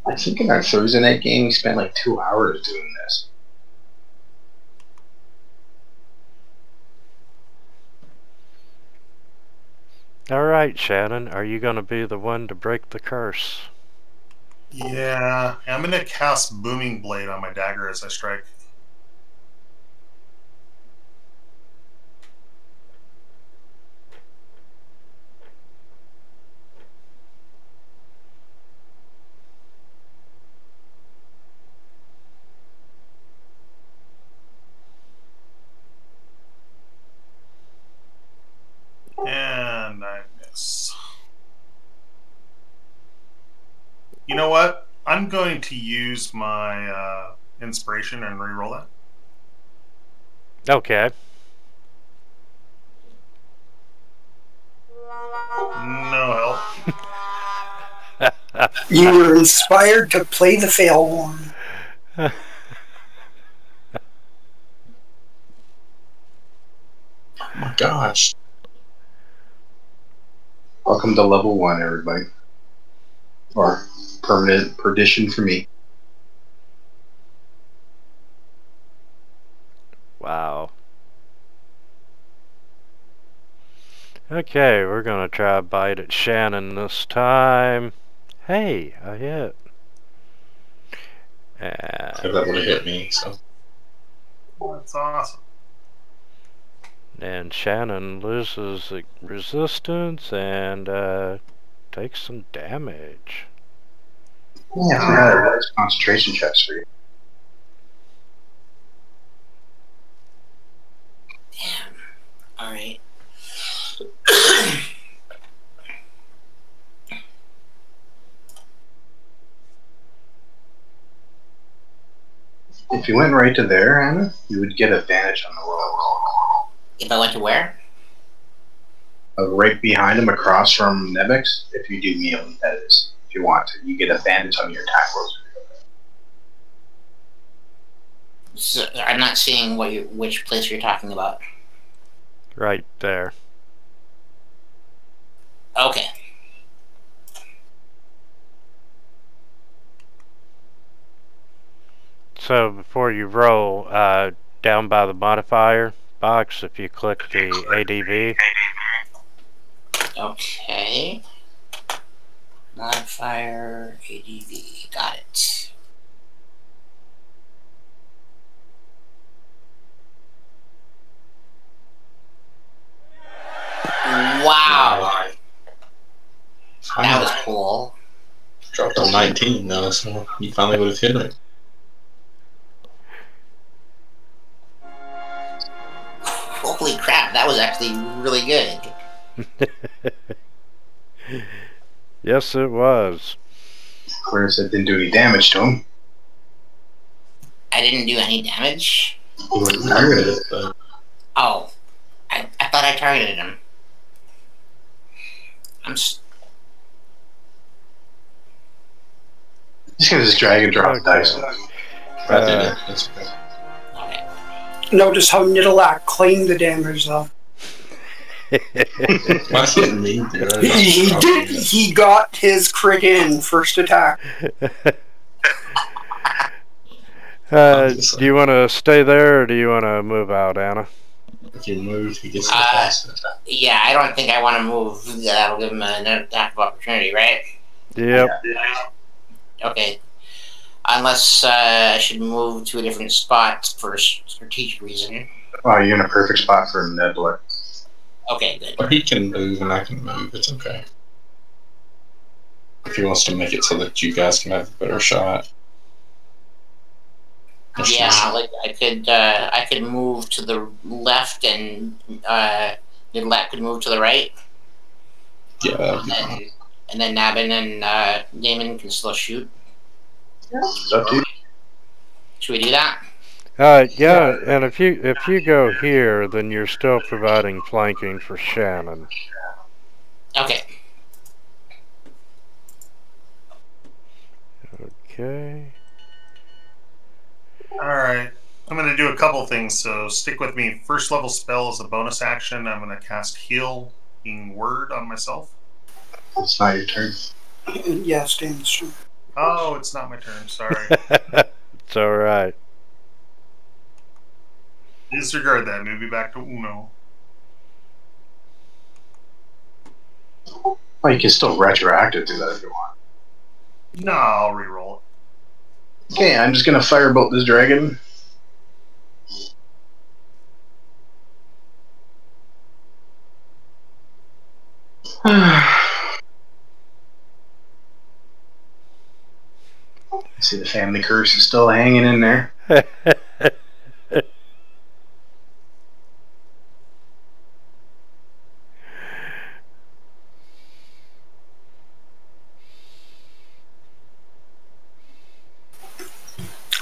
[SPEAKER 3] I think in our Thursday night game, we spent like 2 hours doing this.
[SPEAKER 2] Alright, Shannon, are you going to be the one to break the curse?
[SPEAKER 5] Yeah, I'm going to cast Booming Blade on my dagger as I strike. And I miss. You know what? I'm going to use my inspiration and reroll that.
[SPEAKER 2] Okay.
[SPEAKER 5] No help.
[SPEAKER 7] You were inspired to play the fail one.
[SPEAKER 1] Oh my gosh.
[SPEAKER 3] Welcome to level 1, everybody. Or permanent perdition for me.
[SPEAKER 2] Wow. Okay, we're gonna try a bite at Shannon this time. Hey, I hit.
[SPEAKER 1] That would have hit me, so.
[SPEAKER 5] That's awesome.
[SPEAKER 2] And Shannon loses resistance and takes some damage.
[SPEAKER 3] Yeah, I forgot it was concentration checks for you.
[SPEAKER 4] Damn. Alright.
[SPEAKER 3] If you went right to there, Anna, you would get advantage on the roll.
[SPEAKER 4] If I went to where?
[SPEAKER 3] Right behind him, across from Nebix, if you do melee, that is. If you want to, you get advantage on your attack rolls.
[SPEAKER 4] So, I'm not seeing which place you're talking about.
[SPEAKER 2] Right there.
[SPEAKER 4] Okay.
[SPEAKER 2] So before you roll, down by the modifier box, if you click the ADV.
[SPEAKER 4] Okay. Modifier ADV. Got it. Wow. That was cool.
[SPEAKER 1] Dropped on 19 though, so you finally would have hit it.
[SPEAKER 4] Holy crap, that was actually really good.
[SPEAKER 2] Yes, it was.
[SPEAKER 3] Whereas it didn't do any damage to him.
[SPEAKER 4] I didn't do any damage?
[SPEAKER 1] You wouldn't target it, but.
[SPEAKER 4] Oh. I thought I targeted him. I'm
[SPEAKER 3] just gonna just drag and drop the dice.
[SPEAKER 1] I did it. That's okay.
[SPEAKER 4] Okay.
[SPEAKER 7] Notice how Nidalak claimed the damage, though.
[SPEAKER 1] Why didn't me do it?
[SPEAKER 7] He did. He got his crit in first attack.
[SPEAKER 2] Do you want to stay there, or do you want to move out, Anna?
[SPEAKER 1] If you move, he gets the fast attack.
[SPEAKER 4] Yeah, I don't think I want to move. That'll give him an attack of opportunity, right?
[SPEAKER 2] Yep.
[SPEAKER 4] Okay. Unless I should move to a different spot for a strategic reason.
[SPEAKER 3] Oh, you're in a perfect spot for Nebula.
[SPEAKER 4] Okay, good.
[SPEAKER 1] Or he can move and I can move. It's okay. If he wants to make it so that you guys can have a better shot.
[SPEAKER 4] Yeah, like I could move to the left and Nidalak could move to the right.
[SPEAKER 1] Yeah, that'd be fine.
[SPEAKER 4] And then Nabin and Damon can still shoot.
[SPEAKER 3] It's up to you.
[SPEAKER 4] Should we do that?
[SPEAKER 2] Yeah, and if you go here, then you're still providing flanking for Shannon.
[SPEAKER 4] Okay.
[SPEAKER 2] Okay.
[SPEAKER 5] Alright. I'm going to do a couple things, so stick with me. First level spell is a bonus action. I'm going to cast Healing Word on myself.
[SPEAKER 3] It's not your turn.
[SPEAKER 7] Yeah, Stan's turn.
[SPEAKER 5] Oh, it's not my turn. Sorry.
[SPEAKER 2] It's alright.
[SPEAKER 5] Disregard that. Maybe back to Uno.
[SPEAKER 3] Well, you can still retroactive do that if you want.
[SPEAKER 5] No, I'll reroll it.
[SPEAKER 3] Okay, I'm just gonna firebolt this dragon. See, the family curse is still hanging in there.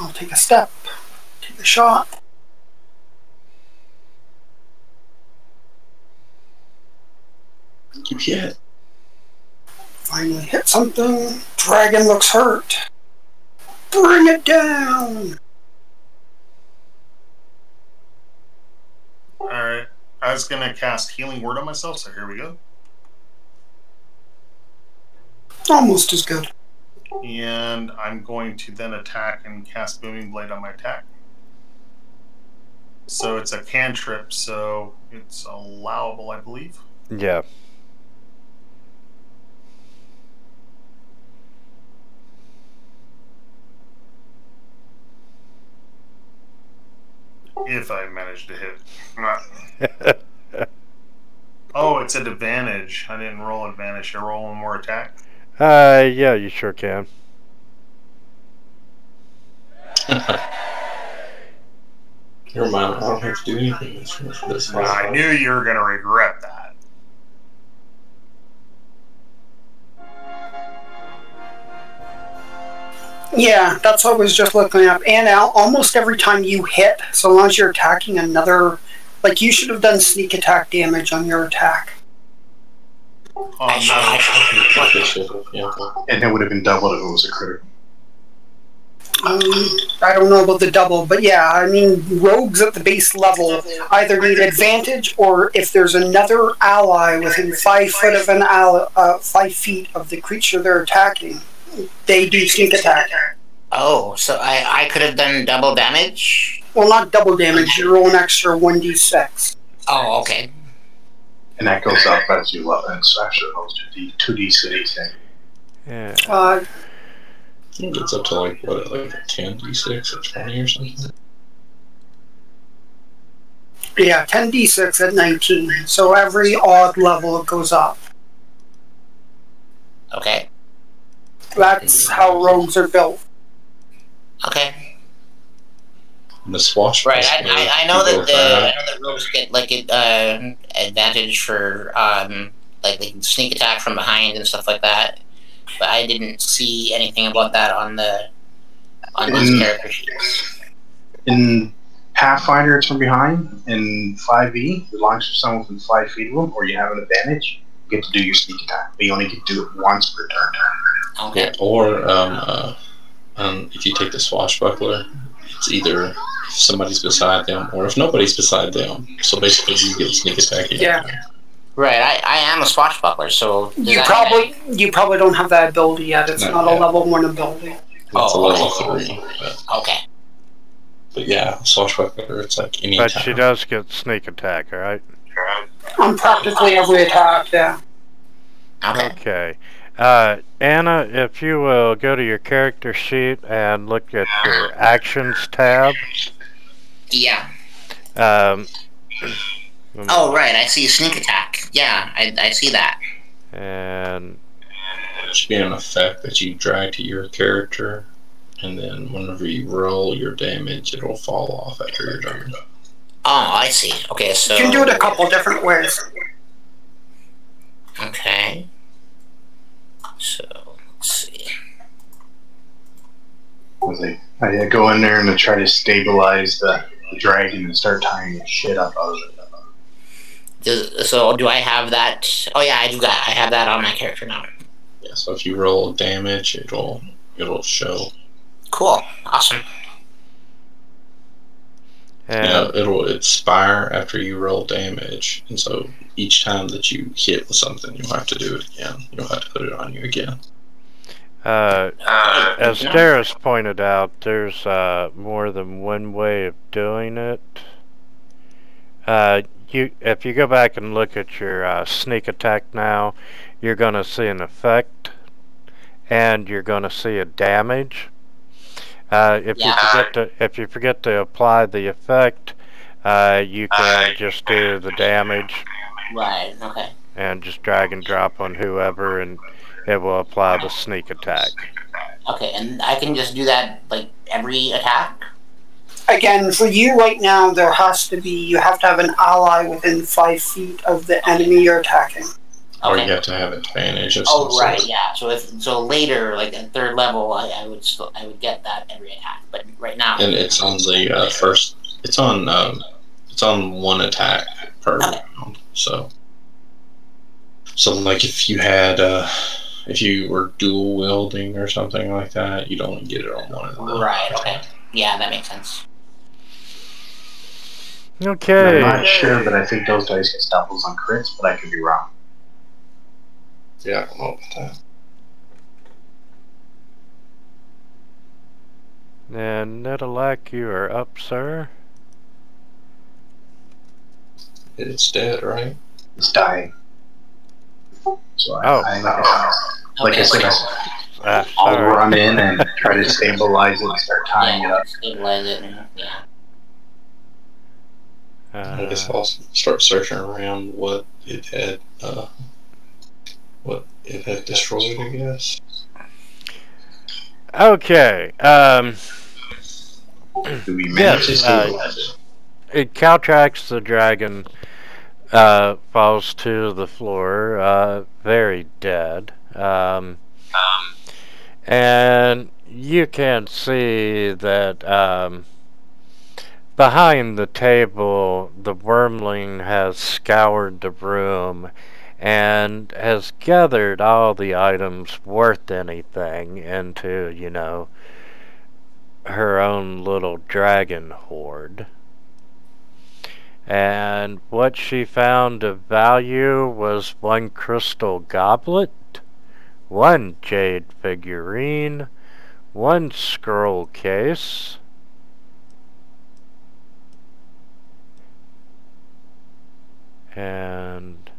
[SPEAKER 7] I'll take a step. Take a shot.
[SPEAKER 1] You hit.
[SPEAKER 7] Finally hit something. Dragon looks hurt. Bring it down!
[SPEAKER 5] Alright. I was going to cast Healing Word on myself, so here we go.
[SPEAKER 7] Almost as good.
[SPEAKER 5] And I'm going to then attack and cast Booming Blade on my attack. So it's a cantrip, so it's allowable, I believe.
[SPEAKER 2] Yeah.
[SPEAKER 5] If I manage to hit. Oh, it's an advantage. I didn't roll advantage. Should I roll one more attack?
[SPEAKER 2] Yeah, you sure can.
[SPEAKER 1] Never mind, I don't have to do anything this
[SPEAKER 5] I knew you were going to regret that.
[SPEAKER 7] Yeah, that's what I was just looking up. And almost every time you hit, so long as you're attacking another... Like, you should have done sneak attack damage on your attack.
[SPEAKER 5] Oh, no.
[SPEAKER 3] And it would have been doubled if it was a critical.
[SPEAKER 7] I don't know about the double, but yeah, I mean, rogues at the base level either need advantage, or if there's another ally within 5 foot of 5 feet of the creature they're attacking, they do sneak attack.
[SPEAKER 4] Oh, so I could have done double damage?
[SPEAKER 7] Well, not double damage, you roll an extra 1d6.
[SPEAKER 4] Oh, okay.
[SPEAKER 3] And that goes up as you level, and so actually goes to 2d6.
[SPEAKER 2] Yeah.
[SPEAKER 1] I think it's up to like, what, like 10d6 or 20 or something?
[SPEAKER 7] Yeah, 10d6 at 19, so every odd level it goes up.
[SPEAKER 4] Okay.
[SPEAKER 7] That's how rogues are built.
[SPEAKER 4] Okay.
[SPEAKER 1] And the swash.
[SPEAKER 4] Right, I know that rogues get like advantage for like they can sneak attack from behind and stuff like that. But I didn't see anything about that on these character sheets.
[SPEAKER 3] In Pathfinder, it's from behind. In 5e, as long as you're someone within 5 feet of them, or you have an advantage, you get to do your sneak attack. But you only get to do it once per turn.
[SPEAKER 4] Okay.
[SPEAKER 1] Yeah, or if you take the swashbuckler, it's either if somebody's beside them or if nobody's beside them. So basically, you get sneak attack.
[SPEAKER 7] Yeah.
[SPEAKER 4] Right, I am a swashbuckler, so
[SPEAKER 7] You probably don't have that ability yet. It's not a level 1 ability.
[SPEAKER 1] It's a level 3.
[SPEAKER 4] Okay.
[SPEAKER 1] But yeah, swashbuckler, it's like any
[SPEAKER 2] But
[SPEAKER 1] attack.
[SPEAKER 2] she does get sneak attack, alright?
[SPEAKER 7] On practically every attack, yeah.
[SPEAKER 4] Okay.
[SPEAKER 2] Okay. Anna, if you will go to your character sheet and look at your actions tab.
[SPEAKER 4] Yeah.
[SPEAKER 2] Oh,
[SPEAKER 4] right, I see sneak attack. Yeah, I see that.
[SPEAKER 2] And
[SPEAKER 1] It should be an effect that you drag to your character, and then whenever you roll your damage, it'll fall off after you're done.
[SPEAKER 4] Oh, I see. Okay, so...
[SPEAKER 7] You can do it a couple different ways.
[SPEAKER 4] Okay. So, let's see.
[SPEAKER 3] I go in there and I try to stabilize the dragon and start tying the shit up out of it.
[SPEAKER 4] So, do I have that? Oh, yeah, I have that on my character now.
[SPEAKER 1] Yeah, so if you roll damage, it'll show.
[SPEAKER 4] Cool. Awesome.
[SPEAKER 2] And
[SPEAKER 1] yeah, it'll expire after you roll damage, and so each time that you hit with something, you'll have to do it again. You'll have to put it on you again.
[SPEAKER 2] As Darius pointed out, there's more than one way of doing it. If you go back and look at your sneak attack now, you're going to see an effect, and you're going to see a damage. If you forget to apply the effect, you can just do the damage.
[SPEAKER 4] Right. Okay.
[SPEAKER 2] And just drag and drop on whoever, and it will apply the sneak attack.
[SPEAKER 4] Okay, and I can just do that like every attack.
[SPEAKER 7] Again, for you right now, you have to have an ally within 5 feet of the enemy you're attacking.
[SPEAKER 1] Or
[SPEAKER 4] Okay.
[SPEAKER 1] you have to have advantage of some
[SPEAKER 4] Oh, right,
[SPEAKER 1] sort.
[SPEAKER 4] yeah. So later, like at 3rd level, I would get that every attack. But right now,
[SPEAKER 1] And it's on the first. It's on one attack per round. So like if you had if you were dual wielding or something like that, you'd only get it on one of them.
[SPEAKER 4] Right. Okay. Yeah, that makes sense.
[SPEAKER 2] Okay.
[SPEAKER 3] I'm not sure, but I think those dice get doubles on crits, but I could be wrong.
[SPEAKER 1] Yeah, I don't know about that.
[SPEAKER 2] And Nedalak, you are up, sir.
[SPEAKER 1] It's dead, right?
[SPEAKER 3] It's dying. So like I said, I'll
[SPEAKER 2] sorry.
[SPEAKER 3] run in and try to stabilize it and start tying it up.
[SPEAKER 4] Stabilize it. And, yeah.
[SPEAKER 1] I guess I'll start searching around what it had destroyed, I guess.
[SPEAKER 2] Okay.
[SPEAKER 3] Do we manage to stabilize it?
[SPEAKER 2] It Caltrax the dragon falls to the floor, very dead. And you can see that behind the table, the wrymling has scoured the room and has gathered all the items worth anything into, her own little dragon hoard. And what she found of value was 1 crystal goblet, 1 jade figurine, 1 scroll case, and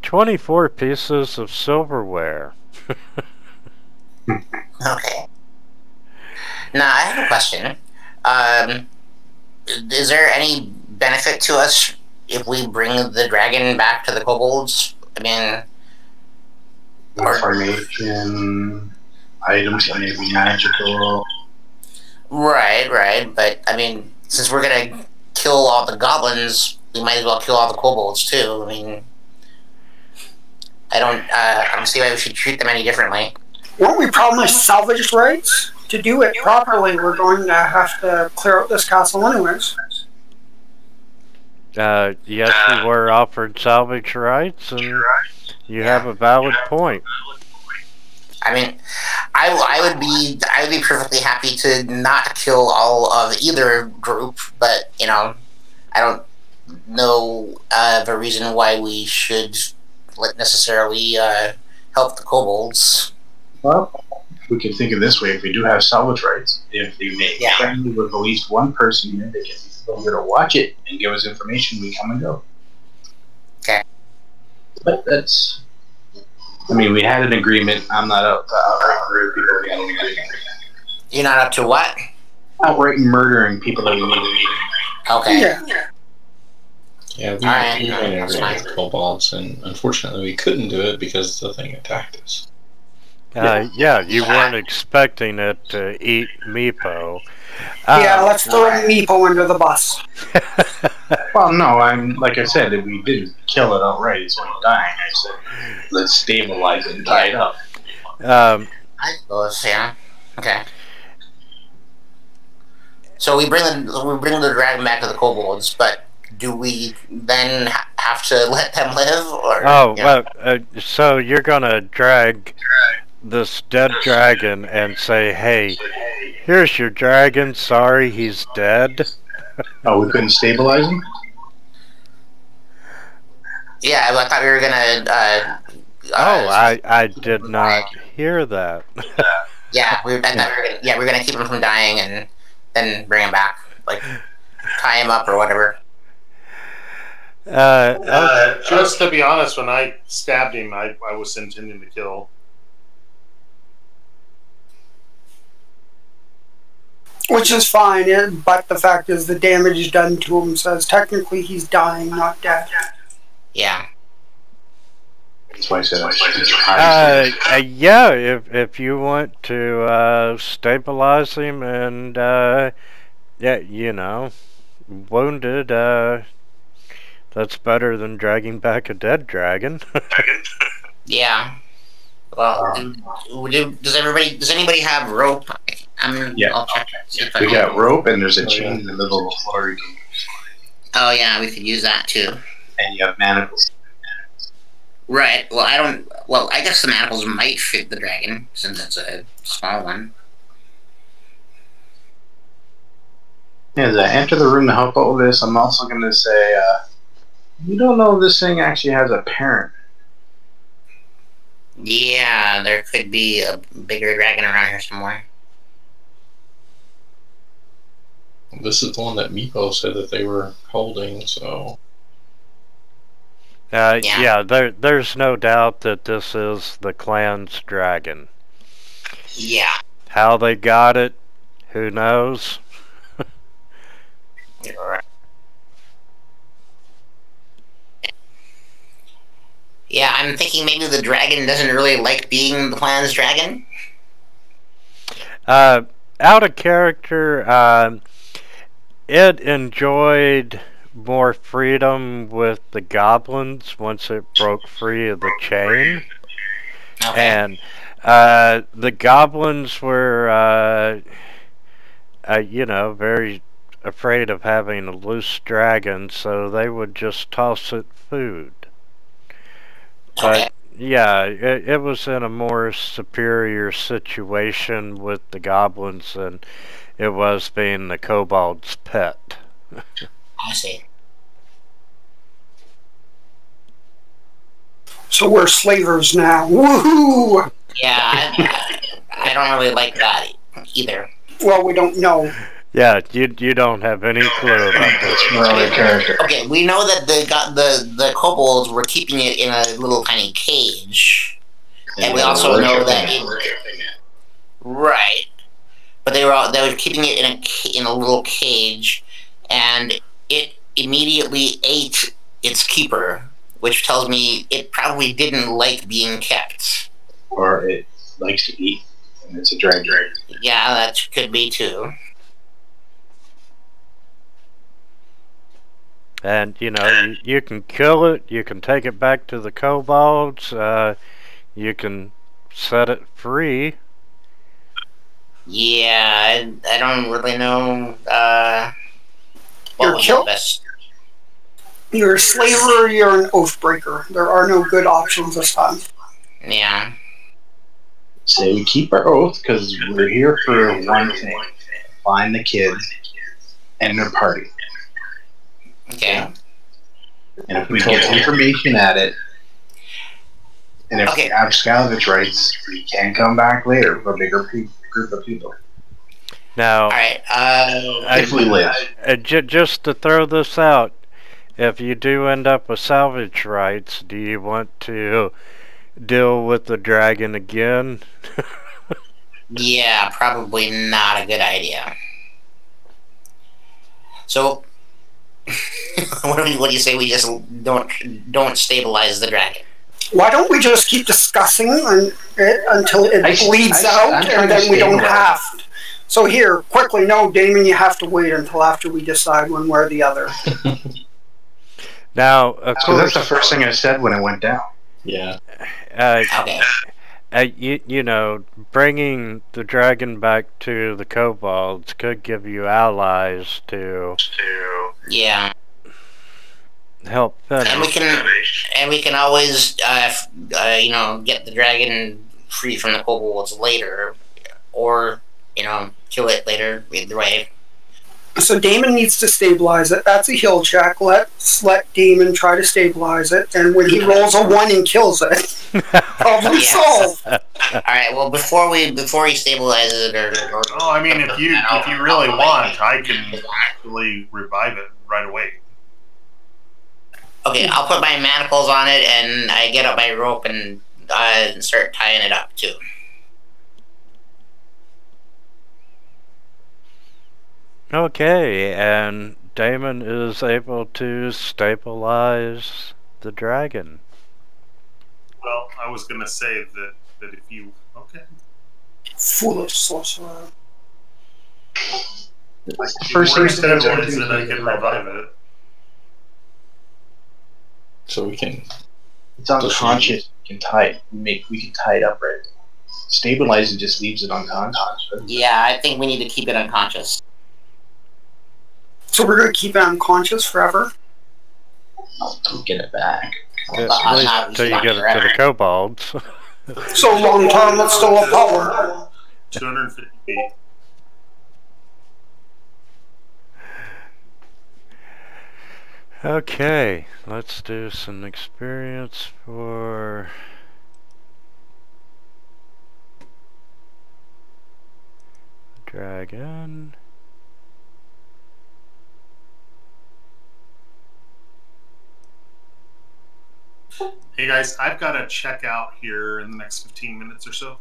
[SPEAKER 2] 24 pieces of silverware.
[SPEAKER 4] Okay. Now I have a question. Is there any benefit to us if we bring the dragon back to the kobolds? I mean,
[SPEAKER 3] Information, items that may be magical.
[SPEAKER 4] right. But I mean, since we're gonna kill all the goblins, we might as well kill all the kobolds too. I mean, I don't see why we should treat them any differently.
[SPEAKER 7] Weren't we promised salvage rights? To do it properly, we're going to have to clear out this castle anyways.
[SPEAKER 2] Yes, you were offered salvage rights, and you have a valid point.
[SPEAKER 4] I mean, I would be perfectly happy to not kill all of either group, but I don't know of a reason why we should necessarily help the kobolds.
[SPEAKER 3] Well, we can think of this way: if we do have salvage rights, if they make friendly with at least one person here, they can still here to watch it and give us information. We come and go.
[SPEAKER 4] Okay.
[SPEAKER 3] But that's. I mean, we had an agreement. I'm not up to outright murder people. We had an agreement.
[SPEAKER 4] You're not up to what?
[SPEAKER 3] Outright murdering people that we need to meet.
[SPEAKER 4] Okay.
[SPEAKER 1] Yeah, we
[SPEAKER 4] Alright,
[SPEAKER 1] made an
[SPEAKER 4] that's
[SPEAKER 1] agreement
[SPEAKER 4] fine.
[SPEAKER 1] with kobolds, and unfortunately we couldn't do it because the thing attacked us.
[SPEAKER 2] You weren't expecting it to eat Meepo.
[SPEAKER 7] Let's throw Meepo under the bus.
[SPEAKER 3] Well, no, like I said, if we didn't kill it outright, it's only dying. I said, let's stabilize it and tie it up.
[SPEAKER 4] I suppose, yeah. Okay. So we bring the dragon back to the kobolds, but do we then have to let them live? Or
[SPEAKER 2] so you're gonna drag this dead dragon and say, "Hey, here's your dragon. Sorry, he's dead."
[SPEAKER 3] Oh, we couldn't stabilize him?
[SPEAKER 4] Yeah, I thought we were gonna.
[SPEAKER 2] I did not hear that.
[SPEAKER 4] Yeah, I thought we were gonna keep him from dying and then bring him back, like tie him up or whatever.
[SPEAKER 5] Just to be honest, when I stabbed him, I was intending to kill.
[SPEAKER 7] Which is fine, but the fact is the damage done to him says technically he's dying, not dead.
[SPEAKER 4] Yeah.
[SPEAKER 3] That's why I said
[SPEAKER 2] yeah, if you want to stabilize him and yeah, you know, wounded, that's better than dragging back a dead dragon.
[SPEAKER 4] Yeah. Well, does anybody have rope?
[SPEAKER 3] Yeah.
[SPEAKER 4] I'll check.
[SPEAKER 3] We got rope and there's a chain in the middle of the floor you can use.
[SPEAKER 4] Oh yeah, we could use that too.
[SPEAKER 3] And you have manacles.
[SPEAKER 4] Right. Well, I don't. Well, I guess the manacles might fit the dragon since it's a small one.
[SPEAKER 3] As I enter the room to help out with this, I'm also going to say, you don't know if this thing actually has a parent.
[SPEAKER 4] Yeah, there could be a bigger dragon around here somewhere.
[SPEAKER 1] This is the one that Meepo said that they were holding, so...
[SPEAKER 2] yeah, there's no doubt that this is the clan's dragon.
[SPEAKER 4] Yeah.
[SPEAKER 2] How they got it, who knows?
[SPEAKER 4] You're right. Yeah, I'm thinking maybe the dragon doesn't really like being the clan's dragon.
[SPEAKER 2] Out of character, it enjoyed more freedom with the goblins once it broke free of the chain.
[SPEAKER 4] Okay.
[SPEAKER 2] And the goblins were, you know, very afraid of having a loose dragon, so they would just toss it food. But yeah, it was in a more superior situation with the goblins than it was being the kobold's pet.
[SPEAKER 4] I see.
[SPEAKER 7] So we're slavers now. Woohoo!
[SPEAKER 4] Yeah, I don't really like that either.
[SPEAKER 7] Well, we don't know.
[SPEAKER 2] Yeah, you don't have any clue about this.
[SPEAKER 4] Okay, we know that the kobolds were keeping it in a little tiny cage, and we also know that right, but they were keeping it in a little cage, and it immediately ate its keeper, which tells me it probably didn't like being kept.
[SPEAKER 3] Or it likes to eat, and it's a dragon.
[SPEAKER 4] Yeah, that could be too.
[SPEAKER 2] And, you know, you can kill it, you can take it back to the kobolds, you can set it free.
[SPEAKER 4] Yeah, I don't really know, what
[SPEAKER 7] You're
[SPEAKER 4] was best.
[SPEAKER 7] You're a slaver or you're an oathbreaker. There are no good options this time.
[SPEAKER 4] Yeah.
[SPEAKER 3] Say we keep our oath because we're here for one thing. Find the kids and their party.
[SPEAKER 4] Okay.
[SPEAKER 3] And if we get information at it, and if we have salvage rights, we can come back later for a bigger group of people.
[SPEAKER 2] Now,
[SPEAKER 4] all right.
[SPEAKER 3] If we live.
[SPEAKER 2] Just to throw this out, if you do end up with salvage rights, do you want to deal with the dragon again?
[SPEAKER 4] Yeah, probably not a good idea. So, what do you say we just don't stabilize the dragon?
[SPEAKER 7] Why don't we just keep discussing until it bleeds out, and then we don't have to. So here, quickly, no, Damon, you have to wait until after we decide one way or the other.
[SPEAKER 2] Now, of
[SPEAKER 3] So
[SPEAKER 2] course,
[SPEAKER 3] that's the first thing I said when it went down.
[SPEAKER 1] Yeah.
[SPEAKER 4] Okay.
[SPEAKER 2] You know, bringing the dragon back to the kobolds could give you allies to
[SPEAKER 4] Yeah.
[SPEAKER 2] help finish.
[SPEAKER 4] And we can always, you know, get the dragon free from the kobolds later, or kill it later. Either way.
[SPEAKER 7] So Damon needs to stabilize it. That's a heal check. Let's let Damon try to stabilize it, and when he rolls a 1 and kills it, problem solved.
[SPEAKER 4] All right. Well, before he stabilizes it, or
[SPEAKER 5] I mean, if you really want, I can actually revive it right away.
[SPEAKER 4] Okay, I'll put my manacles on it, and I get up my rope and start tying it up too.
[SPEAKER 2] Okay, and Damon is able to stabilize the dragon.
[SPEAKER 5] Well, I was going to say that if you... Okay.
[SPEAKER 7] Foolish sorcerer.
[SPEAKER 3] First thing instead of
[SPEAKER 5] is that I can revive it.
[SPEAKER 1] So we can...
[SPEAKER 3] It's unconscious. We can tie it. We can tie it up right. Stabilize it just leaves it unconscious.
[SPEAKER 4] Yeah, I think we need to keep it unconscious.
[SPEAKER 7] So we're going to keep it unconscious forever?
[SPEAKER 3] I'll get it back.
[SPEAKER 2] At least until you get it to the kobolds.
[SPEAKER 7] So long term, it's still a power.
[SPEAKER 5] 250 feet.
[SPEAKER 2] Okay, let's do some experience for... dragon.
[SPEAKER 5] Hey guys, I've got to check out here in the next 15 minutes or so.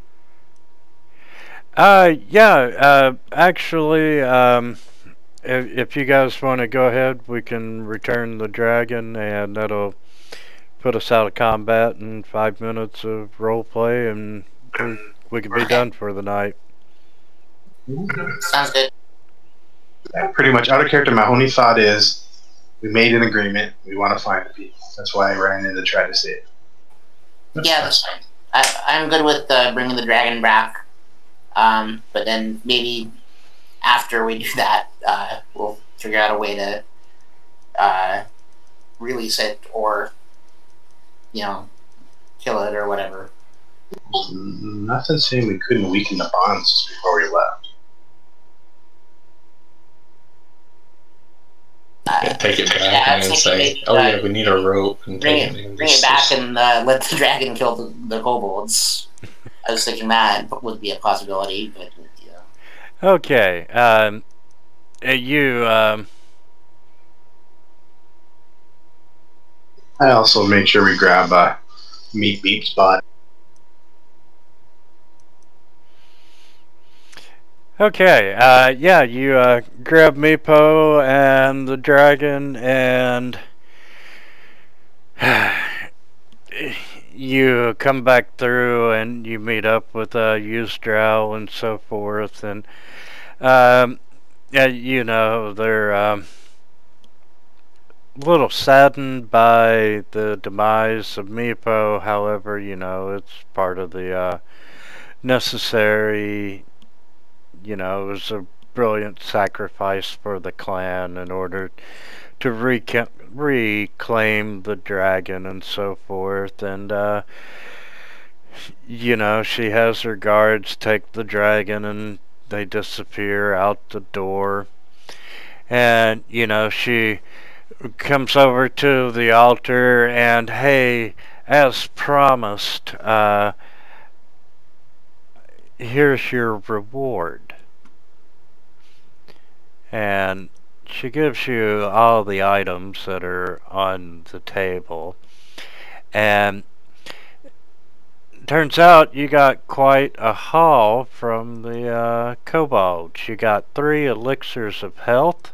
[SPEAKER 2] Actually, if you guys want to go ahead, we can return the dragon, and that'll put us out of combat in 5 minutes of roleplay, and we can be done for the night.
[SPEAKER 4] Sounds good.
[SPEAKER 3] Pretty much out of character, my only thought is we made an agreement. We want to find the people. That's why I ran in to try to save it.
[SPEAKER 4] Yeah, that's fine. I'm good with bringing the dragon back. But then maybe after we do that, we'll figure out a way to release it or, kill it or whatever.
[SPEAKER 3] Nothing saying we couldn't weaken the bonds before we left.
[SPEAKER 1] Take it back and then say, we need a rope. And
[SPEAKER 4] bring it back and let the dragon kill the kobolds. I was thinking that would be a possibility, but
[SPEAKER 2] Okay, I
[SPEAKER 3] also made sure we grab Meep's body.
[SPEAKER 2] Okay, you grab Meepo and the dragon, and you come back through and you meet up with Yusdrayl and so forth, and they're a little saddened by the demise of Meepo. However, it's part of the necessary. It was a brilliant sacrifice for the clan in order to reclaim the dragon and so forth. And, she has her guards take the dragon and they disappear out the door. And, she comes over to the altar and, hey, as promised, here's your reward. And she gives you all the items that are on the table. And turns out you got quite a haul from the kobolds. You got 3 elixirs of health.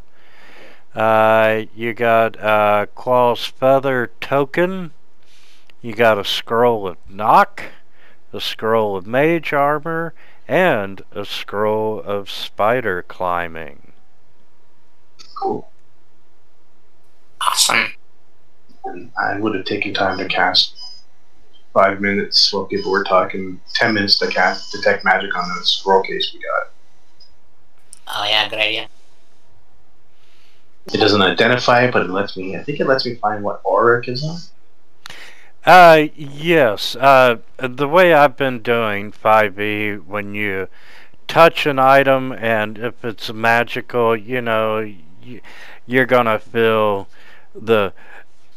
[SPEAKER 2] You got a Qual's Feather token. You got a scroll of knock, a scroll of mage armor, and a scroll of spider climbing.
[SPEAKER 3] Cool.
[SPEAKER 4] Awesome.
[SPEAKER 3] And I would have taken time to cast 5 minutes while people were talking, 10 minutes to cast Detect Magic on the scroll case we got.
[SPEAKER 4] Oh yeah, good idea.
[SPEAKER 3] It doesn't identify it, but I think it lets me find what aura it is on.
[SPEAKER 2] Yes. The way I've been doing 5e, when you touch an item and if it's magical, you're gonna feel the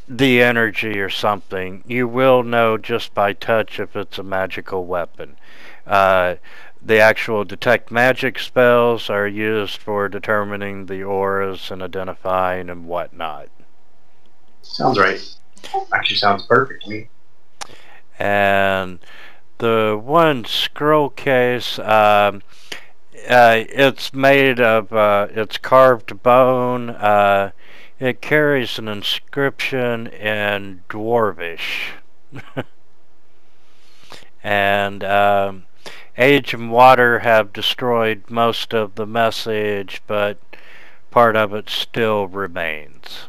[SPEAKER 2] energy or something. You will know just by touch if it's a magical weapon. The actual detect magic spells are used for determining the auras and identifying and whatnot.
[SPEAKER 3] Sounds right. Actually sounds perfect to me.
[SPEAKER 2] And the one scroll case, it's made of, it's carved bone. It carries an inscription in Dwarvish. And Age and Water have destroyed most of the message, but part of it still remains.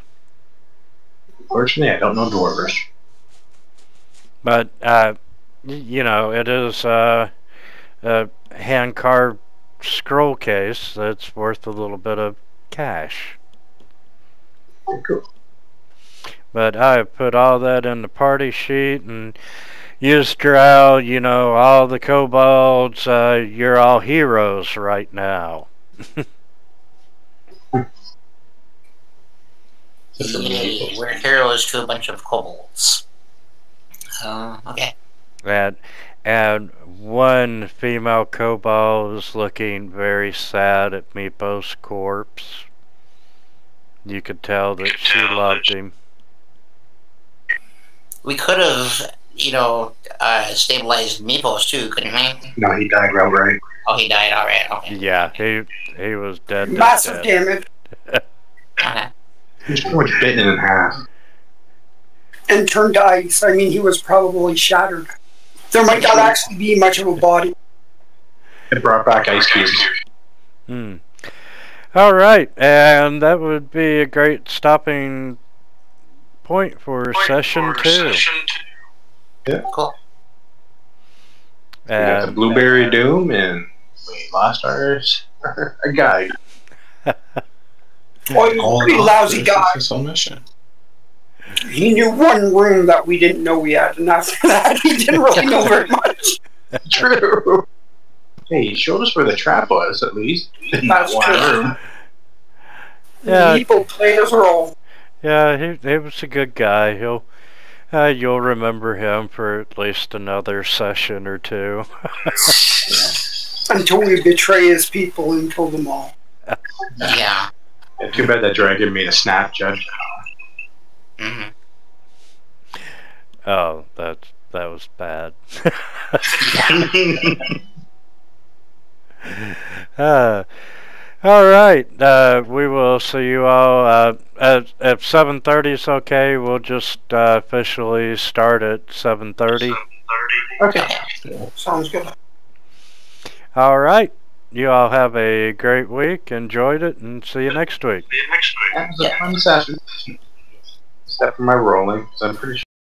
[SPEAKER 3] Unfortunately, I don't know Dwarvish.
[SPEAKER 2] But, it is a hand-carved scroll case that's worth a little bit of cash.
[SPEAKER 3] Cool.
[SPEAKER 2] But I put all that in the party sheet, and Yusdrayl, all the kobolds, you're all heroes right now.
[SPEAKER 4] Yay, we're heroes to a bunch of kobolds. Okay.
[SPEAKER 2] And one female kobold is looking very sad at Meepo's corpse. You could tell that she loved him.
[SPEAKER 4] We could have, stabilized Meepos too, couldn't we?
[SPEAKER 3] No, he died outright.
[SPEAKER 4] Oh, he died alright. Okay.
[SPEAKER 2] Yeah, he was dead.
[SPEAKER 7] Massive damage.
[SPEAKER 4] Okay.
[SPEAKER 3] He was pretty much bitten in half.
[SPEAKER 7] And turned to ice. I mean, he was probably shattered. There might not actually be much of a body.
[SPEAKER 3] It brought back ice cubes.
[SPEAKER 2] Alright, and that would be a great stopping point for session 2.
[SPEAKER 3] Yeah.
[SPEAKER 4] Cool.
[SPEAKER 3] We got the Blueberry Doom, and we lost our guide.
[SPEAKER 7] Oh, he was a pretty lousy guy.
[SPEAKER 1] Mission.
[SPEAKER 7] He knew one room that we didn't know we had, and after that, he didn't really know very much.
[SPEAKER 3] True. Hey, he showed us where the trap was, at least.
[SPEAKER 7] That's
[SPEAKER 3] one
[SPEAKER 7] true.
[SPEAKER 3] room.
[SPEAKER 2] Yeah.
[SPEAKER 7] People played his role.
[SPEAKER 2] Yeah, he was a good guy. You'll remember him for at least another session or 2.
[SPEAKER 7] Until we betray his people and kill them all.
[SPEAKER 4] Yeah.
[SPEAKER 3] Yeah, too bad that dragon made a snap judge.
[SPEAKER 4] Mm-hmm.
[SPEAKER 2] Oh, that was bad. All right, we will see you all at 7:30 is okay. We'll just officially start at 7:30.
[SPEAKER 3] Okay.
[SPEAKER 7] Sounds good.
[SPEAKER 2] All right, you all have a great week. Enjoyed it, and see you next week.
[SPEAKER 3] That was a fun session. Except for my rolling, because I'm pretty sure